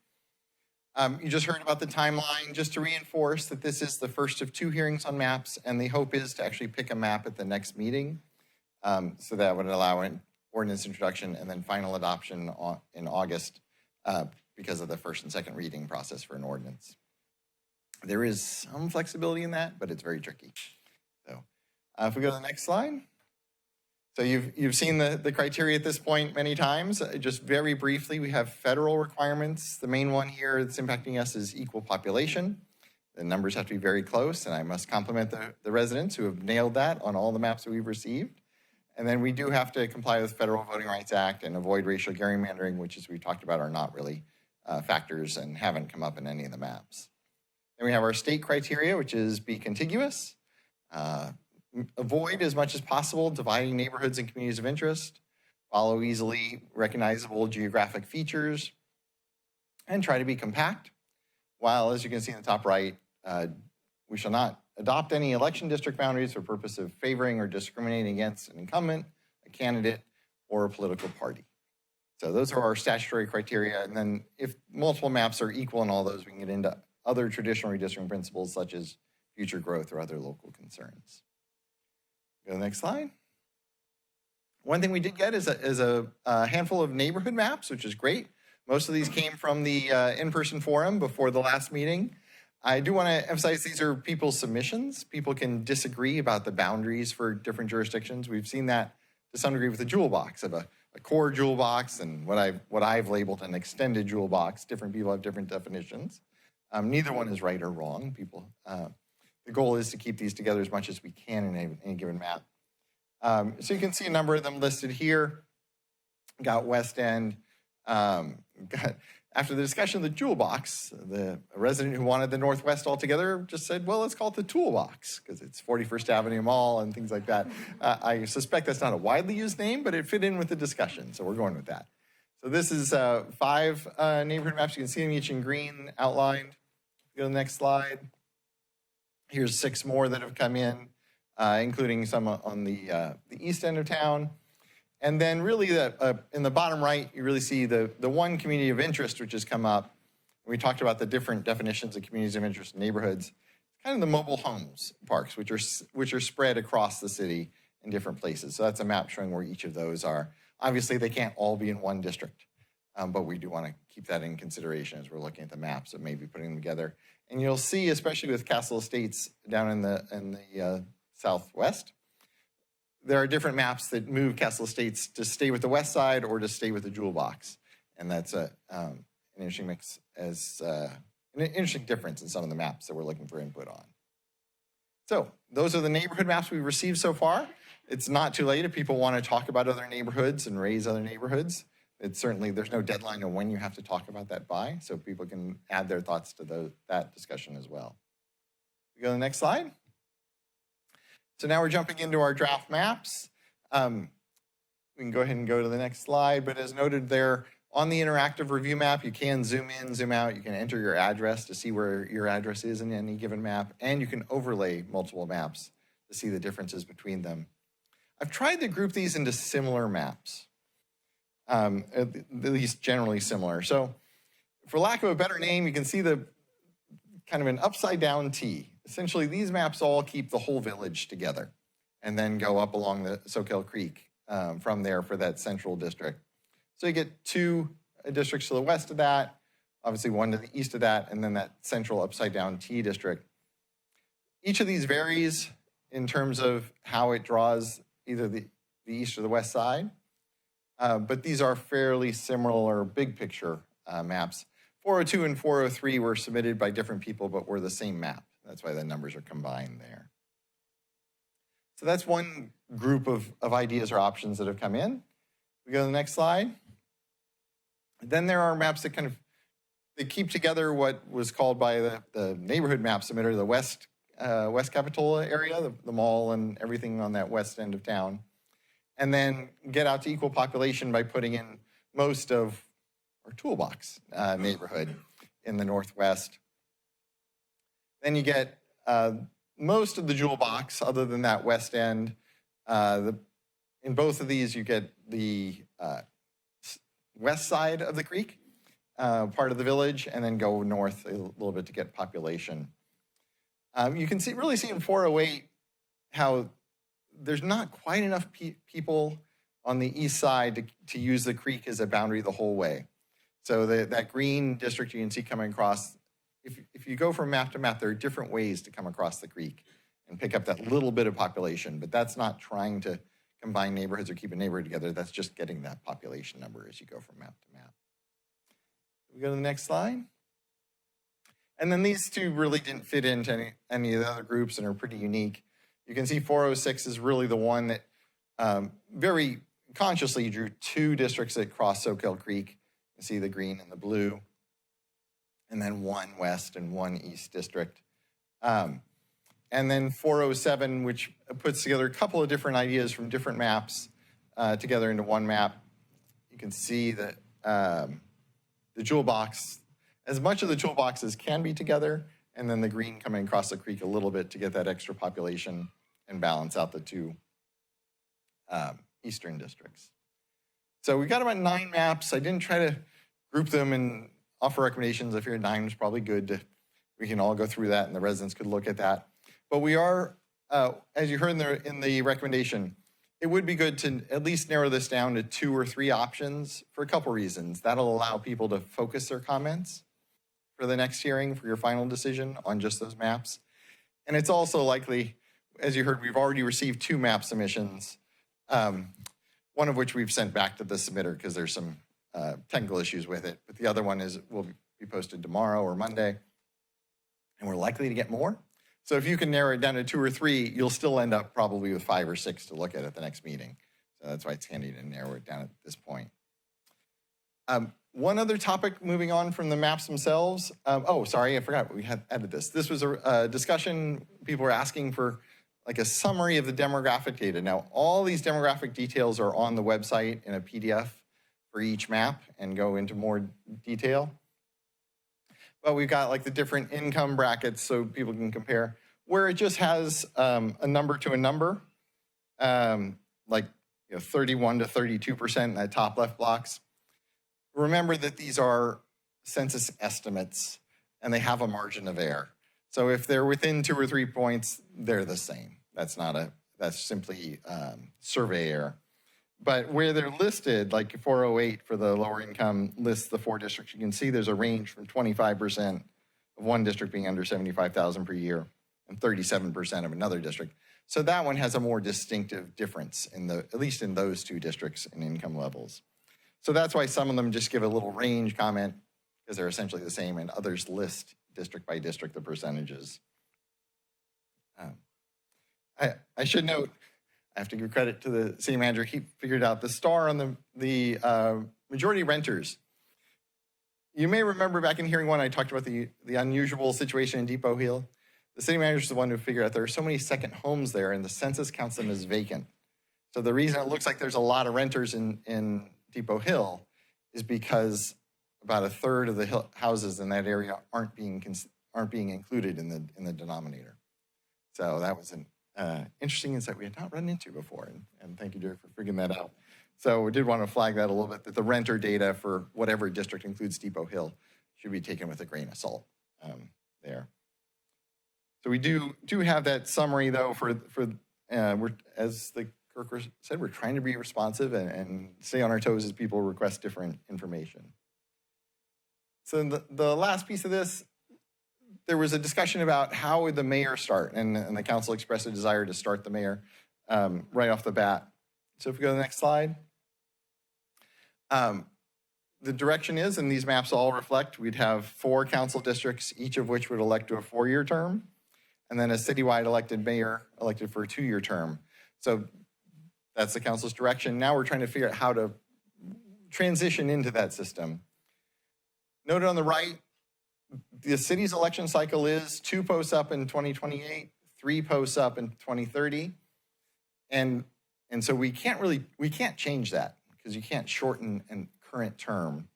You just heard about the timeline. Just to reinforce that this is the first of 2 hearings on maps, and the hope is to actually pick a map at the next meeting. So that would allow an ordinance introduction and then final adoption in August because of the first and second reading process for an ordinance. There is some flexibility in that, but it's very tricky. So if we go to the next slide. So you've seen the criteria at this point many times. Just very briefly, we have federal requirements. The main one here that's impacting us is equal population. The numbers have to be very close, and I must compliment the residents who have nailed that on all the maps that we've received. And then we do have to comply with Federal Voting Rights Act and avoid racial gerrymandering, which, as we talked about, are not really factors and haven't come up in any of the maps. Then we have our state criteria, which is be contiguous, avoid as much as possible dividing neighborhoods and communities of interest, follow easily recognizable geographic features, and try to be compact. While, as you can see in the top right, we shall not adopt any election district boundaries for purpose of favoring or discriminating against an incumbent, a candidate, or a political party. So those are our statutory criteria. And then if multiple maps are equal in all those, we can get into other traditional redistricting principles such as future growth or other local concerns. Go to the next slide. One thing we did get is a handful of neighborhood maps, which is great. Most of these came from the in-person forum before the last meeting. I do want to emphasize these are people's submissions. People can disagree about the boundaries for different jurisdictions. We've seen that to some degree with the jewel box of a core jewel box and what I've labeled an extended jewel box. Different people have different definitions. Neither one is right or wrong. The goal is to keep these together as much as we can in any given map. So you can see a number of them listed here. Got West End. After the discussion of the jewel box, the resident who wanted the Northwest altogether just said, well, let's call it the toolbox because it's 41st Avenue Mall and things like that. I suspect that's not a widely used name, but it fit in with the discussion, so we're going with that. So this is 5 neighborhood maps. You can see them each in green outlined. Go to the next slide. Here's 6 more that have come in, including some on the east end of town. And then really in the bottom right, you really see the one community of interest which has come up. We talked about the different definitions of communities of interest in neighborhoods. It's kind of the mobile homes parks, which are spread across the city in different places. So that's a map showing where each of those are. Obviously, they can't all be in one district, but we do want to keep that in consideration as we're looking at the maps and maybe putting them together. And you'll see, especially with Castle Estates down in the southwest, there are different maps that move Castle Estates to stay with the west side or to stay with the jewel box. And that's an interesting mix as an interesting difference in some of the maps that we're looking for input on. So those are the neighborhood maps we've received so far. It's not too late if people want to talk about other neighborhoods and raise other neighborhoods. It's certainly, there's no deadline on when you have to talk about that by, so people can add their thoughts to that discussion as well. We go to the next slide. So now we're jumping into our draft maps. We can go ahead and go to the next slide, but as noted there, on the interactive review map, you can zoom in, zoom out, you can enter your address to see where your address is in any given map, and you can overlay multiple maps to see the differences between them. I've tried to group these into similar maps, at least generally similar. So for lack of a better name, you can see the kind of an upside down T. Essentially, these maps all keep the whole village together and then go up along the Soquel Creek from there for that central district. So you get 2 districts to the west of that, obviously 1 to the east of that, and then that central upside down T district. Each of these varies in terms of how it draws either the east or the west side, but these are fairly similar big picture maps. 402 and 403 were submitted by different people, but were the same map. That's why the numbers are combined there. So that's one group of ideas or options that have come in. We go to the next slide. Then there are maps that they keep together what was called by the neighborhood map submitter, the West Capitola area, the mall and everything on that west end of town, and then get out to equal population by putting in most of our toolbox neighborhood in the northwest. Then you get most of the jewel box, other than that west end. In both of these, you get the west side of the creek, part of the village, and then go north a little bit to get population. You can really see in 408 how there's not quite enough people on the east side to use the creek as a boundary the whole way. So that green district you can see coming across, if you go from map to map, there are different ways to come across the creek and pick up that little bit of population, but that's not trying to combine neighborhoods or keep a neighborhood together. That's just getting that population number as you go from map to map. We go to the next slide. And then these two really didn't fit into any of the other groups and are pretty unique. You can see 406 is really the one that very consciously drew two districts that cross Soquel Creek. You see the green and the blue, and then one west and one east district. And then 407, which puts together a couple of different ideas from different maps together into one map. You can see that the jewel box, as much of the jewel boxes can be together, and then the green coming across the creek a little bit to get that extra population and balance out the two eastern districts. So we got about 9 maps. I didn't try to group them and offer recommendations. I figured 9 was probably good. We can all go through that and the residents could look at that. But we are, as you heard in the recommendation, it would be good to at least narrow this down to 2 or 3 options for a couple reasons. That'll allow people to focus their comments for the next hearing for your final decision on just those maps. And it's also likely, as you heard, we've already received 2 map submissions, one of which we've sent back to the submitter because there's some technical issues with it. But the other one will be posted tomorrow or Monday, and we're likely to get more. So if you can narrow it down to 2 or 3, you'll still end up probably with 5 or 6 to look at the next meeting. So that's why it's handy to narrow it down at this point. One other topic moving on from the maps themselves. Oh, sorry, I forgot we had added this. This was a discussion. People were asking for like a summary of the demographic data. Now, all these demographic details are on the website in a PDF for each map and go into more detail. But we've got like the different income brackets so people can compare, where it just has a number to a number, like 31 to 32% in that top left blocks. Remember that these are census estimates and they have a margin of error. So if they're within 2 or 3 points, they're the same. That's simply survey error. But where they're listed, like 408 for the lower income lists the 4 districts, you can see there's a range from 25% of one district being under 75,000 per year and 37% of another district. So that one has a more distinctive difference at least in those 2 districts in income levels. So that's why some of them just give a little range comment because they're essentially the same, and others list district by district the percentages. I should note, I have to give credit to the city manager. He figured out the star on the majority renters. You may remember back in hearing 1, I talked about the unusual situation in Depot Hill. The city manager is the one who figured out there are so many second homes there, and the census counts them as vacant. So the reason it looks like there's a lot of renters in Depot Hill is because about 1/3 of the houses in that area aren't being included in the denominator. So that was an interesting insight we had not run into before, and thank you, Derek, for figuring that out. So we did want to flag that a little bit, that the renter data for whatever district includes Depot Hill should be taken with a grain of salt there. So we do have that summary, though, we're, as the Kirk said, we're trying to be responsive and stay on our toes as people request different information. So the last piece of this, there was a discussion about how would the mayor start, and the council expressed a desire to start the mayor right off the bat. So if we go to the next slide. The direction is, and these maps all reflect, we'd have 4 council districts, each of which would elect to a 4-year term, and then a citywide elected mayor elected for a 2-year term. So that's the council's direction. Now we're trying to figure out how to transition into that system. Noted on the right, the city's election cycle is 2 posts up in 2028, 3 posts up in 2030. And so we can't change that because you can't shorten a current term.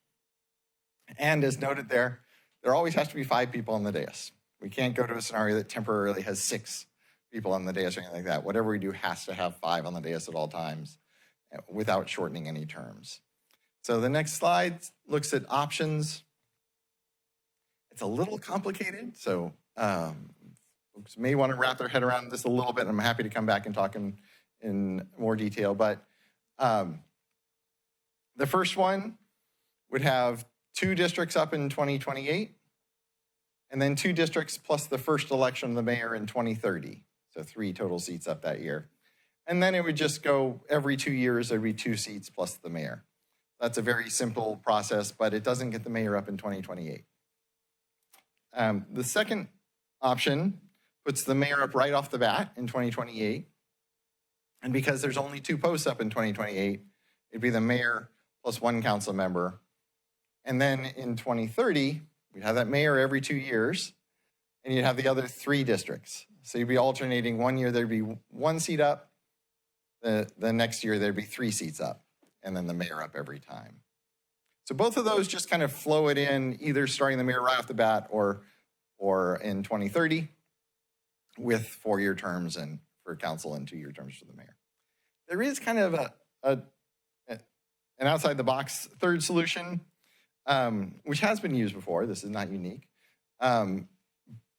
And as noted there always has to be 5 people on the dais. We can't go to a scenario that temporarily has 6 people on the dais or anything like that. Whatever we do has to have 5 on the dais at all times without shortening any terms. So the next slide looks at options. It's a little complicated, so folks may want to wrap their head around this a little bit, and I'm happy to come back and talk in more detail. But the first one would have 2 districts up in 2028, and then 2 districts plus the first election of the mayor in 2030. So 3 total seats up that year. And then it would just go every 2 years, there'd be 2 seats plus the mayor. That's a very simple process, but it doesn't get the mayor up in 2028. The second option puts the mayor up right off the bat in 2028. And because there's only 2 posts up in 2028, it'd be the mayor plus 1 council member. And then in 2030, we'd have that mayor every 2 years, and you'd have the other 3 districts. So you'd be alternating. One year there'd be 1 seat up, the next year there'd be 3 seats up, and then the mayor up every time. So both of those just kind of flow it in, either starting the mayor right off the bat or in 2030 with 4-year terms and for council and 2-year terms for the mayor. There is kind of an outside the box third solution, which has been used before. This is not unique,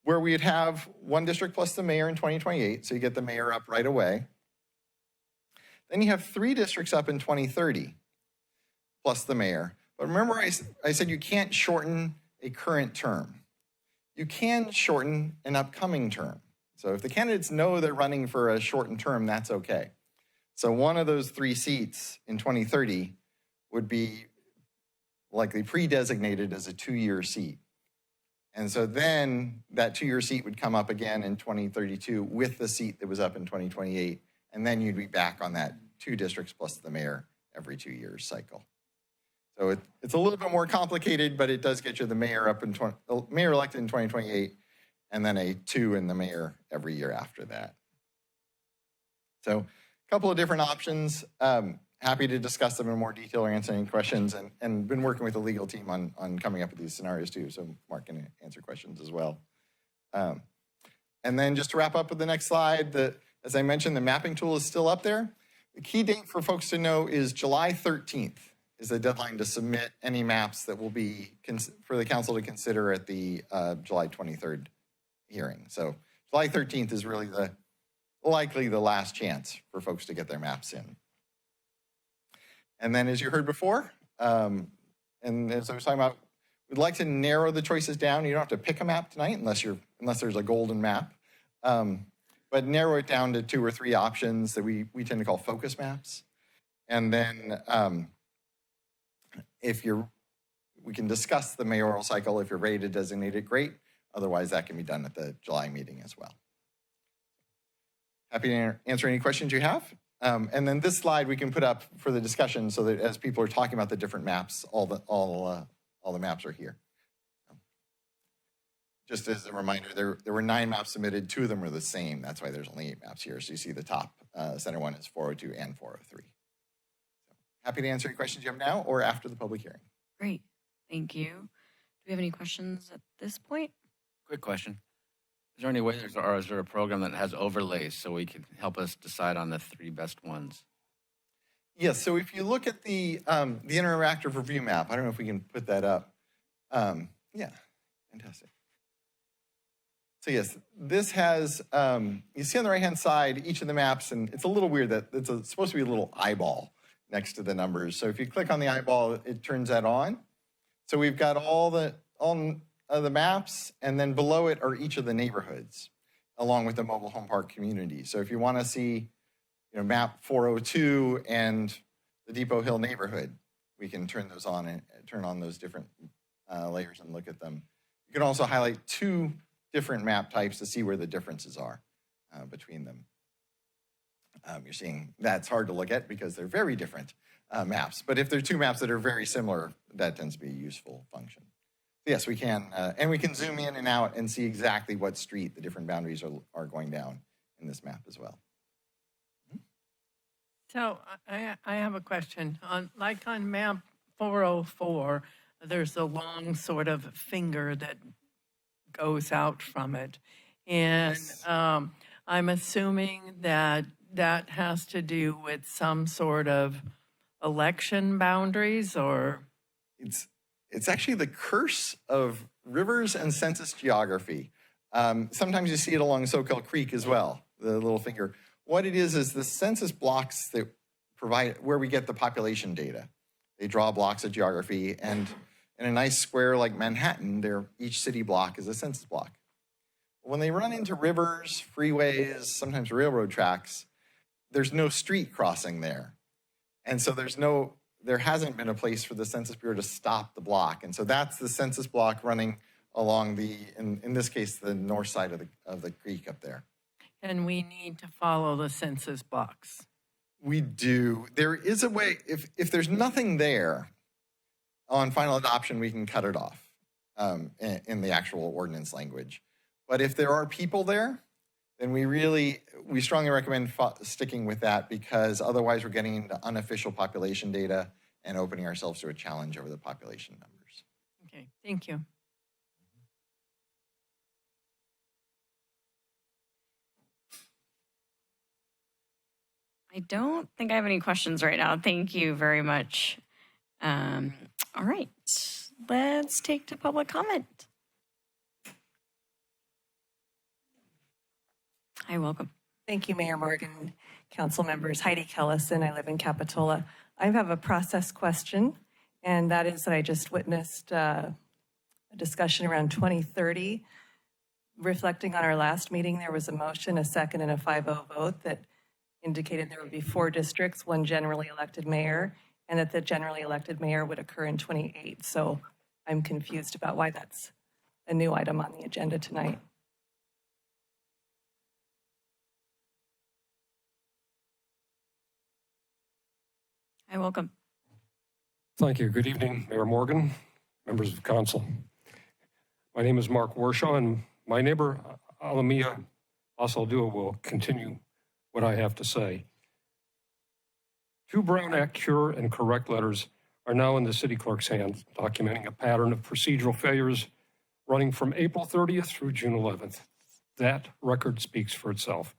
where we'd have 1 district plus the mayor in 2028. So you get the mayor up right away. Then you have 3 districts up in 2030 plus the mayor. But remember I said you can't shorten a current term. You can shorten an upcoming term. So if the candidates know they're running for a shortened term, that's okay. So one of those 3 seats in 2030 would be likely pre-designated as a 2-year seat. And so then that 2-year seat would come up again in 2032 with the seat that was up in 2028. And then you'd be back on that 2 districts plus the mayor every 2 years cycle. So it's a little bit more complicated, but it does get you the mayor mayor elected in 2028, and then a 2 in the mayor every year after that. So a couple of different options. Happy to discuss them in more detail or answer any questions, and been working with the legal team on coming up with these scenarios too, so Mark can answer questions as well. And then just to wrap up with the next slide, as I mentioned, the mapping tool is still up there. The key date for folks to know is July 13th. Is the deadline to submit any maps that will be for the council to consider at the July 23rd hearing. So July 13th is really likely the last chance for folks to get their maps in. And then as you heard before, and as I was talking about, we'd like to narrow the choices down. You don't have to pick a map tonight unless there's a golden map, but narrow it down to 2 or 3 options that we tend to call focus maps. And then we can discuss the mayoral cycle. If you're ready to designate it, great. Otherwise, that can be done at the July meeting as well. Happy to answer any questions you have. And then this slide we can put up for the discussion so that as people are talking about the different maps, all the maps are here. Just as a reminder, there were 9 maps submitted. 2 of them are the same. That's why there's only 8 maps here. So you see the top center one is 402 and 403. Happy to answer any questions you have now or after the public hearing. Great, thank you. Do we have any questions at this point? Quick question. Is there any way, or is there a program that has overlays so we can help us decide on the 3 best ones? Yes, so if you look at the interactive review map, I don't know if we can put that up. Yeah, fantastic. So yes, this has, you see on the right-hand side, each of the maps, and it's a little weird that it's supposed to be a little eyeball next to the numbers. So if you click on the eyeball, it turns that on. So we've got all the maps, and then below it are each of the neighborhoods, along with the mobile home park community. So if you want to see, map 402 and the Depot Hill neighborhood, we can turn those on and turn on those different layers and look at them. You can also highlight 2 different map types to see where the differences are between them. You're seeing that's hard to look at because they're very different maps. But if there are 2 maps that are very similar, that tends to be a useful function. Yes, we can. And we can zoom in and out and see exactly what street the different boundaries are going down in this map as well. So I have a question. Like on map 404, there's a long sort of finger that goes out from it. And I'm assuming that that has to do with some sort of election boundaries, or? It's actually the curse of rivers and census geography. Sometimes you see it along Soquel Creek as well, the little finger. What it is the census blocks that provide where we get the population data. They draw blocks of geography, and in a nice square like Manhattan, each city block is a census block. When they run into rivers, freeways, sometimes railroad tracks, there's no street crossing there. And so there hasn't been a place for the Census Bureau to stop the block. And so that's the census block running along in this case, the north side of the creek up there. And we need to follow the census blocks. We do. There is a way, if there's nothing there, on final adoption, we can cut it off in the actual ordinance language. But if there are people there, then we strongly recommend sticking with that, because otherwise we're getting into unofficial population data and opening ourselves to a challenge over the population numbers. Okay, thank you. I don't think I have any questions right now. Thank you very much. All right, let's take to public comment. Hi, welcome. Thank you, Mayor Morgan, council members. Heidi Kellison, I live in Capitola. I have a process question, and that is that I just witnessed a discussion around 2030. Reflecting on our last meeting, there was a motion, a second, and a 5-0 vote that indicated there would be 4 districts, 1 generally elected mayor, and that the generally elected mayor would occur in 28. So I'm confused about why that's a new item on the agenda tonight. Hi, welcome. Thank you. Good evening, Mayor Morgan, members of council. My name is Mark Warshaw, and my neighbor, Alamia Asaldua, will continue what I have to say. 2 Brown Act cure and correct letters are now in the city clerk's hands, documenting a pattern of procedural failures running from April 30th through June 11th. That record speaks for itself.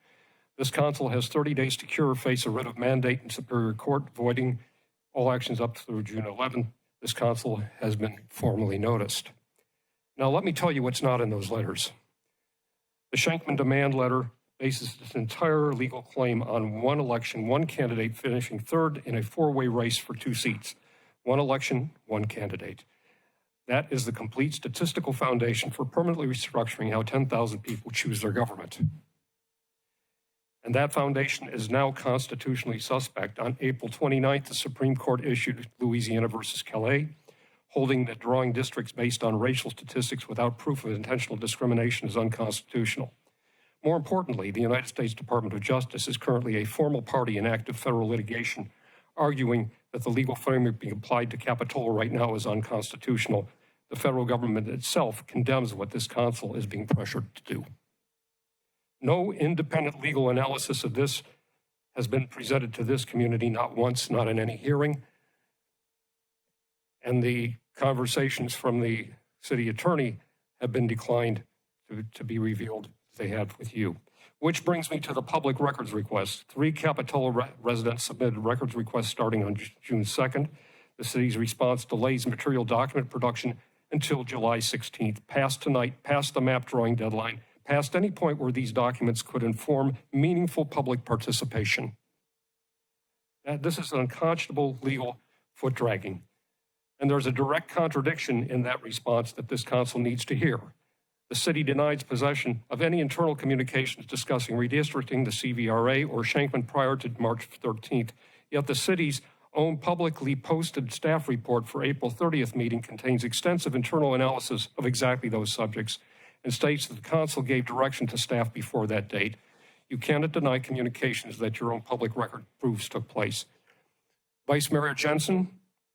This council has 30 days to cure or face a writ of mandate in Superior Court, voiding all actions up through June 11th. This council has been formally noticed. Now, let me tell you what's not in those letters. The Shankman demand letter bases its entire legal claim on 1 election, 1 candidate finishing 3rd in a 4-way race for 2 seats. 1 election, 1 candidate. That is the complete statistical foundation for permanently restructuring how 10,000 people choose their government. And that foundation is now constitutionally suspect. On April 29th, the Supreme Court issued Louisiana versus Calais, holding that drawing districts based on racial statistics without proof of intentional discrimination is unconstitutional. More importantly, the United States Department of Justice is currently a formal party in active federal litigation, arguing that the legal framework being applied to Capitola right now is unconstitutional. The federal government itself condemns what this council is being pressured to do. No independent legal analysis of this has been presented to this community, not once, not in any hearing. And the conversations from the city attorney have been declined to be revealed as they have with you. Which brings me to the public records request. 3 Capitola residents submitted records requests starting on June 2nd. The city's response delays material document production until July 16th, past tonight, past the map drawing deadline, past any point where these documents could inform meaningful public participation. This is an unconscionable legal foot dragging. And there's a direct contradiction in that response that this council needs to hear. The city denies possession of any internal communications discussing redistricting, the CVRA, or Shankman prior to March 13th. Yet the city's own publicly posted staff report for April 30th meeting contains extensive internal analysis of exactly those subjects and states that the council gave direction to staff before that date. You cannot deny communications that your own public record proves took place. Vice Mayor Jensen,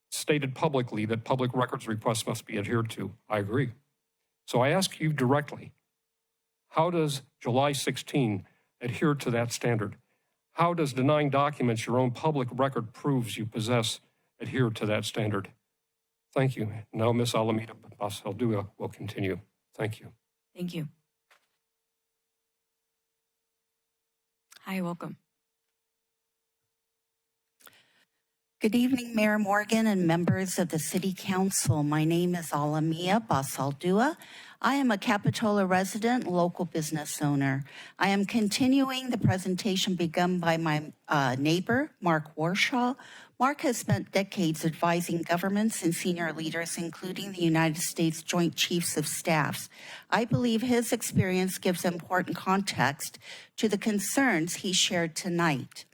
staff stated publicly that public records requests must be adhered to. I agree. So I ask you directly, how does July 16 adhere to that standard? How does denying documents your own public record proves you possess adhere to that standard? Thank you. Now Ms. Alameda Basaldua will continue. Thank you. Thank you. Hi, welcome. Good evening, Mayor Morgan and members of the City Council. My name is Alamia Basaldua. I am a Capitola resident, local business owner. I am continuing the presentation begun by my neighbor, Mark Warshaw. Mark has spent decades advising governments and senior leaders, including the United States Joint Chiefs of Staffs. I believe his experience gives important context to the concerns he shared tonight.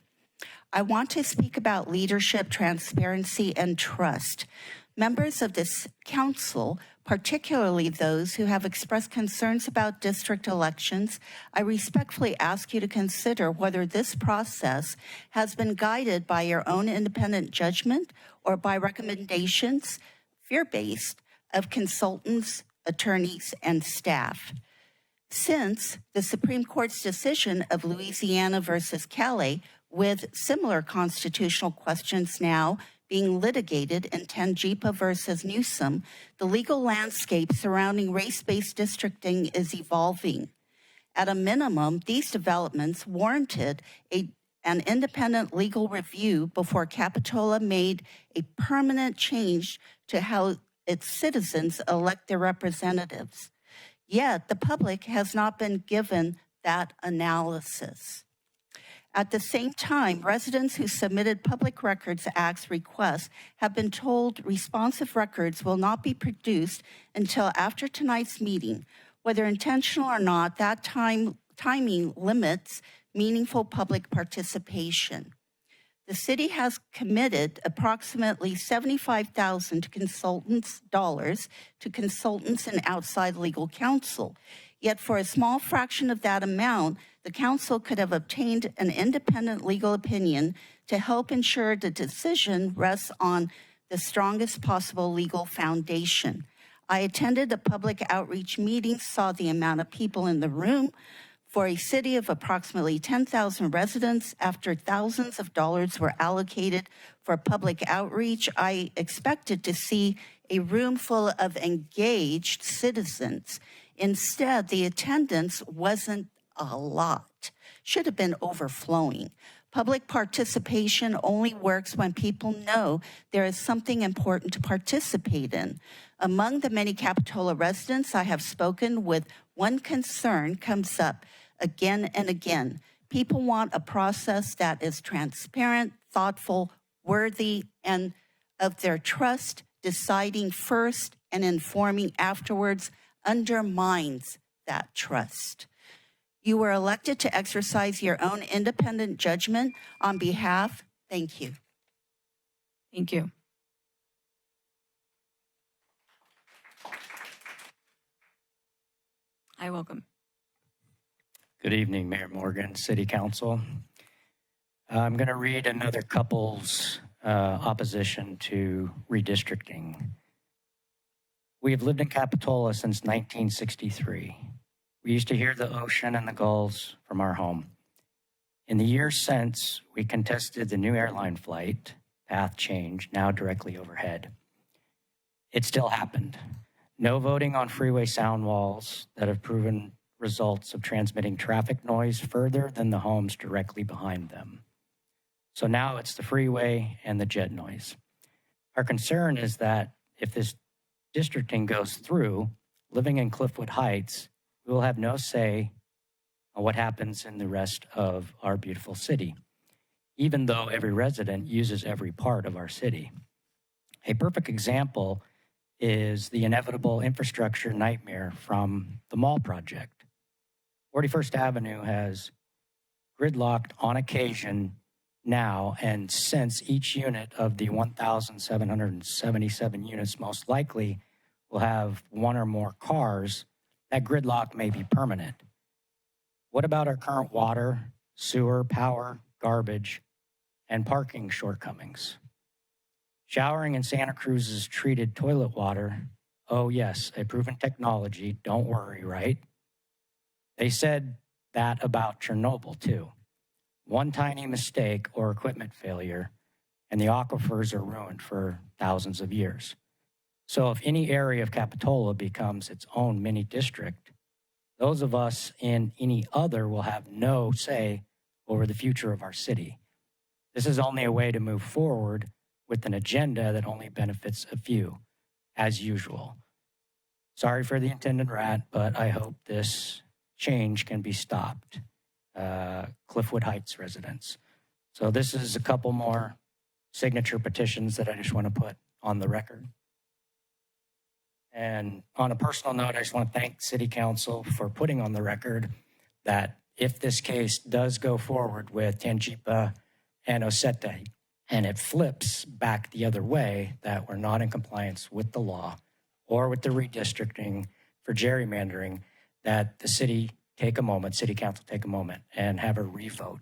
I want to speak about leadership, transparency, and trust. Members of this council, particularly those who have expressed concerns about district elections, I respectfully ask you to consider whether this process has been guided by your own independent judgment or by recommendations, fear-based, of consultants, attorneys, and staff. Since the Supreme Court's decision of Louisiana versus Kelly, with similar constitutional questions now being litigated in Tangipa versus Newsom, the legal landscape surrounding race-based districting is evolving. At a minimum, these developments warranted an independent legal review before Capitola made a permanent change to how its citizens elect their representatives. Yet, the public has not been given that analysis. At the same time, residents who submitted Public Records Act's requests have been told responsive records will not be produced until after tonight's meeting. Whether intentional or not, that timing limits meaningful public participation. The city has committed approximately $75,000 to consultants and outside legal counsel. Yet for a small fraction of that amount, the council could have obtained an independent legal opinion to help ensure the decision rests on the strongest possible legal foundation. I attended a public outreach meeting, saw the amount of people in the room. For a city of approximately 10,000 residents, after thousands of dollars were allocated for public outreach, I expected to see a room full of engaged citizens. Instead, the attendance wasn't a lot. Should have been overflowing. Public participation only works when people know there is something important to participate in. Among the many Capitola residents I have spoken with, one concern comes up again and again. People want a process that is transparent, thoughtful, worthy, and of their trust. Deciding first and informing afterwards undermines that trust. You were elected to exercise your own independent judgment on behalf. Thank you. Thank you. Hi, welcome. Good evening, Mayor Morgan, City Council. I'm going to read another couple's opposition to redistricting. We have lived in Capitola since 1963. We used to hear the ocean and the gulls from our home. In the years since, we contested the new airline flight, path change, now directly overhead. It still happened. No voting on freeway sound walls that have proven results of transmitting traffic noise further than the homes directly behind them. So now it's the freeway and the jet noise. Our concern is that if this districting goes through, living in Cliffwood Heights, we will have no say on what happens in the rest of our beautiful city, even though every resident uses every part of our city. A perfect example is the inevitable infrastructure nightmare from the mall project. 41st Avenue has gridlocked on occasion now, and since each unit of the 1,777 units most likely will have one or more cars, that gridlock may be permanent. What about our current water, sewer, power, garbage, and parking shortcomings? Showering in Santa Cruz's treated toilet water, oh yes, a proven technology, don't worry, right? They said that about Chernobyl too. One tiny mistake or equipment failure, and the aquifers are ruined for thousands of years. So if any area of Capitola becomes its own mini district, those of us in any other will have no say over the future of our city. This is only a way to move forward with an agenda that only benefits a few, as usual. Sorry for the intended rant, but I hope this change can be stopped. Cliffwood Heights residents. So this is a couple more signature petitions that I just want to put on the record. And on a personal note, I just want to thank City Council for putting on the record that if this case does go forward with Tangipa and Osete, and it flips back the other way, that we're not in compliance with the law or with the redistricting for gerrymandering, that the city take a moment, City Council take a moment and have a revote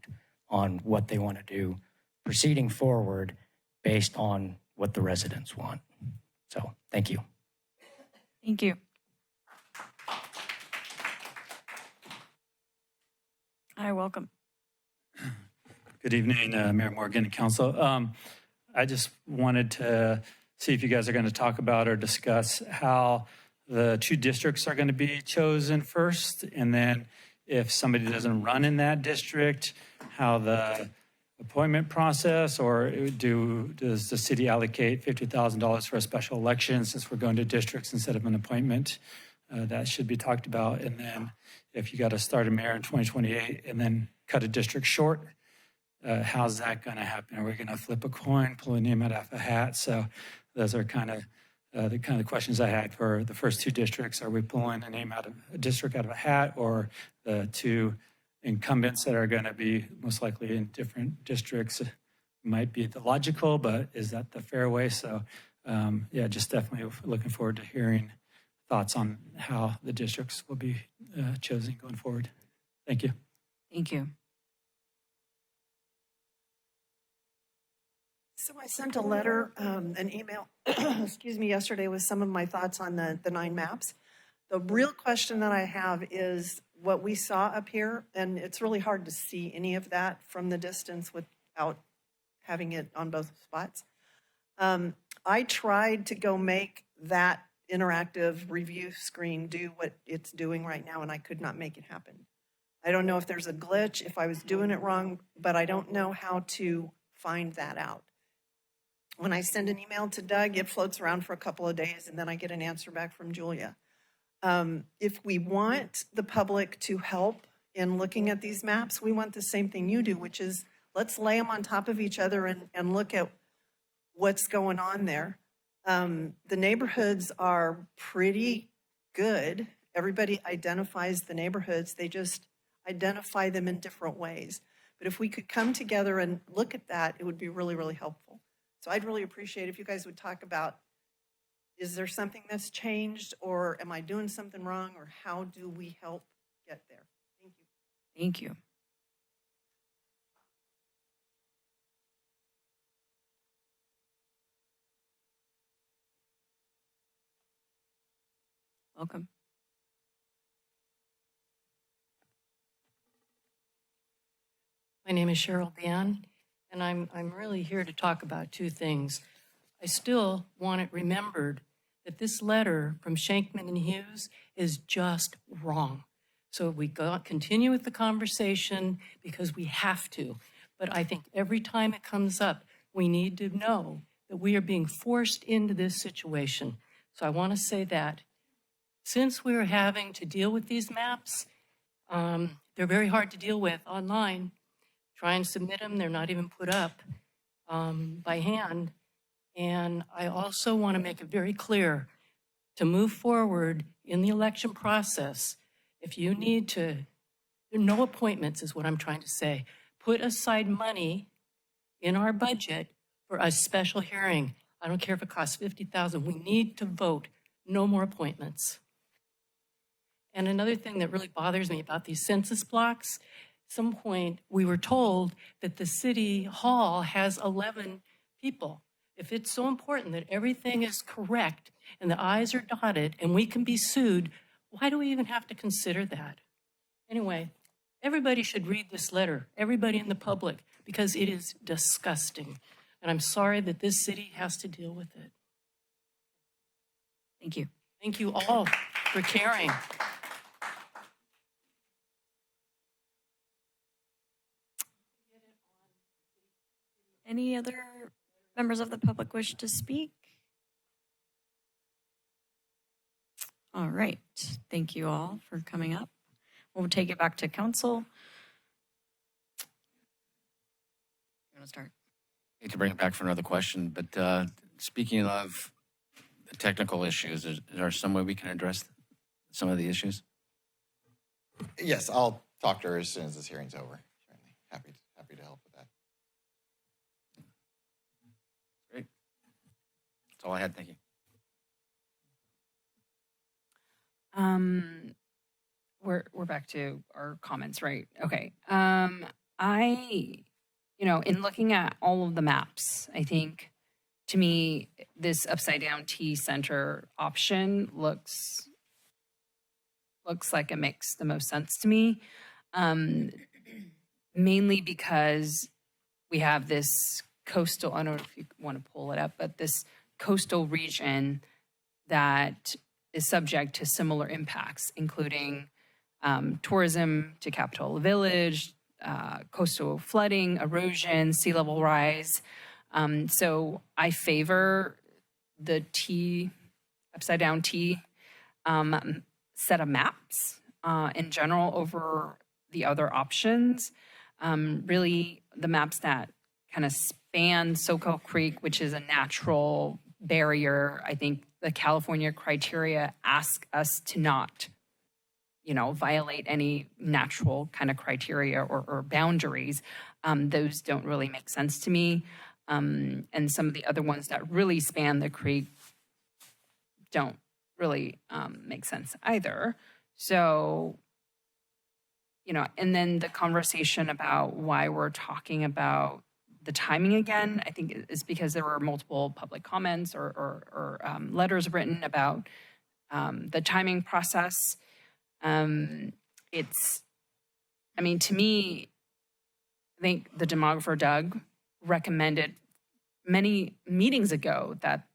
on what they want to do proceeding forward based on what the residents want. So thank you. Thank you. Hi, welcome. Good evening, Mayor Morgan and Council. I just wanted to see if you guys are going to talk about or discuss how the two districts are going to be chosen first, and then if somebody doesn't run in that district, how the appointment process, or does the city allocate $50,000 for a special election since we're going to districts instead of an appointment? That should be talked about. And then if you got to start a mayor in 2028 and then cut a district short, how's that going to happen? Are we going to flip a coin, pull a name out of a hat? So those are kind of the questions I had for the first two districts. Are we pulling a name out of a district out of a hat, or the two incumbents that are going to be most likely in different districts might be the logical, but is that the fair way? So yeah, just definitely looking forward to hearing thoughts on how the districts will be chosen going forward. Thank you. Thank you. So I sent a letter, an email, excuse me, yesterday with some of my thoughts on the 9 maps. The real question that I have is what we saw up here, and it's really hard to see any of that from the distance without having it on both spots. I tried to go make that interactive review screen do what it's doing right now, and I could not make it happen. I don't know if there's a glitch, if I was doing it wrong, but I don't know how to find that out. When I send an email to Doug, it floats around for a couple of days, and then I get an answer back from Julia. If we want the public to help in looking at these maps, we want the same thing you do, which is let's lay them on top of each other and look at what's going on there. The neighborhoods are pretty good. Everybody identifies the neighborhoods. They just identify them in different ways. But if we could come together and look at that, it would be really, really helpful. So I'd really appreciate if you guys would talk about, is there something that's changed, or am I doing something wrong, or how do we help get there? Thank you. Thank you. Welcome. My name is Cheryl Dan, and I'm really here to talk about two things. I still want it remembered that this letter from Shankman and Hughes is just wrong. So we continue with the conversation because we have to. But I think every time it comes up, we need to know that we are being forced into this situation. So I want to say that since we're having to deal with these maps, they're very hard to deal with online. Try and submit them, they're not even put up by hand. And I also want to make it very clear, to move forward in the election process, if you need to, there are no appointments is what I'm trying to say. Put aside money in our budget for a special hearing. I don't care if it costs $50,000. We need to vote. No more appointments. And another thing that really bothers me about these census blocks, at some point we were told that the city hall has 11 people. If it's so important that everything is correct and the I's are dotted and we can be sued, why do we even have to consider that? Anyway, everybody should read this letter, everybody in the public, because it is disgusting. And I'm sorry that this city has to deal with it. Thank you. Thank you all for caring. Any other members of the public wish to speak? All right. Thank you all for coming up. We'll take it back to council. You want to start? I hate to bring it back for another question, but speaking of the technical issues, is there some way we can address some of the issues? Yes, I'll talk to her as soon as this hearing's over. Certainly. Happy to help with that. Great. That's all I had. Thank you. We're back to our comments, right? Okay. In looking at all of the maps, I think to me, this upside down T center option looks like it makes the most sense to me. Mainly because we have this coastal, I don't know if you want to pull it up, but this coastal region that is subject to similar impacts, including tourism to Capitola Village, coastal flooding, erosion, sea level rise. So I favor the T, upside down T set of maps in general over the other options. Really, the maps that kind of span Soquel Creek, which is a natural barrier. I think the California criteria ask us to not, violate any natural kind of criteria or boundaries. Those don't really make sense to me. And some of the other ones that really span the creek don't really make sense either. So, and then the conversation about why we're talking about the timing again, I think is because there were multiple public comments or letters written about the timing process. To me, I think the demographer Doug recommended many meetings ago that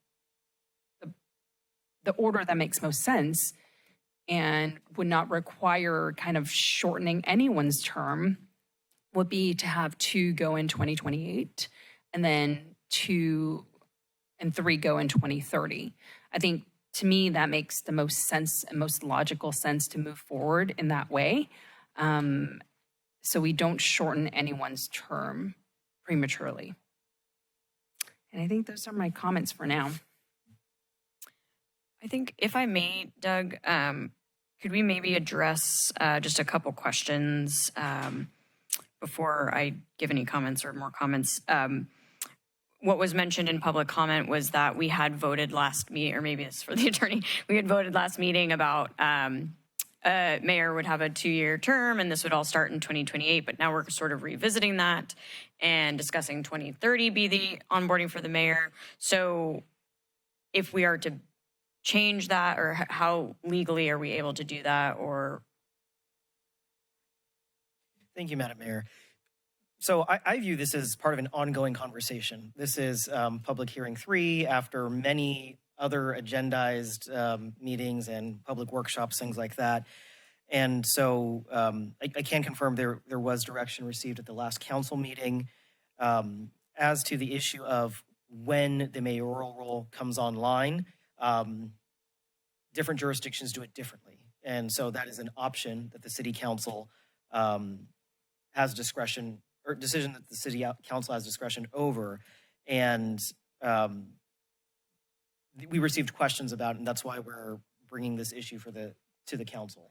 the order that makes most sense and would not require kind of shortening anyone's term would be to have 2 go in 2028 and then 2 and 3 go in 2030. I think to me that makes the most sense and most logical sense to move forward in that way. So we don't shorten anyone's term prematurely. And I think those are my comments for now. I think if I may, Doug, could we maybe address just a couple questions before I give any comments or more comments? What was mentioned in public comment was that we had voted last meeting, or maybe it's for the attorney, we had voted last meeting about mayor would have a 2-year term and this would all start in 2028, but now we're sort of revisiting that and discussing 2030 be the onboarding for the mayor. So if we are to change that, or how legally are we able to do that? Or Thank you, Madam Mayor. So I view this as part of an ongoing conversation. This is public hearing 3 after many other agendized meetings and public workshops, things like that. And so I can confirm there was direction received at the last council meeting as to the issue of when the mayoral role comes online. Different jurisdictions do it differently. And so that is an option that the city council has discretion, or decision that the city council has discretion over. And we received questions about it, and that's why we're bringing this issue to the council.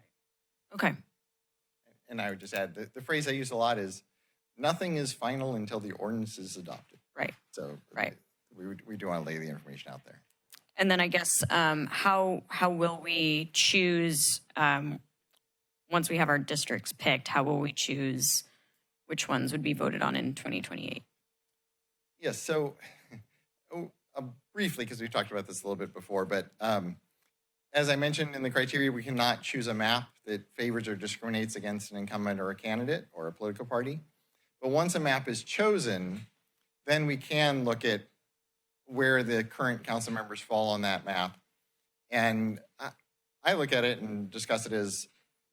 Okay. And I would just add, the phrase I use a lot is, nothing is final until the ordinance is adopted. Right. So right. We do want to lay the information out there. And then I guess how will we choose, once we have our districts picked, how will we choose which ones would be voted on in 2028? Yes, so briefly, because we talked about this a little bit before, but as I mentioned in the criteria, we cannot choose a map that favors or discriminates against an incumbent or a candidate or a political party. But once a map is chosen, then we can look at where the current council members fall on that map. And I look at it and discuss it as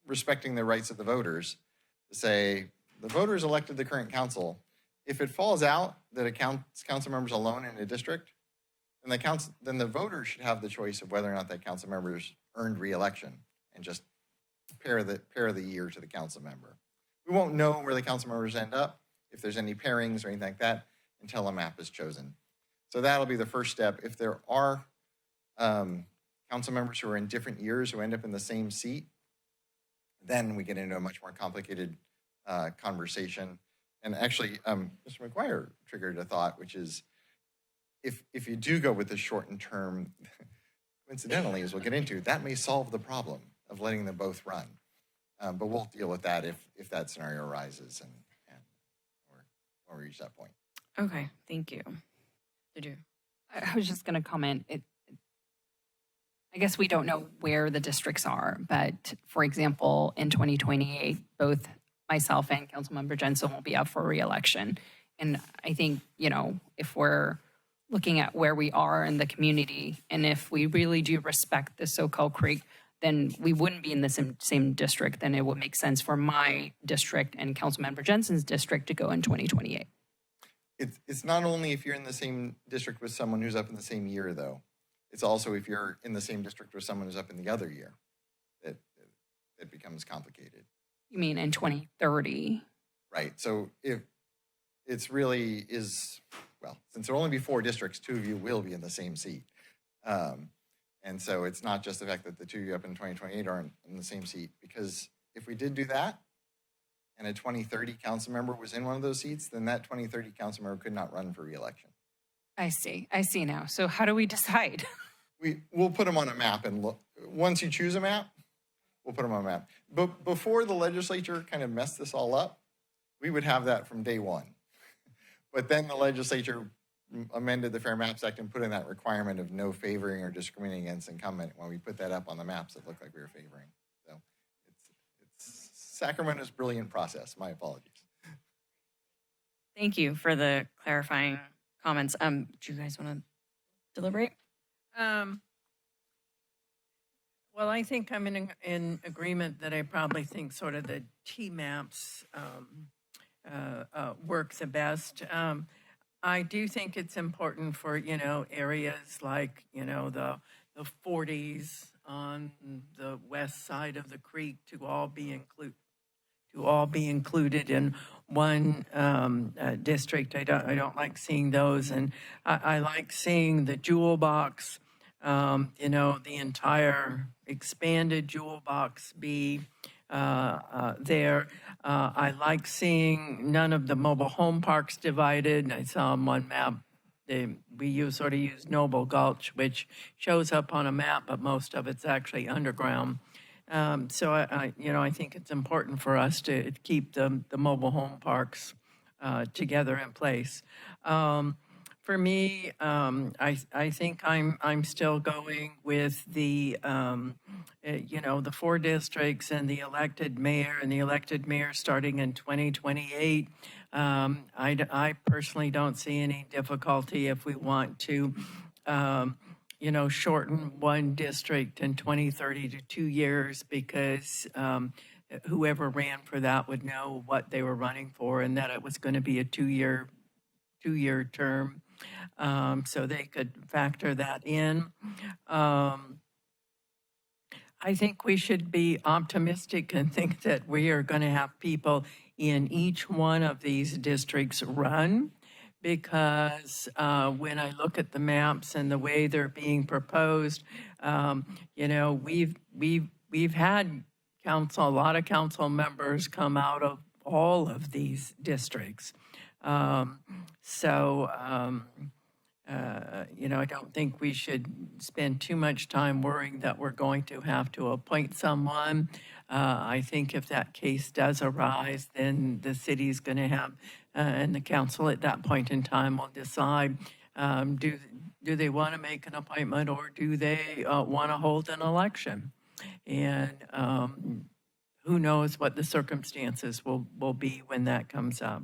respecting the rights of the voters to say, the voters elected the current council. If it falls out that it counts council members alone in a district, then the voters should have the choice of whether or not that council member's earned re-election and just pair the year to the council member. We won't know where the council members end up, if there's any pairings or anything like that, until a map is chosen. So that'll be the first step. If there are council members who are in different years who end up in the same seat, then we get into a much more complicated conversation. And actually, Mr. McGuire triggered a thought, which is, if you do go with the shortened term, coincidentally, as we'll get into, that may solve the problem of letting them both run. But we'll deal with that if that scenario arises and or reach that point. Okay, thank you. Did you? I was just going to comment. I guess we don't know where the districts are, but for example, in 2028, both myself and Councilmember Jensen will be up for re-election. And I think, if we're looking at where we are in the community, and if we really do respect the Soquel Creek, then we wouldn't be in the same district. Then it would make sense for my district and Councilmember Jensen's district to go in 2028. It's not only if you're in the same district with someone who's up in the same year, though. It's also if you're in the same district with someone who's up in the other year that it becomes complicated. You mean in 2030? Right. So if it's really is, well, since there will only be 4 districts, 2 of you will be in the same seat. And so it's not just the fact that the 2 of you up in 2028 are in the same seat, because if we did do that and a 2030 council member was in one of those seats, then that 2030 council member could not run for re-election. I see now. So how do we decide? We'll put them on a map and look. Once you choose a map, we'll put them on a map. But before the legislature kind of messed this all up, we would have that from day one. But then the legislature amended the Fair Maps Act and put in that requirement of no favoring or discriminating against incumbent. When we put that up on the maps, it looked like we were favoring. So it's Sacramento's brilliant process. My apologies. Thank you for the clarifying comments. Do you guys want to deliberate? Well, I think I'm in agreement that I probably think sort of the T-maps work the best. I do think it's important for, areas like, the 40s on the west side of the creek to all be included in one district. I don't like seeing those, and I like seeing the jewel box, the entire expanded jewel box be there. I like seeing none of the mobile home parks divided. I saw on one map, we sort of use Noble Gulch, which shows up on a map, but most of it's actually underground. So I think it's important for us to keep the mobile home parks together in place. For me, I think I'm still going with the the 4 districts and the elected mayor starting in 2028. I personally don't see any difficulty if we want to shorten one district in 2030 to 2 years, because whoever ran for that would know what they were running for and that it was going to be a 2-year term. So they could factor that in. I think we should be optimistic and think that we are going to have people in each one of these districts run, because when I look at the maps and the way they're being proposed, we've had a lot of council members come out of all of these districts. I don't think we should spend too much time worrying that we're going to have to appoint someone. I think if that case does arise, then the city's going to have, and the council at that point in time will decide, do they want to make an appointment or do they want to hold an election? And who knows what the circumstances will be when that comes up.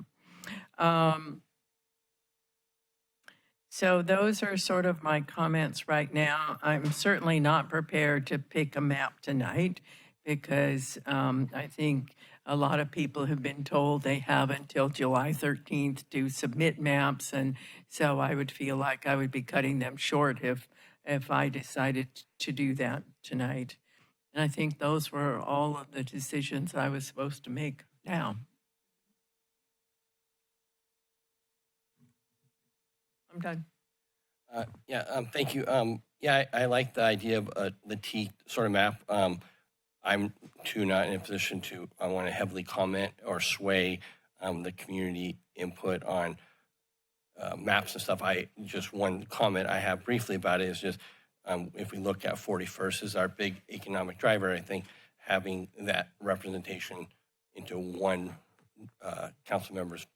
So those are sort of my comments right now. I'm certainly not prepared to pick a map tonight because I think a lot of people have been told they have until July 13th to submit maps. And so I would feel like I would be cutting them short if I decided to do that tonight. And I think those were all of the decisions I was supposed to make now. I'm done. Thank you. I like the idea of the T sort of map. I'm too not in a position to, I want to heavily comment or sway the community input on maps and stuff. Just one comment I have briefly about it is just, if we look at 41st as our big economic driver, I think having that representation into one council member's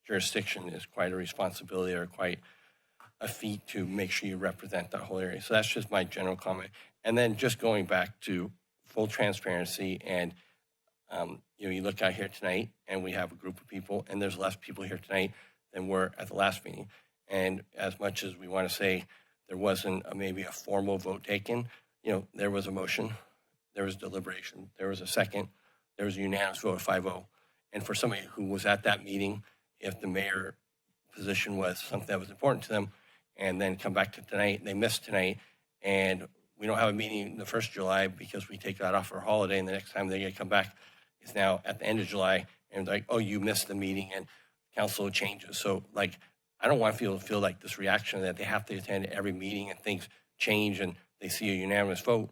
jurisdiction is quite a responsibility or quite a feat to make sure you represent that whole area. So that's just my general comment. And then just going back to full transparency and you look out here tonight and we have a group of people and there's less people here tonight than were at the last meeting. And as much as we want to say there wasn't maybe a formal vote taken, there was a motion, there was deliberation, there was a second, there was a unanimous vote of 5-0. And for somebody who was at that meeting, if the mayor position was something that was important to them, and then come back to tonight, they missed tonight, and we don't have a meeting the 1st of July because we take that off for a holiday, and the next time they're going to come back is now at the end of July, and like, oh, you missed the meeting, and council changes. So, like, I don't want people to feel like this reaction that they have to attend every meeting and things change and they see a unanimous vote.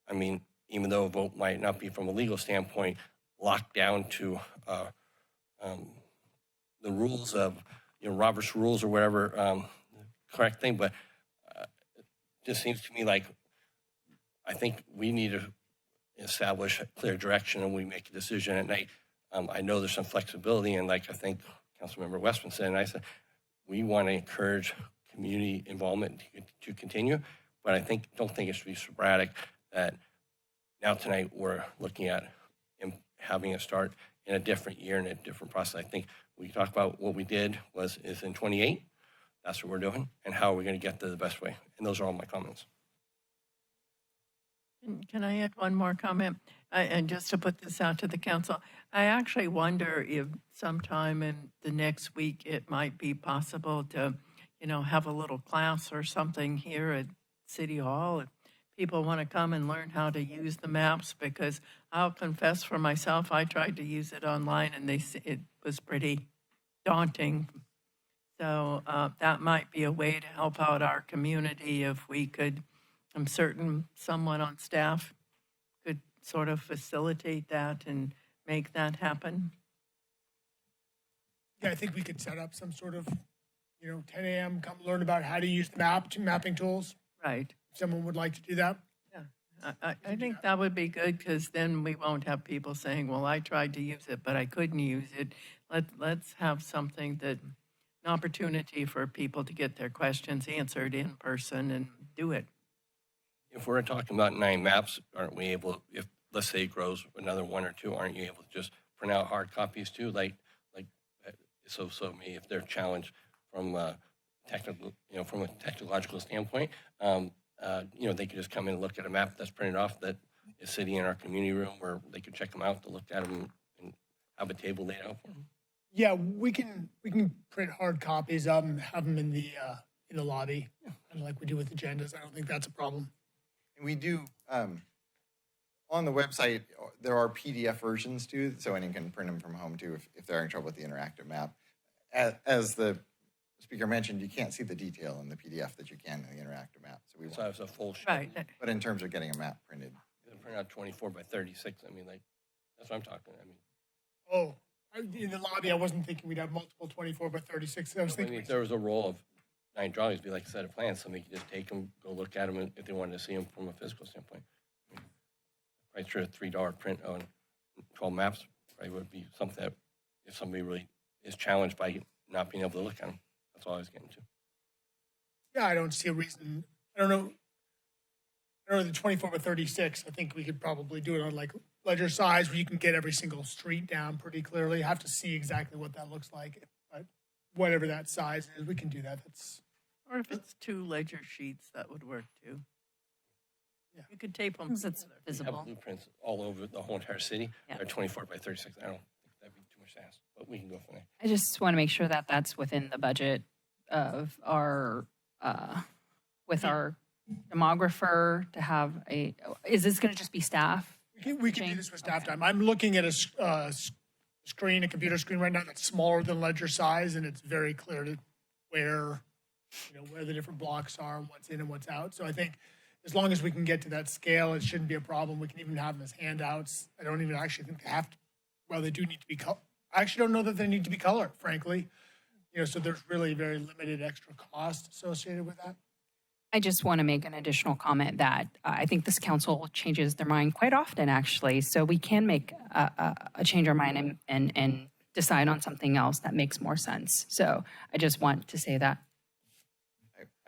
I mean, even though a vote might not be from a legal standpoint locked down to the rules of, Robert's rules or whatever, correct thing, but it just seems to me like I think we need to establish a clear direction and we make a decision at night. I know there's some flexibility, and like I think Councilmember Westman said, and I said, we want to encourage community involvement to continue, but I don't think it should be sporadic that now tonight we're looking at having it start in a different year and a different process. I think we talk about what we did is in 28. That's what we're doing, and how are we going to get there the best way? And those are all my comments. Can I add one more comment? And just to put this out to the council, I actually wonder if sometime in the next week it might be possible to, have a little class or something here at City Hall. If people want to come and learn how to use the maps, because I'll confess for myself, I tried to use it online and it was pretty daunting. So that might be a way to help out our community if we could, I'm certain someone on staff could sort of facilitate that and make that happen. Yeah, I think we could set up some sort of, 10 a.m., come learn about how to use the mapping tools. Right. If someone would like to do that. Yeah, I think that would be good, because then we won't have people saying, well, I tried to use it, but I couldn't use it. Let's have something an opportunity for people to get their questions answered in person and do it. If we're talking about 9 maps, aren't we able, if let's say it grows another 1 or 2, aren't you able to just print out hard copies too? So if they're challenged from from a technological standpoint, they could just come in and look at a map that's printed off that is sitting in our community room where they could check them out to look at them and have a table laid out for them. Yeah, we can print hard copies of them, have them in the lobby, and like we do with agendas. I don't think that's a problem. And we do, on the website, there are PDF versions too, so anyone can print them from home too if they're having trouble with the interactive map. As the speaker mentioned, you can't see the detail in the PDF that you can in the interactive map. So So it's a full sheet. Right. But in terms of getting a map printed. You can print out 24 by 36. I mean, that's what I'm talking. I mean, Oh, in the lobby, I wasn't thinking we'd have multiple 24 by 36. I was thinking if there was a roll of 9 drawings, it'd be like a set of plans. Somebody could just take them, go look at them if they wanted to see them from a physical standpoint. I'm sure a $3 print on 12 maps probably would be something that if somebody really is challenged by not being able to look at them. That's all I was getting to. Yeah, I don't see a reason. I don't know the 24 by 36. I think we could probably do it on like ledger size where you can get every single street down pretty clearly. Have to see exactly what that looks like, but whatever that size is, we can do that. That's Or if it's 2 ledger sheets, that would work too. Yeah. You could tape them It's together. We have visible. blueprints all over the whole entire city. Yeah. They're 24 by 36. I don't think that'd be too much to ask, but we can go from there. I just want to make sure that that's within the budget of our, with our demographer to have a, is this going to just be staff? we can do this with staff time. I'm looking at a screen, a computer screen right now that's smaller than ledger size, and it's very clear to where the different blocks are, what's in and what's out. So I think as long as we can get to that scale, it shouldn't be a problem. We can even have them as handouts. I don't even actually think they have to, well, they do need to be I actually don't know that they need to be colored, frankly. So there's really very limited extra cost associated with that. I just want to make an additional comment that I think this council changes their mind quite often, actually. So we can make a change our mind and decide on something else that makes more sense. So I just want to say that.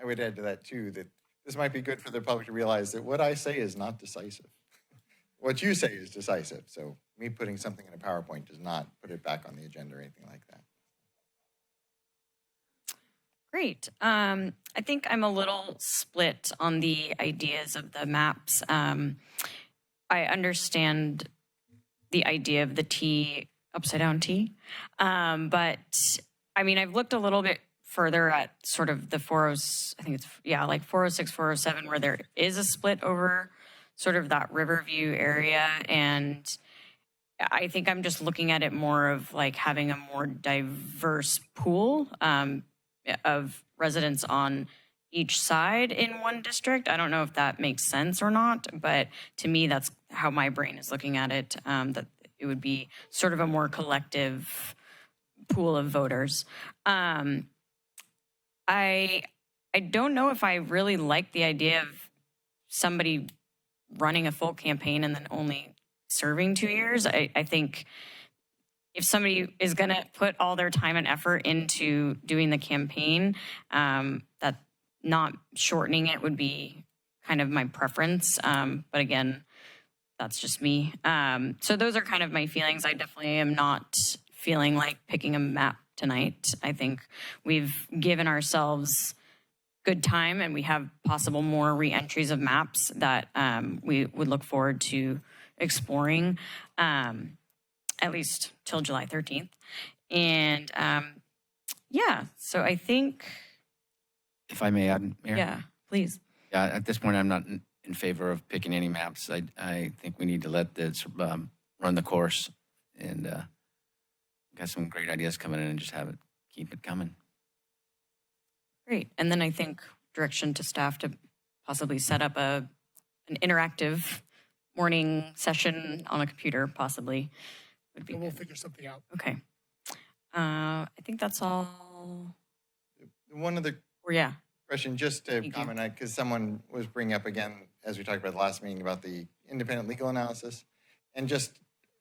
I would add to that too, that this might be good for the public to realize that what I say is not decisive. What you say is decisive. So me putting something in a PowerPoint does not put it back on the agenda or anything like that. Great. I think I'm a little split on the ideas of the maps. I understand the idea of the T, upside down T. But I mean, I've looked a little bit further at sort of the 406, 407, where there is a split over sort of that Riverview area. And I think I'm just looking at it more of like having a more diverse pool of residents on each side in one district. I don't know if that makes sense or not, but to me, that's how my brain is looking at it, that it would be sort of a more collective pool of voters. I don't know if I really like the idea of somebody running a full campaign and then only serving 2 years. I think if somebody is going to put all their time and effort into doing the campaign, that not shortening it would be kind of my preference. But again, that's just me. So those are kind of my feelings. I definitely am not feeling like picking a map tonight. I think we've given ourselves good time and we have possible more re-entries of maps that we would look forward to exploring. At least till July 13th. And yeah, so I think. If I may add, Mayor? Yeah, please. Yeah, at this point, I'm not in favor of picking any maps. I think we need to let this run the course and got some great ideas coming in and just keep it coming. Great. And then I think direction to staff to possibly set up an interactive morning session on a computer, possibly. Would be we'll figure something out. Okay. I think that's all. One other question, just to comment on, because someone was bringing up again, as we talked about the last meeting, about the independent legal analysis. And just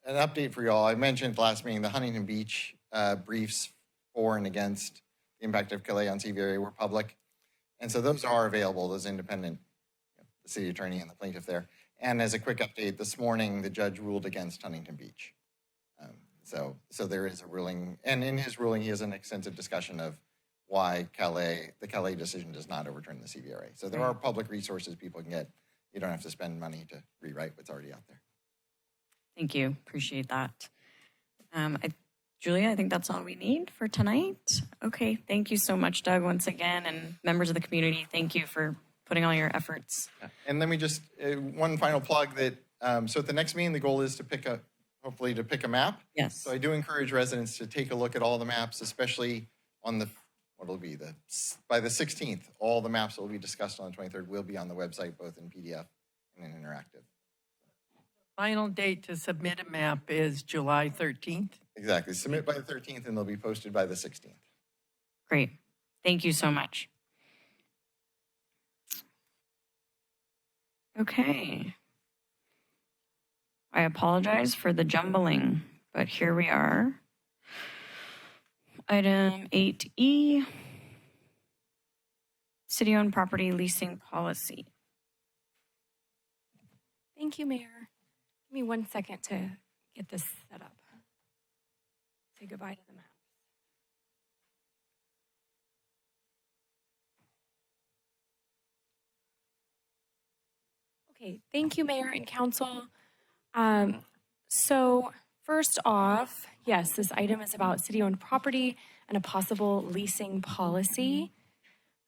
an update for you all. I mentioned at the last meeting, the Huntington Beach briefs for and against the impact of Calais on CVRA were public. And so those are available, those independent, the city attorney and the plaintiff there. And as a quick update, this morning, the judge ruled against Huntington Beach. So there is a ruling, and in his ruling, he has an extensive discussion of why the Calais decision does not overturn the CVRA. So there are public resources people can get. You don't have to spend money to rewrite what's already out there. Thank you. Appreciate that. Julia, I think that's all we need for tonight. Okay. Thank you so much, Doug, once again, and members of the community. Thank you for putting all your efforts. And let me just, one final plug that, so at the next meeting, the goal is to hopefully to pick a map. Yes. So I do encourage residents to take a look at all the maps, especially on by the 16th, all the maps that will be discussed on the 23rd will be on the website, both in PDF and in interactive. Final date to submit a map is July 13th. Exactly. Submit by the 13th and they'll be posted by the 16th. Great. Thank you so much. Okay. I apologize for the jumbling, but here we are. Item 8E. city-owned property leasing policy. Thank you, Mayor. Give me 1 second to get this set up. Say goodbye to the map. Okay, thank you, Mayor and Council. So first off, yes, this item is about city-owned property and a possible leasing policy.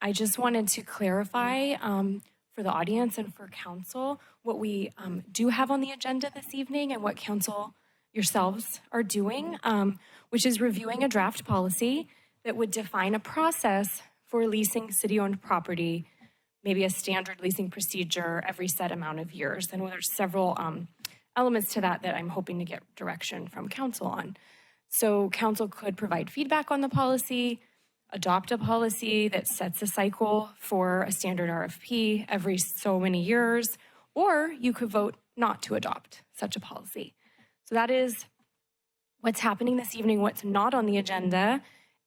I just wanted to clarify for the audience and for council what we do have on the agenda this evening and what council yourselves are doing, which is reviewing a draft policy that would define a process for leasing city-owned property, maybe a standard leasing procedure every set amount of years. And there's several elements to that I'm hoping to get direction from council on. So council could provide feedback on the policy, adopt a policy that sets a cycle for a standard RFP every so many years, or you could vote not to adopt such a policy. So that is what's happening this evening. What's not on the agenda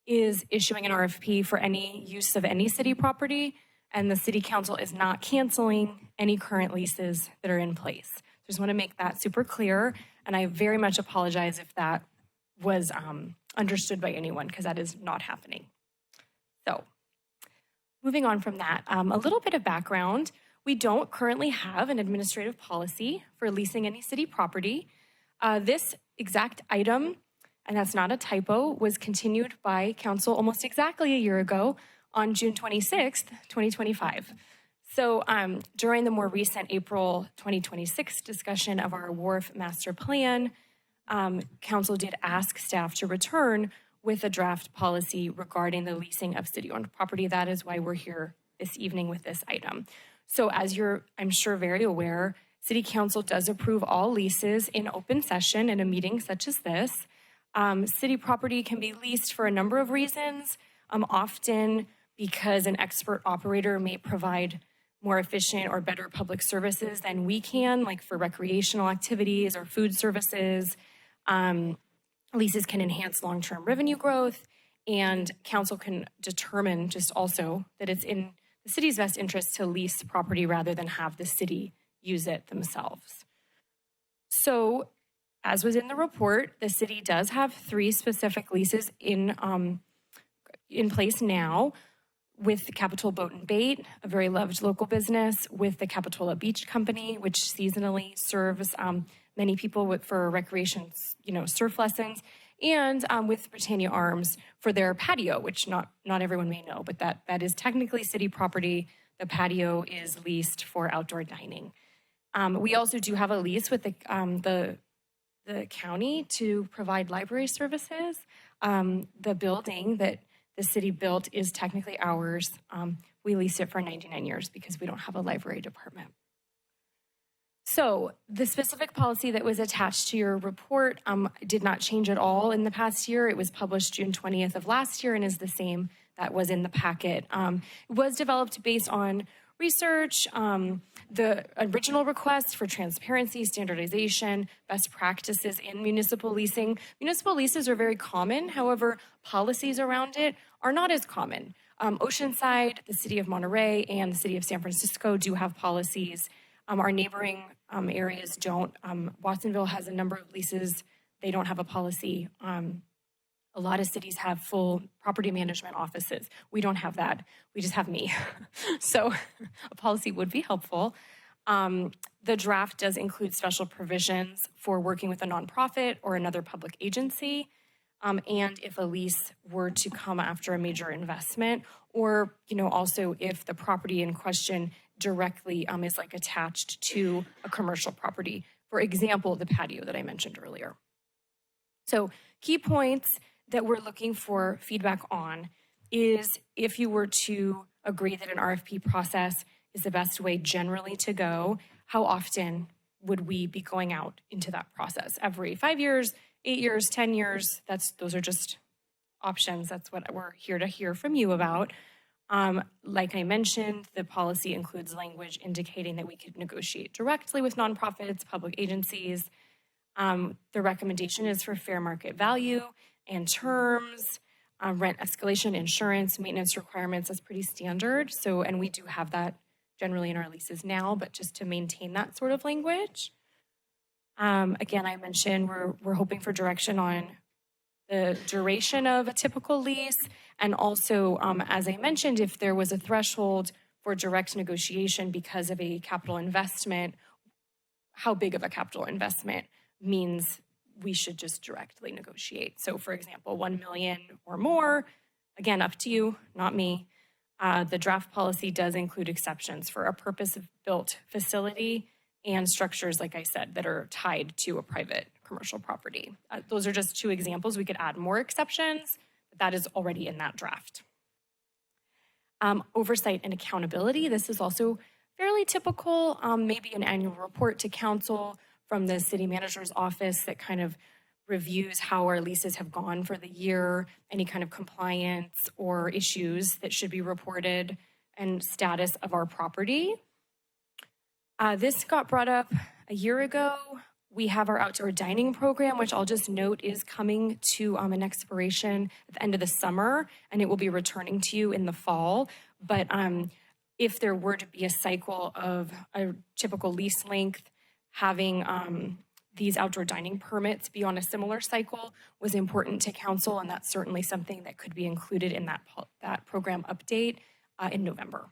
is issuing an RFP for any use of any city property, and the city council is not canceling any current leases that are in place. Just want to make that super clear, and I very much apologize if that was understood by anyone, because that is not happening. So, moving on from that, a little bit of background. We don't currently have an administrative policy for leasing any city property. This exact item, and that's not a typo, was continued by council almost exactly a year ago on June 26th, 2025. So during the more recent April 2026 discussion of our WARF master plan, council did ask staff to return with a draft policy regarding the leasing of city-owned property. That is why we're here this evening with this item. So as you're, I'm sure, very aware, City Council does approve all leases in open session in a meeting such as this. City property can be leased for a number of reasons, often because an expert operator may provide more efficient or better public services than we can, like for recreational activities or food services. Leases can enhance long-term revenue growth, and council can determine just also that it's in the city's best interest to lease property rather than have the city use it themselves. So, as was in the report, the city does have 3 specific leases in place now, with the Capitola Boat and Bait, a very loved local business, with the Capitola Beach Company, which seasonally serves many people for recreation, surf lessons, and with Britannia Arms for their patio, which not everyone may know, but that is technically city property. The patio is leased for outdoor dining. We also do have a lease with the county to provide library services. The building that the city built is technically ours. We lease it for 99 years because we don't have a library department. So the specific policy that was attached to your report did not change at all in the past year. It was published June 20th of last year and is the same that was in the packet. It was developed based on research, the original requests for transparency, standardization, best practices in municipal leasing. Municipal leases are very common. However, policies around it are not as common. Oceanside, the city of Monterey, and the city of San Francisco do have policies. Our neighboring areas don't. Watsonville has a number of leases. They don't have a policy. A lot of cities have full property management offices. We don't have that. We just have me. So a policy would be helpful. The draft does include special provisions for working with a nonprofit or another public agency. And if a lease were to come after a major investment, or also if the property in question directly is attached to a commercial property. For example, the patio that I mentioned earlier. So key points that we're looking for feedback on is if you were to agree that an RFP process is the best way generally to go, how often would we be going out into that process? Every 5 years, 8 years, 10 years? Those are just options. That's what we're here to hear from you about. Like I mentioned, the policy includes language indicating that we could negotiate directly with nonprofits, public agencies. The recommendation is for fair market value and terms. rent escalation, insurance, maintenance requirements. That's pretty standard. So, and we do have that generally in our leases now, but just to maintain that sort of language. Again, I mentioned we're hoping for direction on the duration of a typical lease, and also, as I mentioned, if there was a threshold for direct negotiation because of a capital investment, how big of a capital investment means we should just directly negotiate. So, for example, 1 million or more, again, up to you, not me. The draft policy does include exceptions for a purpose-built facility and structures, like I said, that are tied to a private commercial property. Those are just 2 examples. We could add more exceptions, but that is already in that draft. Oversight and accountability. This is also fairly typical, maybe an annual report to council from the city manager's office that kind of reviews how our leases have gone for the year, any kind of compliance or issues that should be reported, and status of our property. This got brought up a year ago. We have our outdoor dining program, which I'll just note is coming to an expiration at the end of the summer, and it will be returning to you in the fall. But if there were to be a cycle of a typical lease length, having these outdoor dining permits be on a similar cycle was important to council, and that's certainly something that could be included in that program update in November.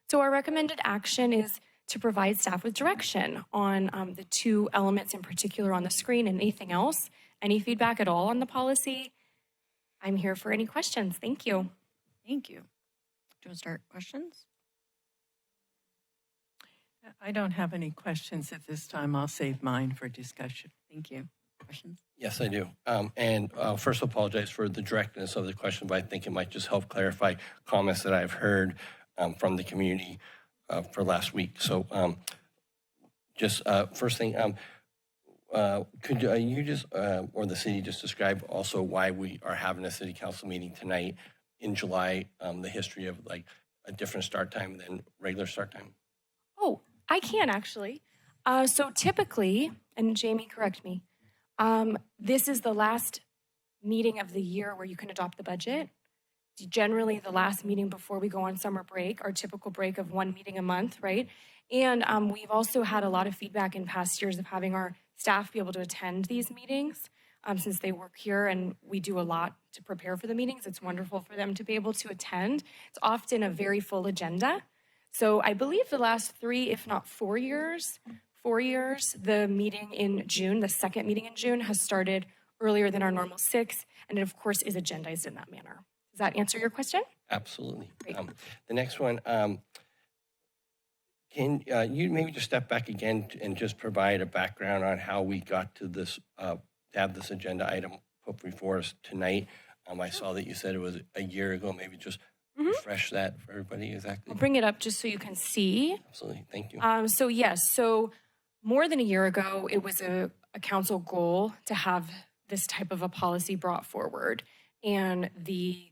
So our recommended action is to provide staff with direction on the 2 elements in particular on the screen and anything else. Any feedback at all on the policy? I'm here for any questions. Thank you. Thank you. Do you want to start questions? I don't have any questions at this time. I'll save mine for discussion. Thank you. Questions? Yes, I do. First, apologize for the directness of the question, but I think it might just help clarify comments that I've heard from the community for last week. So first thing, could you just, or the city just describe also why we are having a city council meeting tonight in July, the history of like a different start time than regular start time? Oh, I can actually. So typically, and Jamie, correct me, this is the last meeting of the year where you can adopt the budget. Generally, the last meeting before we go on summer break, our typical break of 1 meeting a month, right? And we've also had a lot of feedback in past years of having our staff be able to attend these meetings since they work here and we do a lot to prepare for the meetings. It's wonderful for them to be able to attend. It's often a very full agenda. So I believe the last 3, if not 4 years, the meeting in June, the second meeting in June has started earlier than our normal 6, and it of course is agendized in that manner. Does that answer your question? Absolutely. The next one, can you maybe just step back again and just provide a background on how we got to this, to have this agenda item put before us tonight? I saw that you said it was a year ago. Maybe just refresh that for everybody exactly. I'll bring it up just so you can see. Absolutely. Thank you. So yes, so more than a year ago, it was a council goal to have this type of a policy brought forward. And the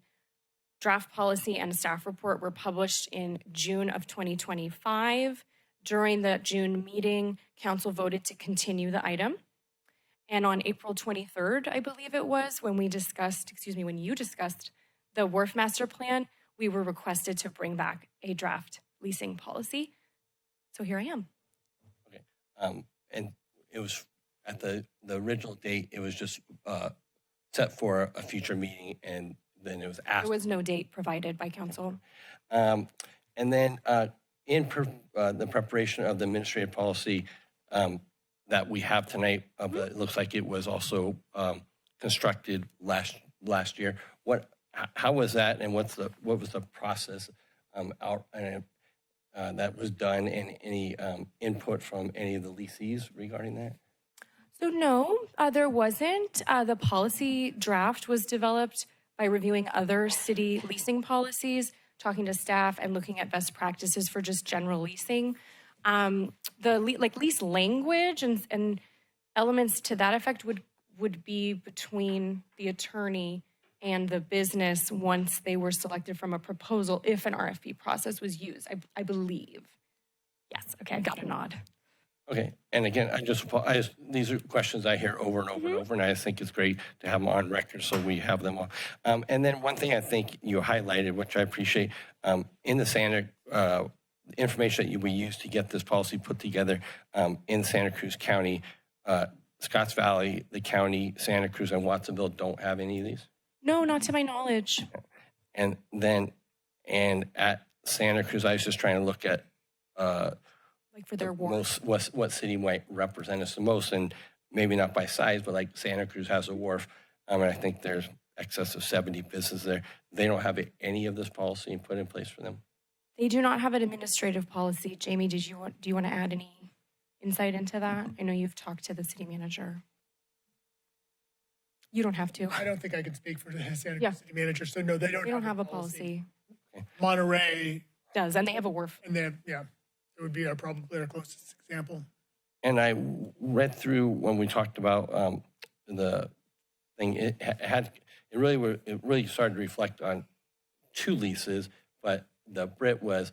draft policy and staff report were published in June of 2025. During the June meeting, council voted to continue the item. And on April 23rd, I believe it was, when you discussed the Wharf Master Plan, we were requested to bring back a draft leasing policy. So here I am. Okay. And it was at the original date, it was just set for a future meeting, and then it was asked. There was no date provided by council. And then in the preparation of the administrative policy that we have tonight, it looks like it was also constructed last year. How was that, and what was the process that was done, and any input from any of the leasees regarding that? So no, there wasn't. The policy draft was developed by reviewing other city leasing policies, talking to staff, and looking at best practices for just general leasing. Lease language and elements to that effect would be between the attorney and the business once they were selected from a proposal, if an RFP process was used, I believe. Yes, okay, I got a nod. Okay, and again, these are questions I hear over and over and over, and I think it's great to have them on record so we have them all. And then one thing I think you highlighted, which I appreciate, in the Santa information that we used to get this policy put together in Santa Cruz County, Scotts Valley, the county, Santa Cruz, and Watsonville don't have any of these. No, not to my knowledge. And at Santa Cruz, I was just trying to look at Like for their wharf. what city might represent us the most, and maybe not by size, but like Santa Cruz has a wharf, and I think there's excess of 70 businesses there. They don't have any of this policy put in place for them. They do not have an administrative policy. Jamie, do you want to add any insight into that? I know you've talked to the city manager. You don't have to. I don't think I can speak for the Santa Cruz Yeah. city manager, so no, they They don't have a policy. Monterey Does, and they have a wharf. and then, yeah, it would be probably our closest example. And I read through when we talked about the thing. It really started to reflect on 2 leases, but the Brit was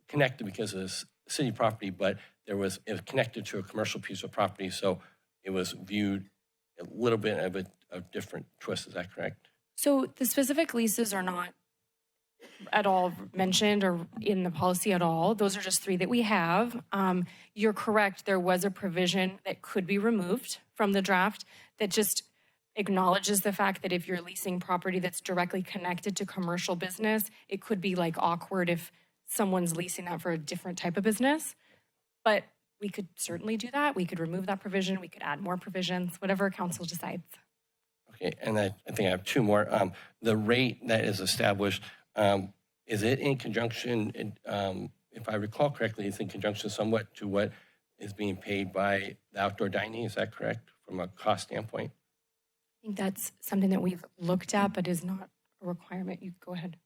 connected because of city property, but it was connected to a commercial piece of property, so it was viewed a little bit of a different twist. Is that correct? So the specific leases are not at all mentioned or in the policy at all. Those are just 3 that we have. You're correct. There was a provision that could be removed from the draft that just acknowledges the fact that if you're leasing property that's directly connected to commercial business, it could be like awkward if someone's leasing that for a different type of business. But we could certainly do that. We could remove that provision. We could add more provisions, whatever council decides. Okay, and I think I have 2 more. The rate that is established, is it in conjunction, if I recall correctly, it's in conjunction somewhat to what is being paid by the outdoor dining, is that correct, from a cost standpoint? I think that's something that we've looked at, but is not a requirement. You go ahead.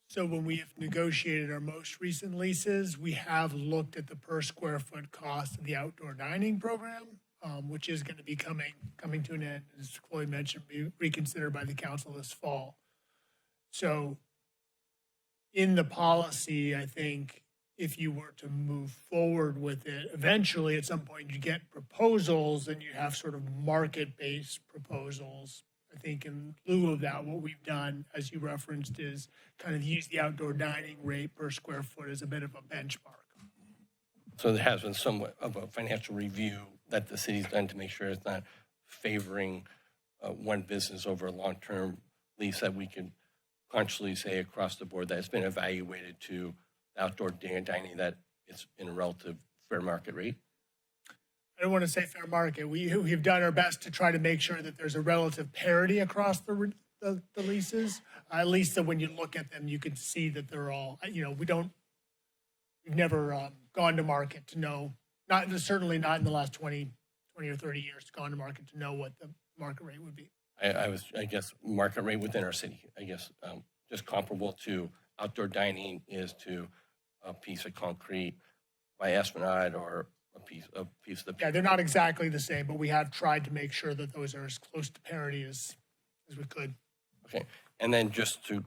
So when we have negotiated our most recent leases, we have looked at the per square foot cost of the outdoor dining program, which is going to be coming to an end, as Chloe mentioned, be reconsidered by the council this fall. So in the policy, I think if you were to move forward with it, eventually at some point you get proposals and you have sort of market-based proposals. I think in lieu of that, what we've done, as you referenced, is kind of use the outdoor dining rate per square foot as a bit of a benchmark. So there has been somewhat of a financial review that the city's done to make sure it's not favoring one business over a long-term lease, that we can consciously say across the board that it's been evaluated to outdoor dining, that it's in a relative fair market rate. I don't want to say fair market. We've done our best to try to make sure that there's a relative parity across the leases. At least that when you look at them, you can see that they're all, we've never gone to market to know, certainly not in the last 20 or 30 years, gone to market to know what the market rate would be. I guess, market rate within our city, I guess, just comparable to outdoor dining is to a piece of concrete by Esplanade or a piece of the. Yeah, they're not exactly the same, but we have tried to make sure that those are as close to parity as we could. Okay, and then just to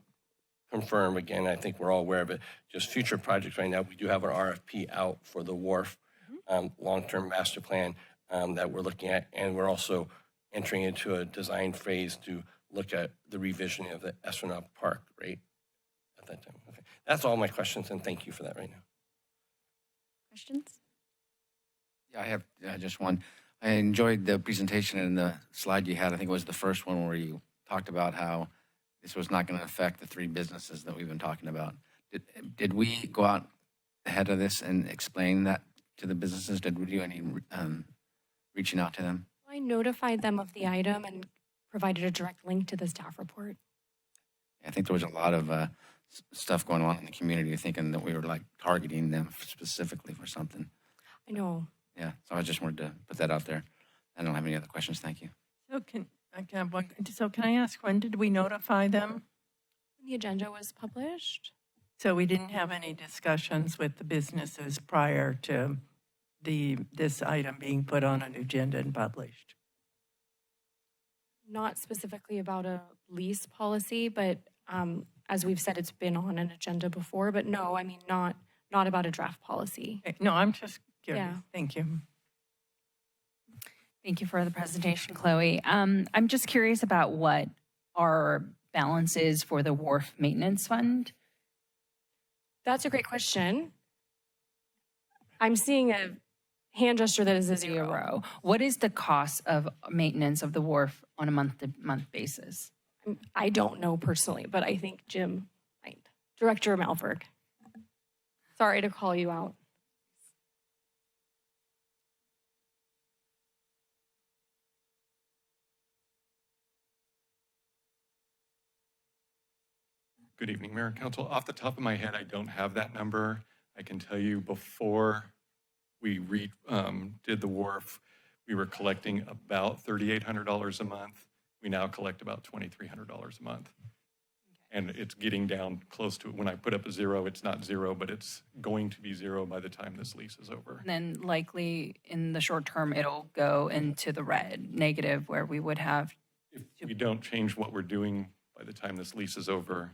confirm again, I think we're all aware of it, just future projects right now, we do have an RFP out for the wharf long-term master plan that we're looking at, and we're also entering into a design phase to look at the revision of the Esplanade Park, right, at that time. Okay, that's all my questions, and thank you for that right now. Questions? Yeah, I have just one. I enjoyed the presentation and the slide you had. I think it was the first one where you talked about how this was not going to affect the 3 businesses that we've been talking about. Did we go out ahead of this and explain that to the businesses? Did we do any reaching out to them? I notified them of the item and provided a direct link to the staff report. I think there was a lot of stuff going on in the community thinking that we were like targeting them specifically for something. I know. Yeah, so I just wanted to put that out there. I don't have any other questions. Thank you. So can I ask, when did we notify them? When the agenda was published. So we didn't have any discussions with the businesses prior to this item being put on an agenda and published? Not specifically about a lease policy, but as we've said, it's been on an agenda before. But no, I mean, not not about a draft policy. No, I'm just curious. Yeah. Thank you. Thank you for the presentation, Chloe. I'm just curious about what our balance is for the wharf maintenance fund. That's a great question. I'm seeing a hand gesture that is a zero. What is the cost of maintenance of the wharf on a month-to-month basis? I don't know personally, but I think Jim might. Director Malberg. Sorry to call you out. Good evening, Mayor and Council. Off the top of my head, I don't have that number. I can tell you before we did the wharf, we were collecting about $3,800 a month. We now collect about $2,300 a month. And it's getting down close to, when I put up a zero, it's not zero, but it's going to be zero by the time this lease is over. And then likely in the short term, it'll go into the red, negative, where we would have. If we don't change what we're doing by the time this lease is over,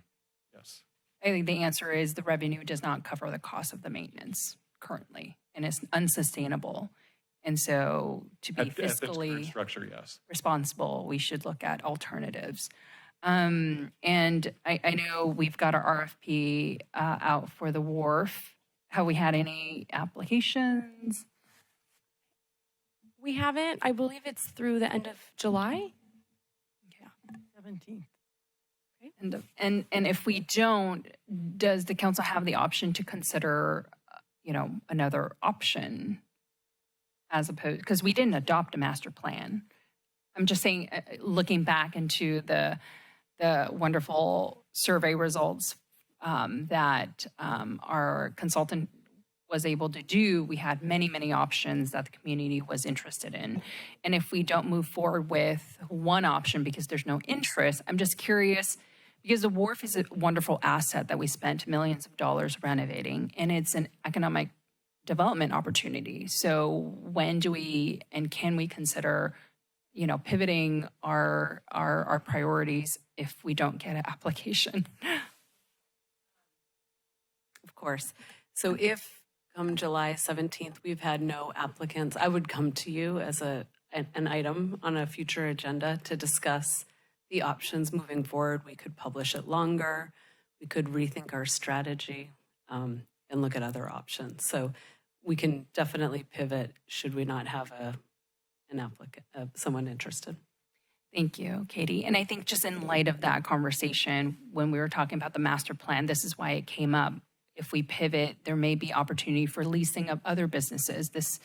yes. I think the answer is the revenue does not cover the cost of the maintenance currently, and it's unsustainable. And so to be At this current fiscally structure, yes. responsible, we should look at alternatives. And I know we've got our RFP out for the wharf. Have we had any applications? We haven't. I believe it's through the end of July. 17th. And if we don't, does the council have the option to consider, another option as opposed, because we didn't adopt a master plan. I'm just saying, looking back into the wonderful survey results that our consultant was able to do, we had many, many options that the community was interested in. And if we don't move forward with one option because there's no interest, I'm just curious, because the wharf is a wonderful asset that we spent millions of dollars renovating, and it's an economic development opportunity. So when do we and can we consider, pivoting our priorities if we don't get an application? Of course. So if come July 17th, we've had no applicants, I would come to you as an item on a future agenda to discuss the options moving forward. We could publish it longer. We could rethink our strategy and look at other options. So we can definitely pivot should we not have an applicant, someone interested. Thank you, Katie. And I think just in light of that conversation, when we were talking about the master plan, this is why it came up. If we pivot, there may be opportunity for leasing of other businesses. This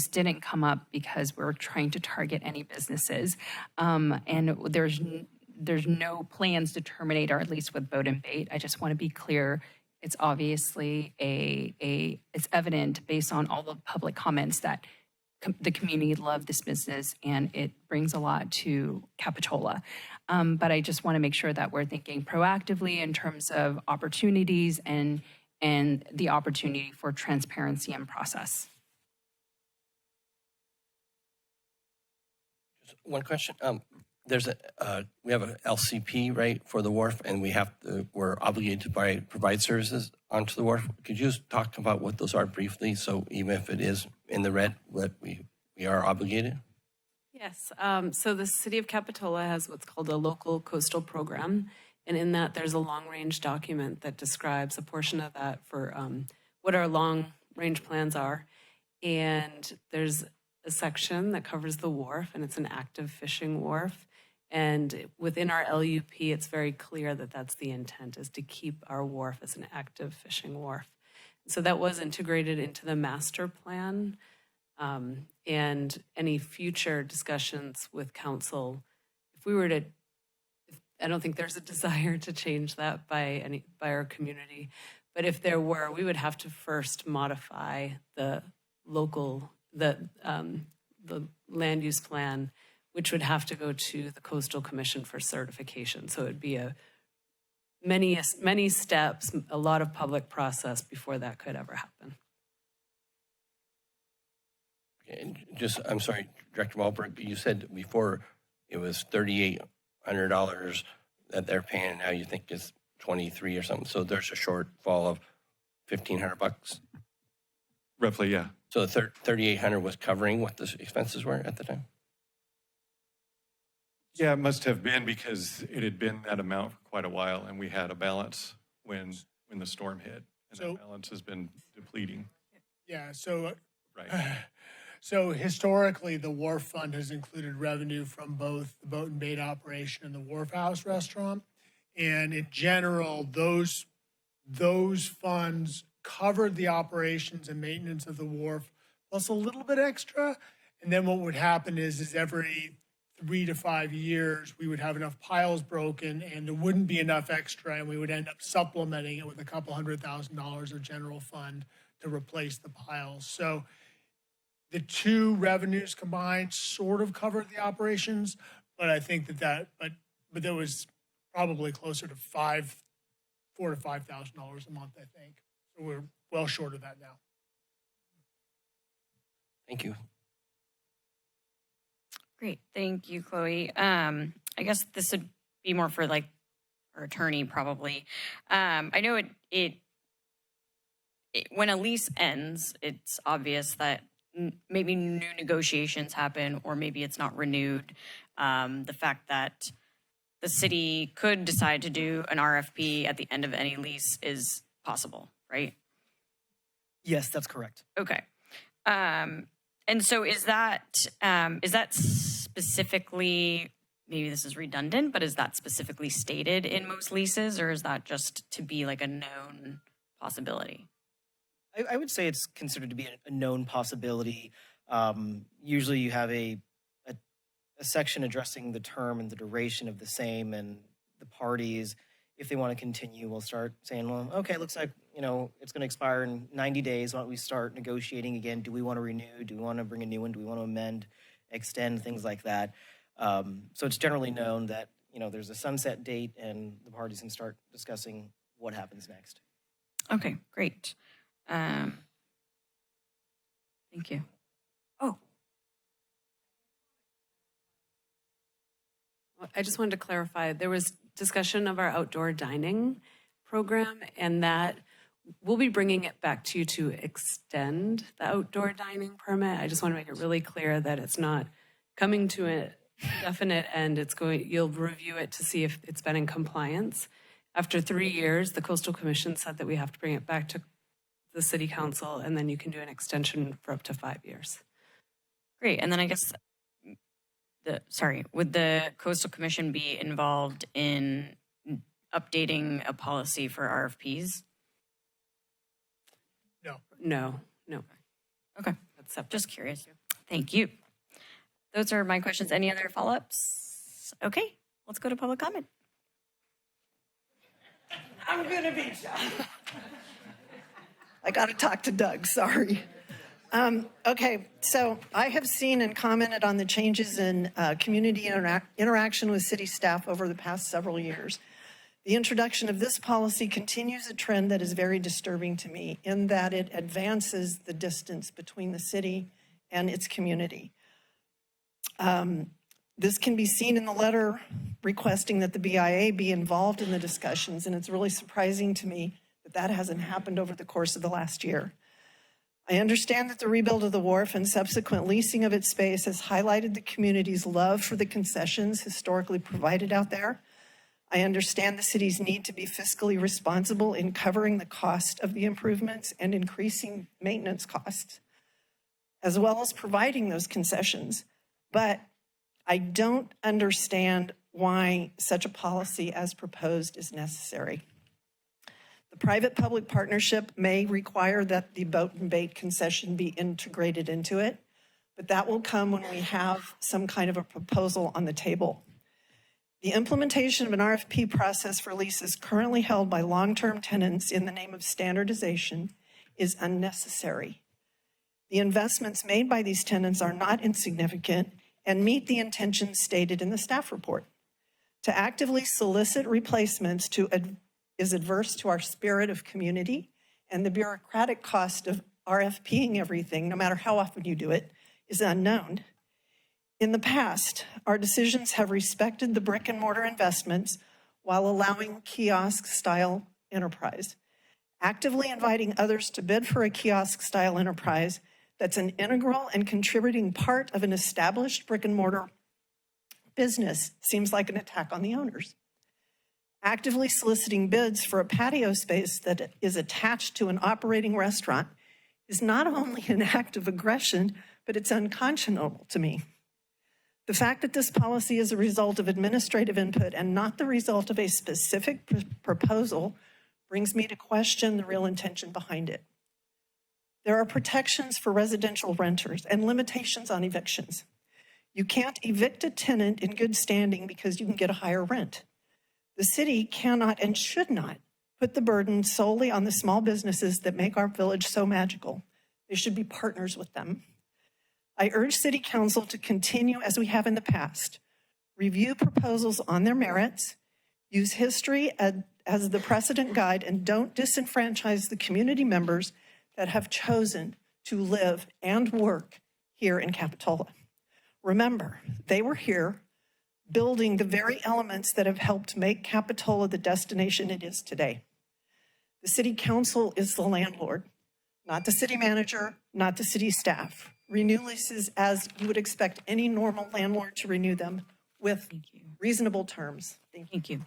didn't come up because we're trying to target any businesses. And there's no plans to terminate our lease with Boat and Bait. I just want to be clear. It's obviously it's evident based on all the public comments that the community loved this business and it brings a lot to Capitola. But I just want to make sure that we're thinking proactively in terms of opportunities and the opportunity for transparency and process. Just one question. We have an LCP, right, for the wharf, and we're obligated to provide services onto the wharf. Could you just talk about what those are briefly? So even if it is in the red, what we are obligated? Yes. So the city of Capitola has what's called a local coastal program. And in that, there's a long-range document that describes a portion of that for what our long-range plans are. And there's a section that covers the wharf, and it's an active fishing wharf. And within our LUP, it's very clear that that's the intent, is to keep our wharf as an active fishing wharf. So that was integrated into the master plan. And any future discussions with council, if we were to, I don't think there's a desire to change that by our community, but if there were, we would have to first modify the land use plan, which would have to go to the Coastal Commission for certification. So it'd be many steps, a lot of public process before that could ever happen. And I'm sorry, Director Malberg, you said before it was $3,800 that they're paying, and now you think it's 23 or something. So there's a shortfall of $1,500. Roughly, yeah. So the 3,800 was covering what the expenses were at the time? Yeah, it must have been because it had been that amount for quite a while, and we had a balance when the storm hit, and So- that balance has been depleting. Yeah, so, Right. so historically, the Wharf Fund has included revenue from both the boat and bait operation and the Wharf House restaurant. And in general, those funds covered the operations and maintenance of the wharf, plus a little bit extra. And then what would happen is every 3 to 5 years, we would have enough piles broken and there wouldn't be enough extra, and we would end up supplementing it with a couple $100,000 of general fund to replace the piles. So the two revenues combined sort of covered the operations, but I think but there was probably closer to $4,000 to $5,000 a month, I think. So we're well short of that now. Thank you. Great, thank you, Chloe. I guess this would be more for like our attorney probably. I know it when a lease ends, it's obvious that maybe new negotiations happen or maybe it's not renewed. The fact that the city could decide to do an RFP at the end of any lease is possible, right? Yes, that's correct. Okay. And so is that specifically, maybe this is redundant, but is that specifically stated in most leases, or is that just to be like a known possibility? I would say it's considered to be a known possibility. Usually you have a section addressing the term and the duration of the same, and the parties, if they want to continue, will start saying, well, okay, looks like, it's going to expire in 90 days. Why don't we start negotiating again? Do we want to renew? Do we want to bring a new one? Do we want to amend, extend, things like that? So it's generally known that, there's a sunset date and the parties can start discussing what happens next. Okay, great. Thank you. Oh, I just wanted to clarify, there was discussion of our outdoor dining program, and that we'll be bringing it back to you to extend the outdoor dining permit. I just want to make it really clear that it's not coming to a definite end. You'll review it to see if it's been in compliance. After 3 years, the Coastal Commission said that we have to bring it back to the City Council, and then you can do an extension for up to 5 years. great. And then I guess, would the Coastal Commission be involved in updating a policy for RFPs? No. Okay, That's separate. just curious. Thank you. Those are my questions. Any other follow-ups? Okay, let's go to public comment. I'm gonna be I got to talk to Doug, sorry. Okay, so I have seen and commented on the changes in community interaction with city staff over the past several years. The introduction of this policy continues a trend that is very disturbing to me in that it advances the distance between the city and its community. This can be seen in the letter requesting that the BIA be involved in the discussions, and it's really surprising to me that that hasn't happened over the course of the last year. I understand that the rebuild of the wharf and subsequent leasing of its space has highlighted the community's love for the concessions historically provided out there. I understand the city's need to be fiscally responsible in covering the cost of the improvements and increasing maintenance costs, as well as providing those concessions. But I don't understand why such a policy as proposed is necessary. The private-public partnership may require that the boat and bait concession be integrated into it, but that will come when we have some kind of a proposal on the table. The implementation of an RFP process for leases currently held by long-term tenants in the name of standardization is unnecessary. The investments made by these tenants are not insignificant and meet the intentions stated in the staff report. To actively solicit replacements is adverse to our spirit of community, and the bureaucratic cost of RFPing everything, no matter how often you do it, is unknown. In the past, our decisions have respected the brick and mortar investments while allowing kiosk-style enterprise. actively inviting others to bid for a kiosk-style enterprise that's an integral and contributing part of an established brick-and-mortar business seems like an attack on the owners. Actively soliciting bids for a patio space that is attached to an operating restaurant is not only an act of aggression, but it's unconscionable to me. The fact that this policy is a result of administrative input and not the result of a specific proposal brings me to question the real intention behind it. There are protections for residential renters and limitations on evictions. You can't evict a tenant in good standing because you can get a higher rent. The city cannot and should not put the burden solely on the small businesses that make our village so magical. They should be partners with them. I urge City Council to continue as we have in the past. Review proposals on their merits, use history as the precedent guide, and don't disenfranchise the community members that have chosen to live and work here in Capitola. Remember, they were here building the very elements that have helped make Capitola the destination it is today. The City Council is the landlord, not the city manager, not the city staff. Renew leases as you would expect any normal landlord to renew them with reasonable terms. Thank you.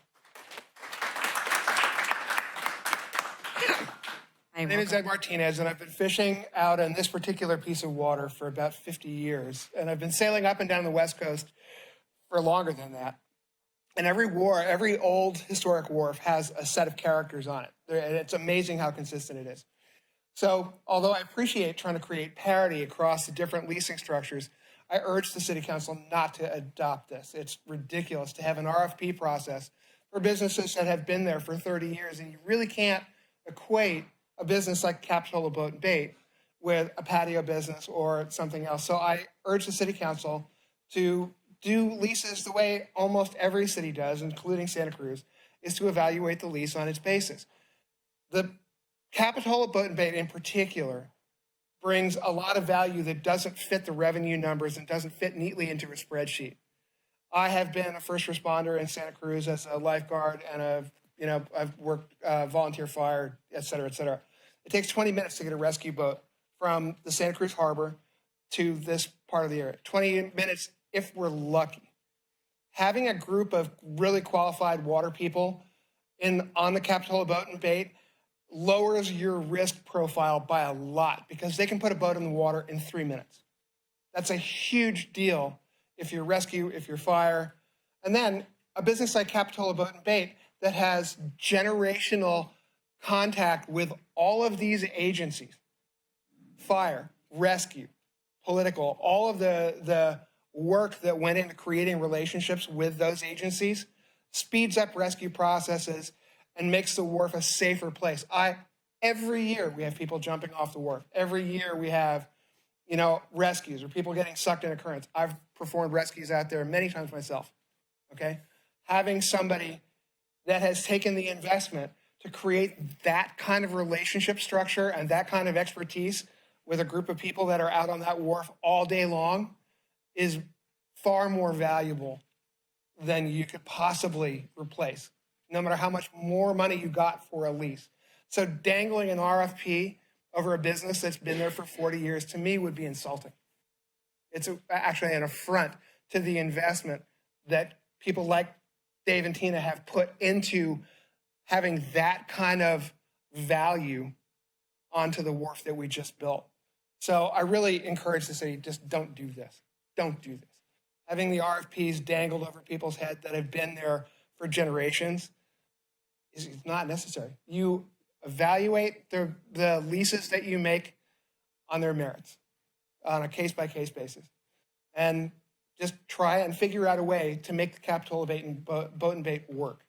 My name is Ed Martinez, and I've been fishing out on this particular piece of water for about 50 years. And I've been sailing up and down the West Coast for longer than that. And every old historic wharf has a set of characters on it. And it's amazing how consistent it is. So although I appreciate trying to create parity across the different leasing structures, I urge the City Council not to adopt this. It's ridiculous to have an RFP process for businesses that have been there for 30 years, and you really can't equate a business like Capitola Boat and Bait with a patio business or something else. So I urge the City Council to do leases the way almost every city does, including Santa Cruz, is to evaluate the lease on its basis. The Capitola Boat and Bait in particular brings a lot of value that doesn't fit the revenue numbers and doesn't fit neatly into a spreadsheet. I have been a first responder in Santa Cruz as a lifeguard, and I've worked volunteer fire, et cetera, et cetera. It takes 20 minutes to get a rescue boat from the Santa Cruz Harbor to this part of the area. 20 minutes if we're lucky. Having a group of really qualified water people on the Capitola Boat and Bait lowers your risk profile by a lot because they can put a boat in the water in 3 minutes. That's a huge deal if you're rescue, if you're fire. And then a business like Capitola Boat and Bait that has generational contact with all of these agencies, fire, rescue, political, all of the work that went into creating relationships with those agencies speeds up rescue processes and makes the wharf a safer place. Every year we have people jumping off the wharf. Every year we have, rescues or people getting sucked into currents. I've performed rescues out there many times myself, okay? Having somebody that has taken the investment to create that kind of relationship structure and that kind of expertise with a group of people that are out on that wharf all day long is far more valuable than you could possibly replace, no matter how much more money you got for a lease. So dangling an RFP over a business that's been there for 40 years, to me, would be insulting. It's actually an affront to the investment that people like Dave and Tina have put into having that kind of value onto the wharf that we just built. So I really encourage the city, just don't do this. Don't do this. Having the RFPs dangled over people's head that have been there for generations is not necessary. You evaluate the leases that you make on their merits on a case-by-case basis. And just try and figure out a way to make the Capitola Boat and Bait work,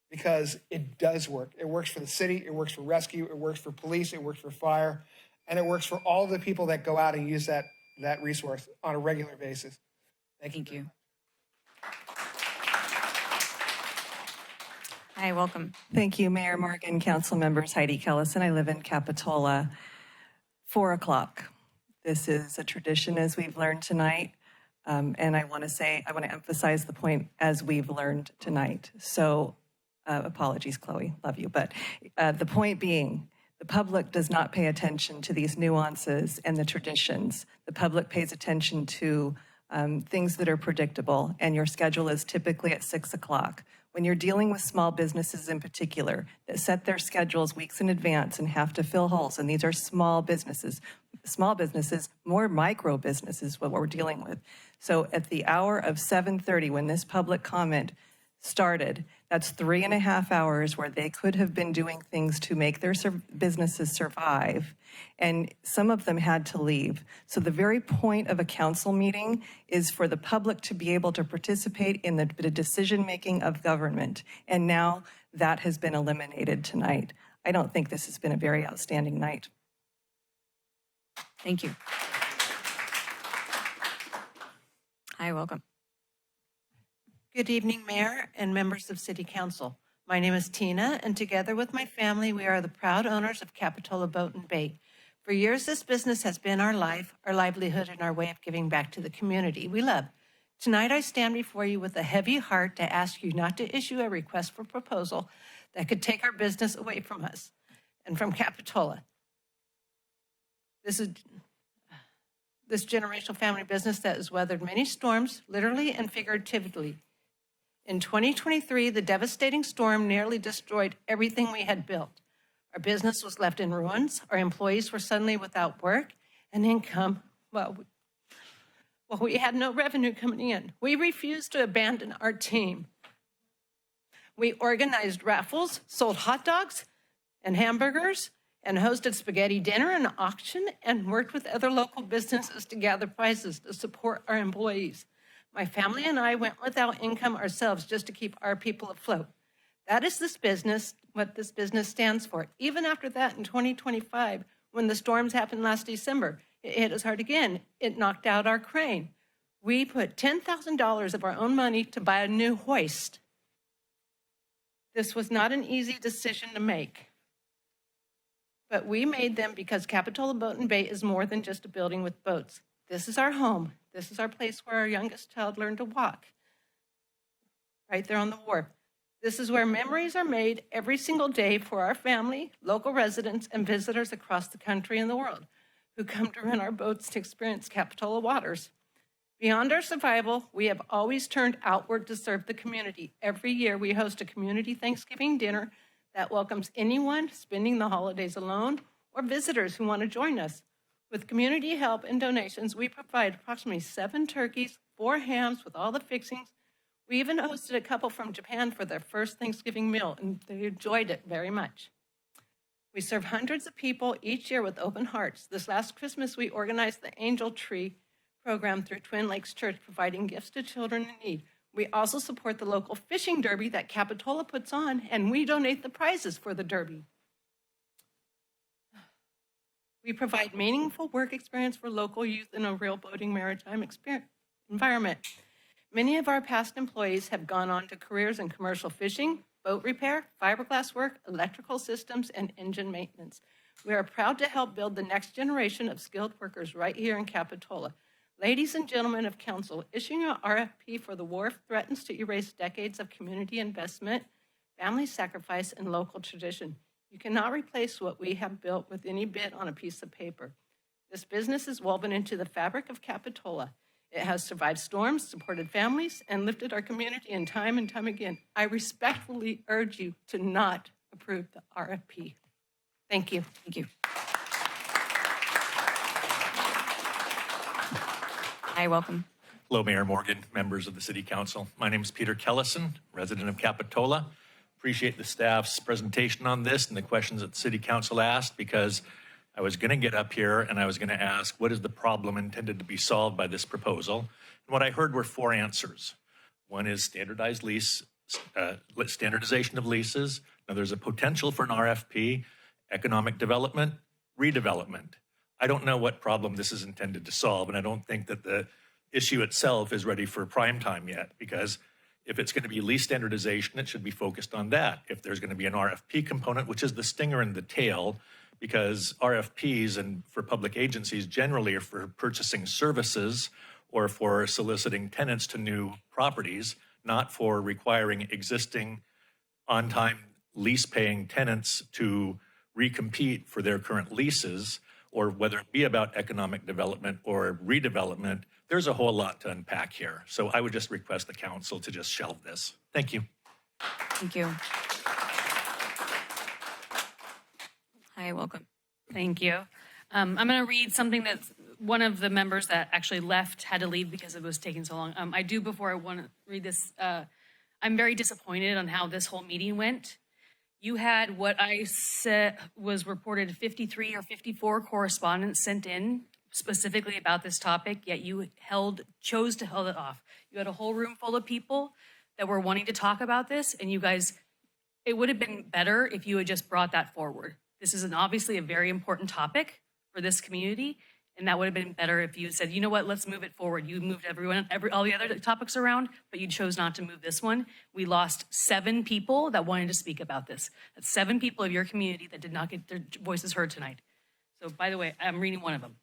because it does work. It works for the city, it works for rescue, it works for police, it works for fire, and it works for all of the people that go out and use that resource on a regular basis. Thank you. Hi, welcome. Thank you, Mayor Morgan, council members. Heidi Kellison. I live in Capitola. 4 o'clock. This is a tradition, as we've learned tonight. And I want to emphasize the point, as we've learned tonight. So apologies, Chloe, love you. But the point being The public does not pay attention to these nuances and the traditions. The public pays attention to things that are predictable, and your schedule is typically at 6 o'clock. When you're dealing with small businesses in particular that set their schedules weeks in advance and have to fill holes, and these are small businesses, more micro businesses, what we're dealing with. So at the hour of 7:30, when this public comment started, that's 3.5 hours where they could have been doing things to make their businesses survive, and some of them had to leave. So the very point of a council meeting is for the public to be able to participate in the decision-making of government, and now that has been eliminated tonight. I don't think this has been a very outstanding night. Thank you. Hi, welcome. Good evening, Mayor and members of City Council. My name is Tina, and together with my family, we are the proud owners of Capitola Boat and Bait. For years, this business has been our life, our livelihood, and our way of giving back to the community we love. Tonight, I stand before you with a heavy heart to ask you not to issue a request for proposal that could take our business away from us and from Capitola. This generational family business that has weathered many storms, literally and figuratively. In 2023, the devastating storm nearly destroyed everything we had built. Our business was left in ruins. Our employees were suddenly without work and income. We had no revenue coming in. We refused to abandon our team. We organized raffles, sold hot dogs and hamburgers, and hosted spaghetti dinner and auction, and worked with other local businesses to gather prizes to support our employees. My family and I went without income ourselves just to keep our people afloat. That is what this business stands for. Even after that, in 2025, when the storms happened last December, it hit us hard again. It knocked out our crane. We put $10,000 of our own money to buy a new hoist. This was not an easy decision to make, but we made them because Capitola Boat and Bait is more than just a building with boats. This is our home. This is our place where our youngest child learned to walk, right there on the wharf. This is where memories are made every single day for our family, local residents, and visitors across the country and the world who come to rent our boats to experience Capitola waters. Beyond our survival, we have always turned outward to serve the community. Every year, we host a community Thanksgiving dinner that welcomes anyone spending the holidays alone or visitors who want to join us. With community help and donations, we provide approximately 7 turkeys, 4 hams with all the fixings. We even hosted a couple from Japan for their first Thanksgiving meal, and they enjoyed it very much. We serve hundreds of people each year with open hearts. This last Christmas, we organized the Angel Tree program through Twin Lakes Church, providing gifts to children in need. We also support the local fishing derby that Capitola puts on, and we donate the prizes for the derby. We provide meaningful work experience for local youth in a real boating maritime environment. Many of our past employees have gone on to careers in commercial fishing, boat repair, fiberglass work, electrical systems, and engine maintenance. We are proud to help build the next generation of skilled workers right here in Capitola. Ladies and gentlemen of council, issuing an RFP for the wharf threatens to erase decades of community investment, family sacrifice, and local tradition. You cannot replace what we have built with any bid on a piece of paper. This business is woven into the fabric of Capitola. It has survived storms, supported families, and lifted our community in time and time again. I respectfully urge you to not approve the RFP. Thank you. Thank you. Hi, welcome. Hello, Mayor Morgan, members of the City Council. My name is Peter Kellison, resident of Capitola. Appreciate the staff's presentation on this and the questions that the City Council asked, because I was going to get up here and I was going to ask, what is the problem intended to be solved by this proposal? And what I heard were 4 answers. One is standardized lease, standardization of leases. Now there's a potential for an RFP, economic development, redevelopment. I don't know what problem this is intended to solve, and I don't think that the issue itself is ready for prime time yet, because if it's going to be lease standardization, it should be focused on that. If there's going to be an RFP component, which is the stinger in the tail, because RFPs and for public agencies generally are for purchasing services or for soliciting tenants to new properties, not for requiring existing on-time lease-paying tenants to recompete for their current leases, or whether it be about economic development or redevelopment, there's a whole lot to unpack here. So I would just request the council to just shelve this. Thank you. Thank you. Hi, welcome. Thank you. I'm going to read something that one of the members that actually left had to leave because it was taking so long. Before I want to read this, I'm very disappointed on how this whole meeting went. You had what I said was reported 53 or 54 correspondents sent in specifically about this topic, yet you chose to hold it off. You had a whole room full of people that were wanting to talk about this, and you guys, it would have been better if you had just brought that forward. This is obviously a very important topic for this community, and that would have been better if you had said, you know what, let's move it forward. You moved all the other topics around, but you chose not to move this one. We lost 7 people that wanted to speak about this. That's 7 people of your community that did not get their voices heard tonight. So by the way, I'm reading one of them.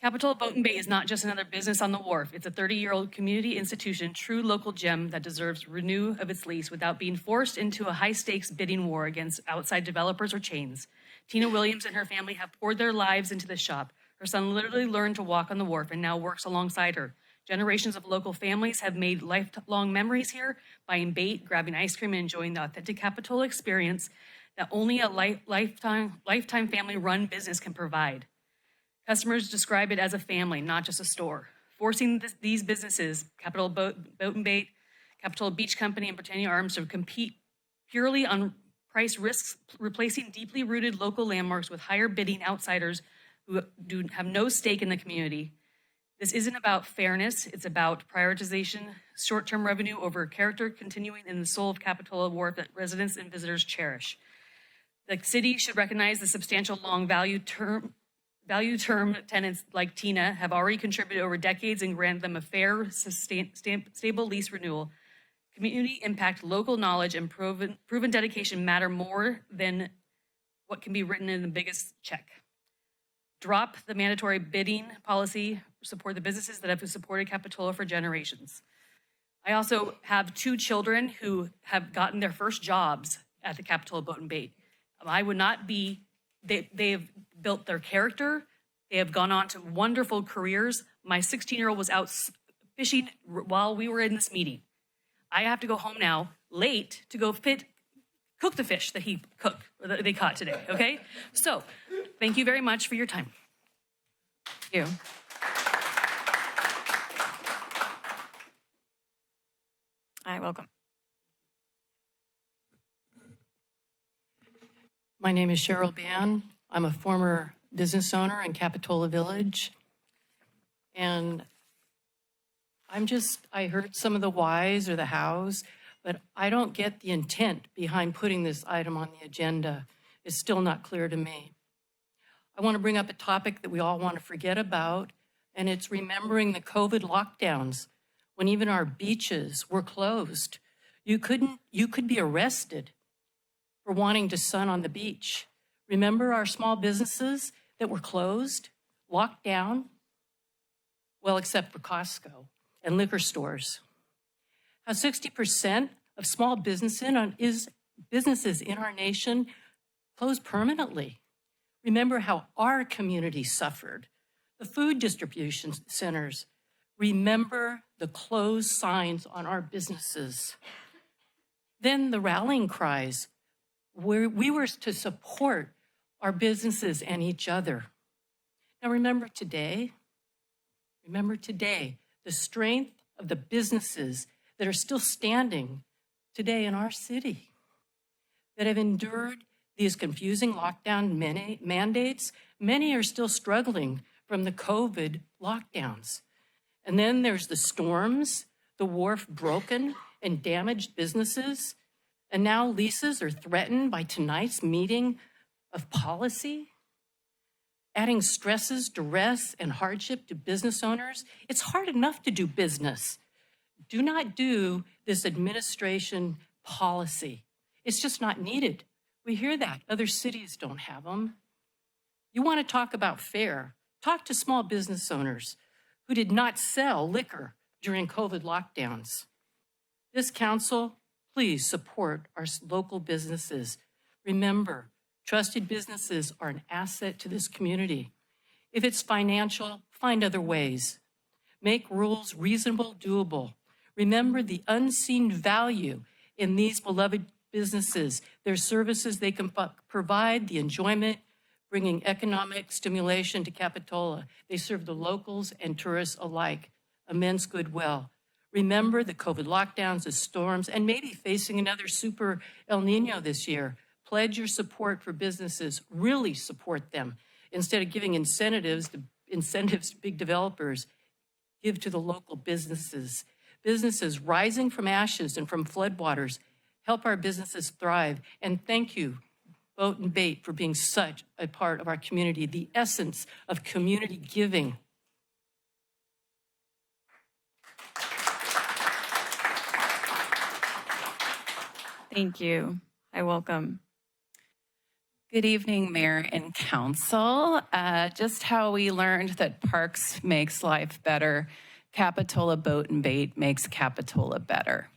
Capitola Boat and Bait is not just another business on the wharf. It's a 30-year-old community institution, true local gem that deserves renew of its lease without being forced into a high-stakes bidding war against outside developers or chains. Tina Williams and her family have poured their lives into this shop. Her son literally learned to walk on the wharf and now works alongside her. Generations of local families have made lifelong memories here, buying bait, grabbing ice cream, and enjoying the authentic Capitola experience that only a lifetime family-run business can provide. Customers describe it as a family, not just a store. Forcing these businesses, Capitola Boat and Bait, Capitola Beach Company, and Britannia Arms, to compete purely on price risks, replacing deeply rooted local landmarks with higher bidding outsiders who have no stake in the community. This isn't about fairness, it's about prioritization, short-term revenue over character, continuing in the soul of Capitola Wharf that residents and visitors cherish. The city should recognize the substantial long value term tenants like Tina have already contributed over decades and grant them a fair, stable lease renewal. Community impact, local knowledge, and proven dedication matter more than what can be written in the biggest check. Drop the mandatory bidding policy, support the businesses that have supported Capitola for generations. I also have 2 children who have gotten their first jobs at the Capitola Boat and Bait. I would not be, they have built their character. They have gone on to wonderful careers. My 16-year-old was out fishing while we were in this meeting. I have to go home now, late, to go cook the fish that they caught today, okay? So, thank you very much for your time. Thank you. Hi, welcome. My name is Cheryl Ban. I'm a former business owner in Capitola Village. And I heard some of the whys or the hows, but I don't get the intent behind putting this item on the agenda. It's still not clear to me. I want to bring up a topic that we all want to forget about, and it's remembering the COVID lockdowns when even our beaches were closed. You could be arrested for wanting to sun on the beach. Remember our small businesses that were closed, locked down? Well, except for Costco and liquor stores. How 60% of small businesses in our nation closed permanently. Remember how our community suffered. The food distribution centers. Remember the closed signs on our businesses. Then the rallying cries, where we were to support our businesses and each other. Now remember today, the strength of the businesses that are still standing today in our city, that have endured these confusing lockdown mandates. Many are still struggling from the COVID lockdowns. And then there's the storms, the wharf broken and damaged businesses. And now leases are threatened by tonight's meeting of policy, adding stresses, duress, and hardship to business owners. It's hard enough to do business. Do not do this administration policy. It's just not needed. We hear that. Other cities don't have them. You want to talk about fair? Talk to small business owners who did not sell liquor during COVID lockdowns. This council, please support our local businesses. Remember, Trusted businesses are an asset to this community. If it's financial, find other ways. Make rules reasonable, doable. Remember the unseen value in these beloved businesses, their services they can provide, the enjoyment, bringing economic stimulation to Capitola. They serve the locals and tourists alike, immense goodwill. Remember the COVID lockdowns, the storms, and maybe facing another super El Nino this year. Pledge your support for businesses, really support them. Instead of giving incentives to big developers, give to the local businesses. Businesses rising from ashes and from floodwaters, help our businesses thrive. And thank you, Boat and Bait, for being such a part of our community, the essence of community giving. Thank you. I welcome. Good evening, Mayor and Council. Just how we learned that parks makes life better, Capitola Boat and Bait makes Capitola better.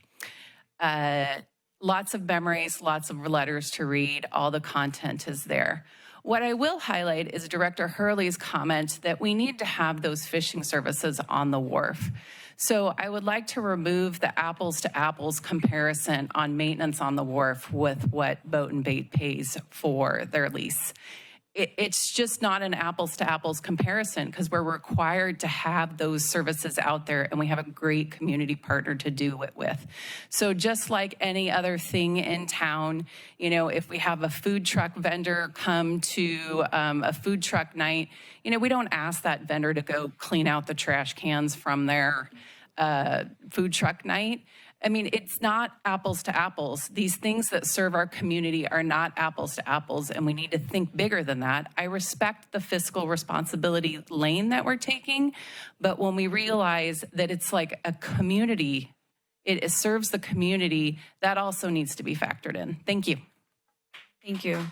Lots of memories, lots of letters to read, all the content is there. What I will highlight is Director Hurley's comment that we need to have those fishing services on the wharf. So I would like to remove the apples to apples comparison on maintenance on the wharf with what Boat and Bait pays for their lease. It's just not an apples to apples comparison because we're required to have those services out there and we have a great community partner to do it with. So just like any other thing in town, you know, if we have a food truck vendor come to a food truck night, you know, we don't ask that vendor to go clean out the trash cans from their food truck night. I mean, it's not apples to apples. These things that serve our community are not apples to apples, and we need to think bigger than that. I respect the fiscal responsibility lane that we're taking, but when we realize that it's like a community, it serves the community, that also needs to be factored in. Thank you. Thank you.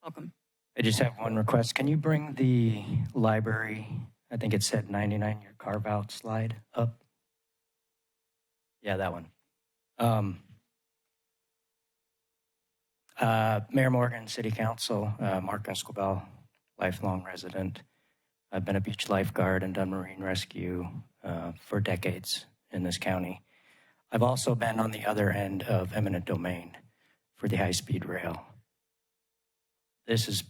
Welcome. I just have one request. Can you bring the library, I think it said 99-year carve-out slide up? Yeah, that one. Mayor Morgan, City Council, Mark Escobar, lifelong resident. I've been a beach lifeguard and done marine rescue for decades in this county. I've also been on the other end of eminent domain for the high-speed rail. This is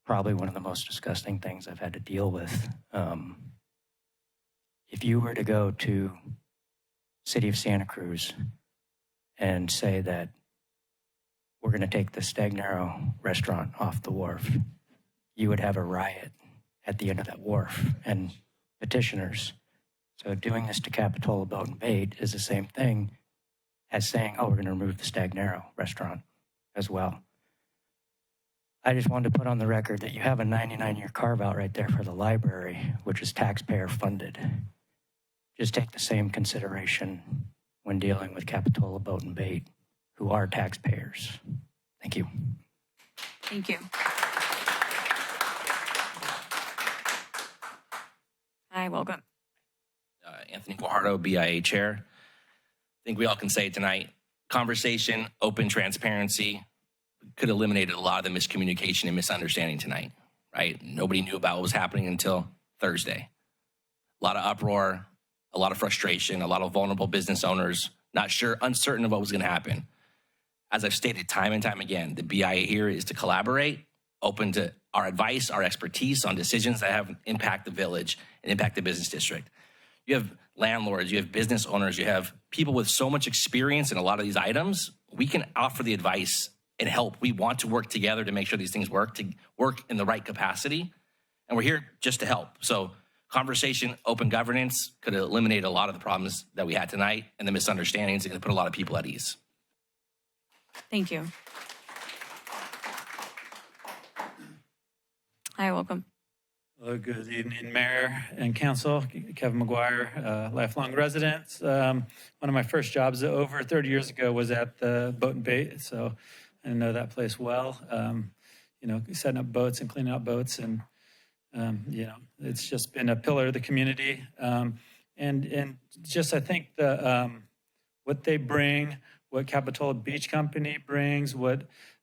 probably one of the most disgusting things I've had to deal with. If you were to go to City of Santa Cruz and say that we're going to take the Stagnaro restaurant off the wharf, you would have a riot at the end of that wharf and petitioners. So doing this to Capitola Boat and Bait is the same thing as saying, oh, we're going to remove the Stagnaro restaurant as well. I just wanted to put on the record that you have a 99-year carve-out right there for the library, which is taxpayer funded. Just take the same consideration when dealing with Capitola Boat and Bait, who are taxpayers. Thank you. Thank you. Hi, welcome. Anthony Guajardo, BIA Chair. I think we all can say tonight, conversation, open transparency, could have eliminated a lot of the miscommunication and misunderstanding tonight, right? Nobody knew about what was happening until Thursday. A lot of uproar, a lot of frustration, a lot of vulnerable business owners, not sure, uncertain of what was going to happen. As I've stated time and time again, the BIA here is to collaborate, open to our advice, our expertise on decisions that have impact the village and impact the business district. You have landlords, you have business owners, you have people with so much experience in a lot of these items. We can offer the advice and help. We want to work together to make sure these things work in the right capacity. And we're here just to help. So conversation, open governance could eliminate a lot of the problems that we had tonight and the misunderstandings and put a lot of people at ease. Thank you. Hi, welcome. Well, good evening, Mayor and Council. Kevin McGuire, lifelong resident. One of my first jobs over 30 years ago was at the Boat and Bait, so I know that place well. You know, setting up boats and cleaning out boats, and you know, it's just been a pillar of the community. And just, I think what they bring, what Capitola Beach Company brings, what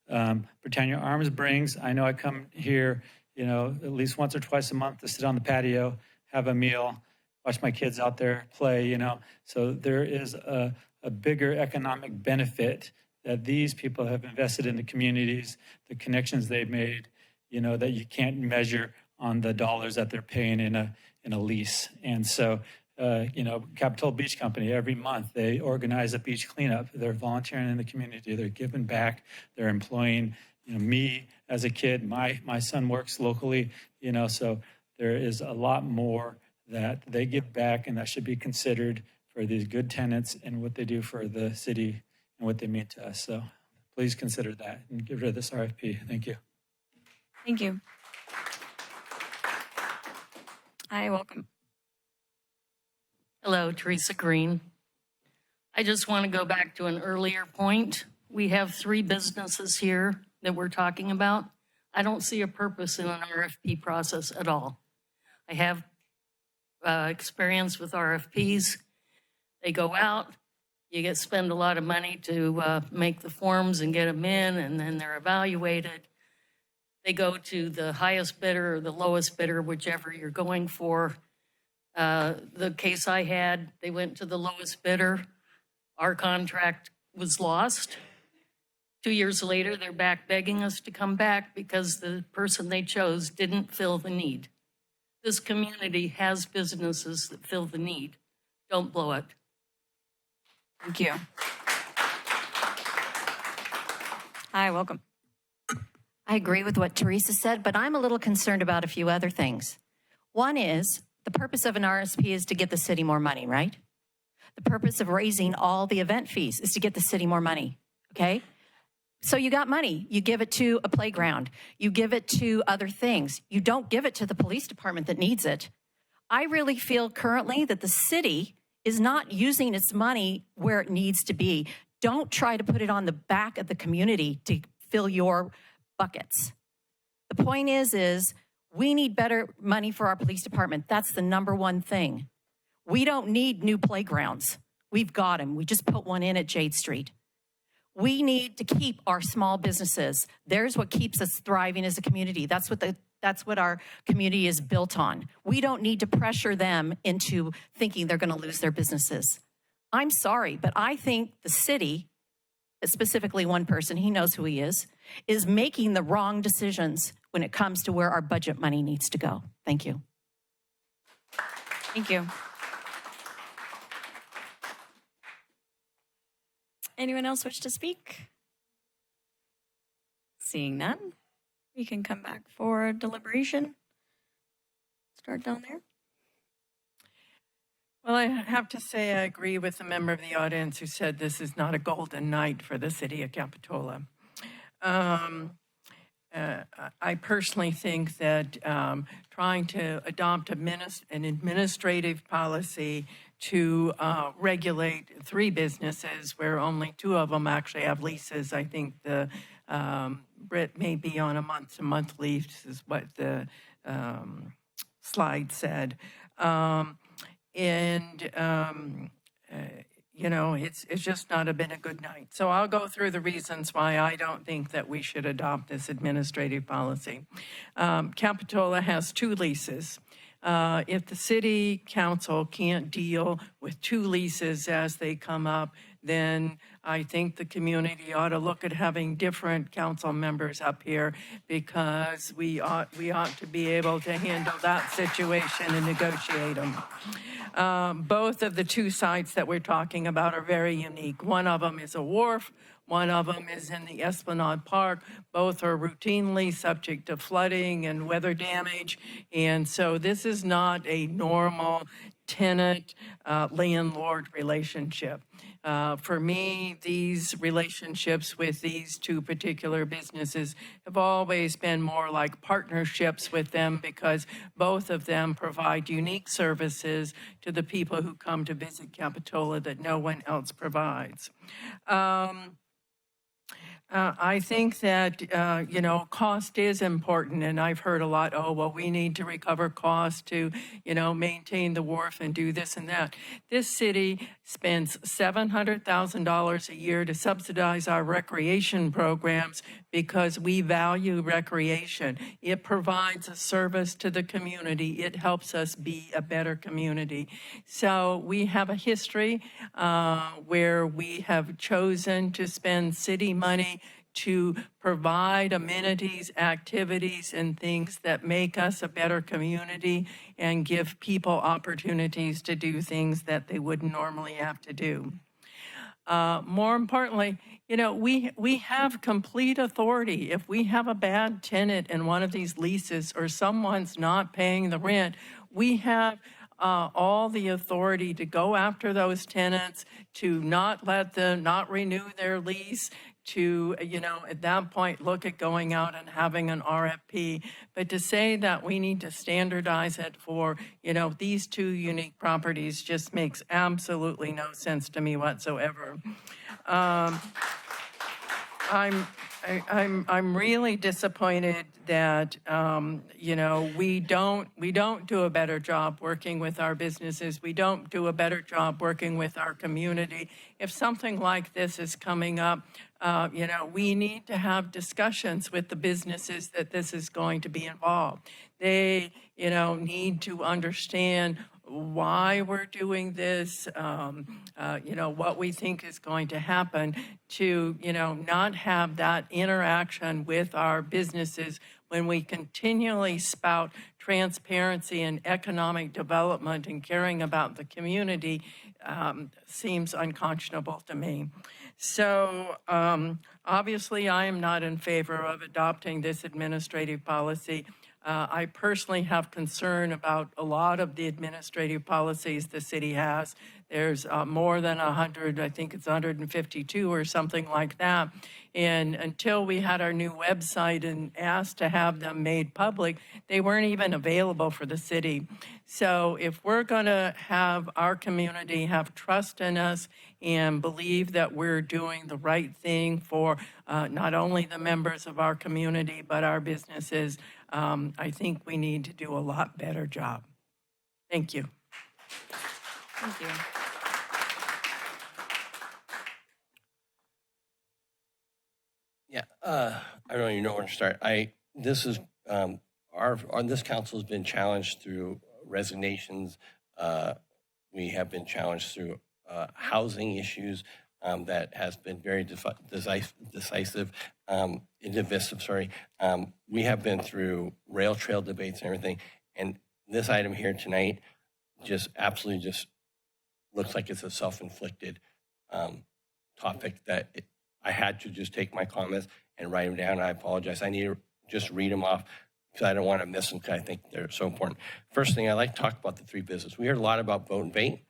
Britannia Arms brings. I know I come here, at least once or twice a month to sit on the patio, have a meal, watch my kids out there play, So there is a bigger economic benefit that these people have invested in the communities, the connections they've made, that you can't measure on the dollars that they're paying in a lease. And so, Capitola Beach Company, every month they organize a beach cleanup. They're volunteering in the community. They're giving back. They're employing, me as a kid. My son works locally, so there is a lot more that they give back, and that should be considered for these good tenants and what they do for the city and what they mean to us. So please consider that and get rid of this RFP. Thank you. Thank you. Hi, welcome. Hello, Teresa Green. I just want to go back to an earlier point. We have 3 businesses here that we're talking about. I don't see a purpose in an RFP process at all. I have experience with RFPs. They go out, you spend a lot of money to make the forms and get them in, and then they're evaluated. They go to the highest bidder or the lowest bidder, whichever you're going for. The case I had, they went to the lowest bidder. Our contract was lost. 2 years later, they're back begging us to come back because the person they chose didn't fill the need. This community has businesses that fill the need. Don't blow it. Thank you. Hi, welcome. I agree with what Teresa said, but I'm a little concerned about a few other things. One is the purpose of an RSP is to get the city more money, right? The purpose of raising all the event fees is to get the city more money, okay? So you got money, you give it to a playground, you give it to other things. You don't give it to the police department that needs it. I really feel currently that the city is not using its money where it needs to be. Don't try to put it on the back of the community to fill your buckets. The point is we need better money for our police department. That's the number one thing. We don't need new playgrounds. We've got them. We just put one in at Jade Street. We need to keep our small businesses. There's what keeps us thriving as a community. That's what our community is built on. We don't need to pressure them into thinking they're going to lose their businesses. I'm sorry, but I think the city, specifically one person, he knows who he is making the wrong decisions when it comes to where our budget money needs to go. Thank you. Thank you. Anyone else wish to speak? Seeing none, we can come back for deliberation. Start down there. Well, I have to say I agree with the member of the audience who said this is not a golden night for the city of Capitola. I personally think that trying to adopt an administrative policy to regulate 3 businesses where only 2 of them actually have leases. I think the Brit may be on a month-to-month lease is what the slide said. It's just not been a good night. So I'll go through the reasons why I don't think that we should adopt this administrative policy. Capitola has 2 leases. If the city council can't deal with 2 leases as they come up, then I think the community ought to look at having different council members up here because we ought to be able to handle that situation and negotiate them. Both of the 2 sites that we're talking about are very unique. One of them is a wharf. One of them is in the Esplanade Park. Both are routinely subject to flooding and weather damage. And so this is not a normal tenant-landlord relationship. For me, these relationships with these 2 particular businesses have always been more like partnerships with them because both of them provide unique services to the people who come to visit Capitola that no one else provides. I think that, cost is important, and I've heard a lot, oh, well, we need to recover costs to, maintain the wharf and do this and that. This city spends $700,000 a year to subsidize our recreation programs because we value recreation. It provides a service to the community. It helps us be a better community. So we have a history where we have chosen to spend city money to provide amenities, activities, and things that make us a better community and give people opportunities to do things that they wouldn't normally have to do. More importantly, we have complete authority. If we have a bad tenant in one of these leases or someone's not paying the rent, we have all the authority to go after those tenants, to not let them not renew their lease, to, at that point, look at going out and having an RFP. But to say that we need to standardize it for, these two unique properties just makes absolutely no sense to me whatsoever. I'm really disappointed that we don't do a better job working with our businesses. We don't do a better job working with our community. If something like this is coming up, we need to have discussions with the businesses that this is going to be involved. They, need to understand why we're doing this, what we think is going to happen to, not have that interaction with our businesses when we continually spout transparency and economic development and caring about the community seems unconscionable to me. So obviously I am not in favor of adopting this administrative policy. I personally have concern about a lot of the administrative policies the city has. There's more than 100, I think it's 152 or something like that. And until we had our new website and asked to have them made public, they weren't even available for the city. So if we're going to have our community have trust in us and believe that we're doing the right thing for not only the members of our community, but our businesses, I think we need to do a lot better job. Thank you. Thank you. Yeah, I don't even know where to start. This council has been challenged through resignations. We have been challenged through housing issues that has been very divisive, divisive. We have been through rail trail debates and everything, and this item here tonight just absolutely just looks like it's a self-inflicted topic that I had to just take my comments and write them down. I apologize. I need to just read them off because I don't want to miss them because I think they're so important. First thing, I'd like to talk about the three businesses. We heard a lot about boat and bait.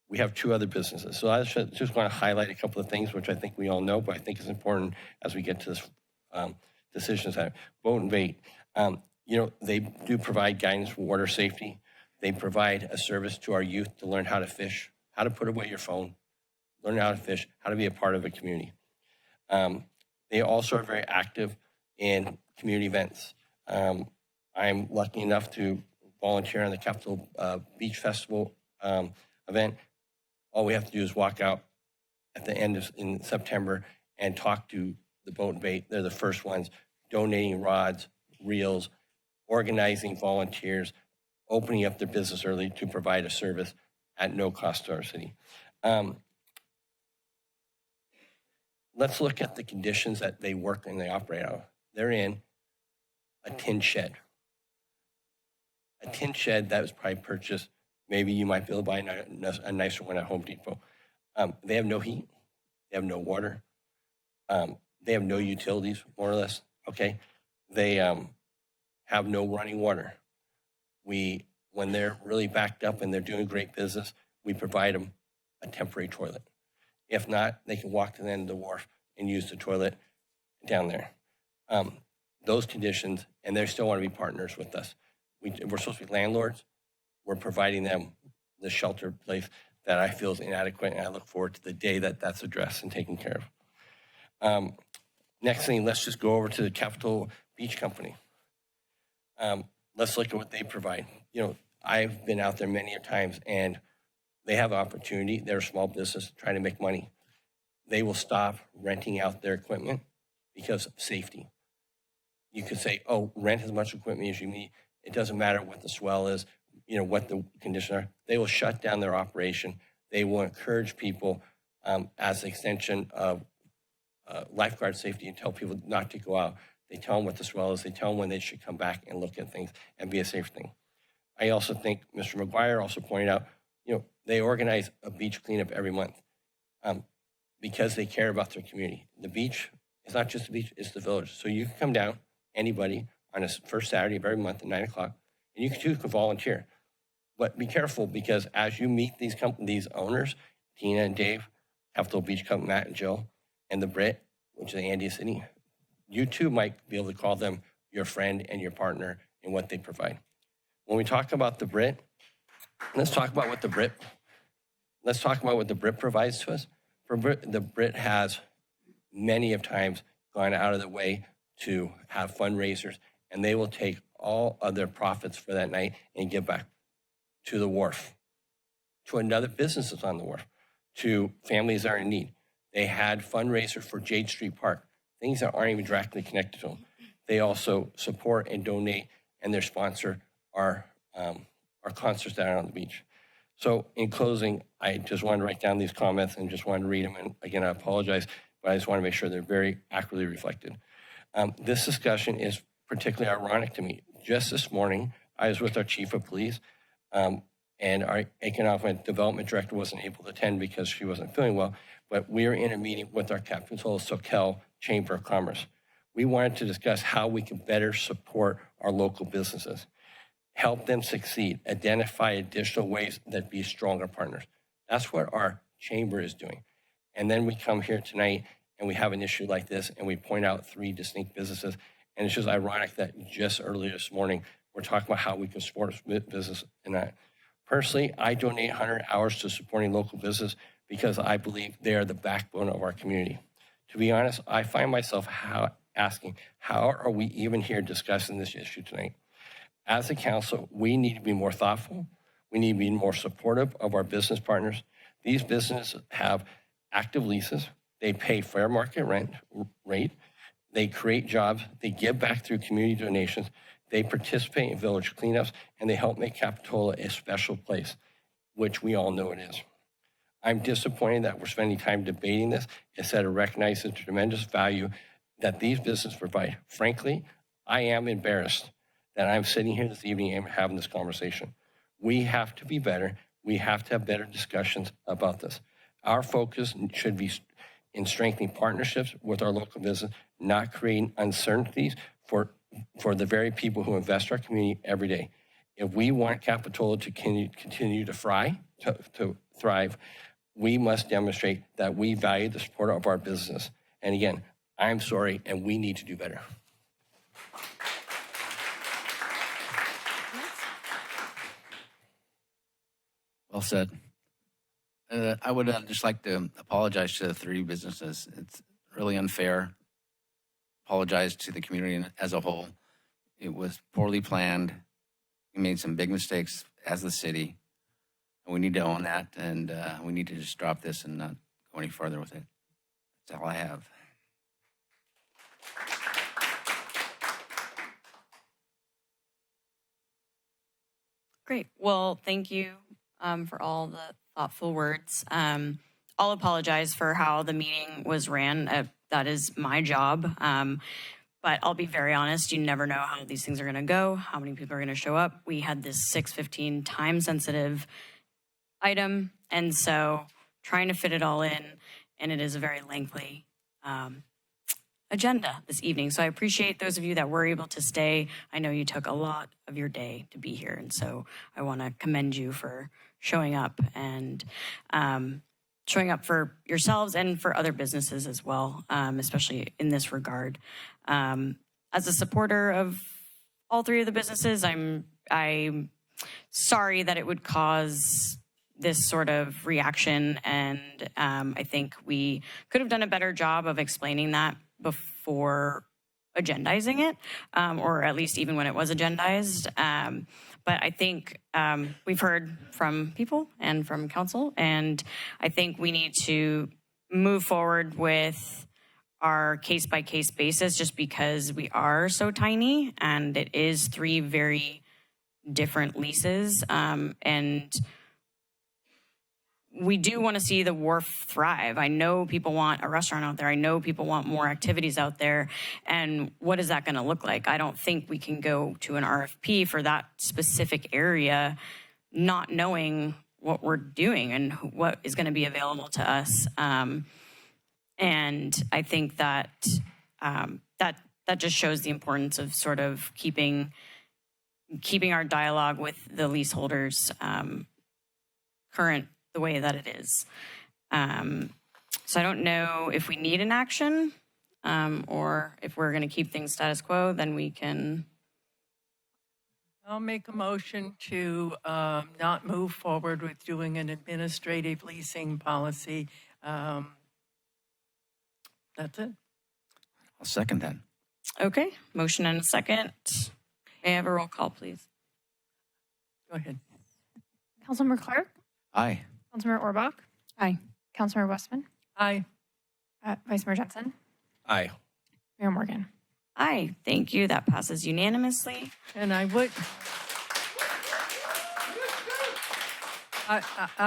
We have two other businesses. So I just want to highlight a couple of things, which I think we all know, but I think is important as we get to this decisions. Boat and bait, they do provide guidance for water safety. They provide a service to our youth to learn how to fish, how to put away your phone, learn how to fish, how to be a part of a community. They also are very active in community events. I'm lucky enough to volunteer on the Capitola Beach Festival event. All we have to do is walk out at the end in September and talk to the boat and bait. They're the first ones donating rods, reels, organizing volunteers, opening up their business early to provide a service at no cost to our city. Let's look at the conditions that they work and they operate out of. They're in a tin shed. A tin shed that was probably purchased, maybe you might be able to buy a nicer one at Home Depot. They have no heat. They have no water. They have no utilities, more or less, okay? They have no running water. When they're really backed up and they're doing great business, we provide them a temporary toilet. If not, they can walk to the end of the wharf and use the toilet down there. Those conditions, and they still want to be partners with us. We're supposed to be landlords. We're providing them the shelter place that I feel is inadequate, and I look forward to the day that that's addressed and taken care of. Next thing, let's just go over to the Capitola Beach Company. Let's look at what they provide. You know, I've been out there many times, and they have opportunity. They're a small business trying to make money. They will stop renting out their equipment because of safety. You could say, oh, rent as much equipment as you need. It doesn't matter what the swell is, you know, what the conditions are. They will shut down their operation. They will encourage people as an extension of lifeguard safety and tell people not to go out. They tell them what the swell is. They tell them when they should come back and look at things and be a safe thing. I also think Mr. McGuire also pointed out, you know, they organize a beach cleanup every month because they care about their community. The beach is not just the beach, it's the village. So you can come down, anybody, on a first Saturday of every month at 9 o'clock, and you can volunteer. But be careful, because as you meet these owners, Tina and Dave, Capitola Beach Company, Matt and Jill, and the Brit, which is Andy City, you too might be able to call them your friend and your partner in what they provide. When we talk about the Brit, let's talk about what the Brit provides to us. The Brit has many of times gone out of the way to have fundraisers, and they will take all of their profits for that night and give back to the wharf, to another business that's on the wharf, to families that are in need. They had fundraisers for Jade Street Park, things that aren't even directly connected to them. They also support and donate, and their sponsor our concerts down on the beach. So in closing, I just wanted to write down these comments and just wanted to read them. And again, I apologize, but I just want to make sure they're very accurately reflected. This discussion is particularly ironic to me. Just this morning, I was with our chief of police, and our economic development director wasn't able to attend because she wasn't feeling well, but we were in a meeting with our Capitola Soquel Chamber of Commerce. We wanted to discuss how we can better support our local businesses, help them succeed, identify additional ways that be stronger partners. That's what our chamber is doing. And then we come here tonight and we have an issue like this and we point out 3 distinct businesses. And it's just ironic that just earlier this morning, we're talking about how we can support business and that. Personally, I donate 100 hours to supporting local business because I believe they are the backbone of our community. To be honest, I find myself asking, how are we even here discussing this issue tonight? As a council, we need to be more thoughtful. We need to be more supportive of our business partners. These businesses have active leases. They pay fair market rate. They create jobs. They give back through community donations. They participate in village cleanups, and they help make Capitola a special place, which we all know it is. I'm disappointed that we're spending time debating this instead of recognizing the tremendous value that these businesses provide. Frankly, I am embarrassed that I'm sitting here this evening and having this conversation. We have to be better. We have to have better discussions about this. Our focus should be in strengthening partnerships with our local business, not creating uncertainties for the very people who invest in our community every day. If we want Capitola to continue to thrive, we must demonstrate that we value the support of our business. And again, I'm sorry, and we need to do better. Well said. I would just like to apologize to the 3 businesses. It's really unfair. Apologize to the community as a whole. It was poorly planned. We made some big mistakes as the city. And we need to own that, and we need to just drop this and not go any further with it. That's all I have. Great. Well, thank you for all the thoughtful words. I'll apologize for how the meeting was ran. That is my job. But I'll be very honest, you never know how these things are going to go, how many people are going to show up. We had this 6:15 time-sensitive item, and so trying to fit it all in, and it is a very lengthy agenda this evening. So I appreciate those of you that were able to stay. I know you took a lot of your day to be here, and so I want to commend you for showing up and showing up for yourselves and for other businesses as well, especially in this regard. As a supporter of all 3 of the businesses, I'm sorry that it would cause this sort of reaction, and I think we could have done a better job of explaining that for agendizing it, or at least even when it was agendized. But I think we've heard from people and from council, and I think we need to move forward with our case-by-case basis just because we are so tiny and it is 3 very different leases. And we do want to see the wharf thrive. I know people want a restaurant out there. I know people want more activities out there. And what is that going to look like? I don't think we can go to an RFP for that specific area not knowing what we're doing and what is going to be available to us. And I think that that just shows the importance of sort of keeping our dialogue with the leaseholders current the way that it is. So I don't know if we need an action or if we're going to keep things status quo, then we can. I'll make a motion to not move forward with doing an administrative leasing policy. That's it. I'll second that. Okay, motion and a second. May I have a roll call, please? Go ahead. Councilmember Clark? Aye. Councilmember Orbach? Aye. Councilmember Westman? Aye. Vice Mayor Johnson? Aye. Mayor Morgan? Aye, thank you. That passes unanimously. And I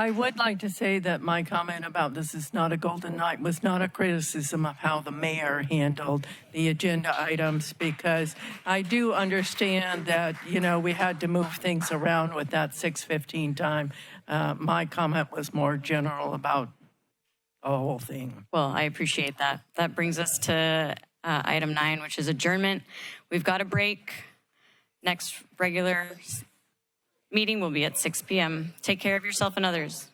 would like to say that my comment about this is not a golden night was not a criticism of how the mayor handled the agenda items, because I do understand that, you know, we had to move things around with that 6:15 time. My comment was more general about the whole thing. Well, I appreciate that. That brings us to item 9, which is adjournment. We've got a break. Next regular meeting will be at 6 p.m. Take care of yourself and others.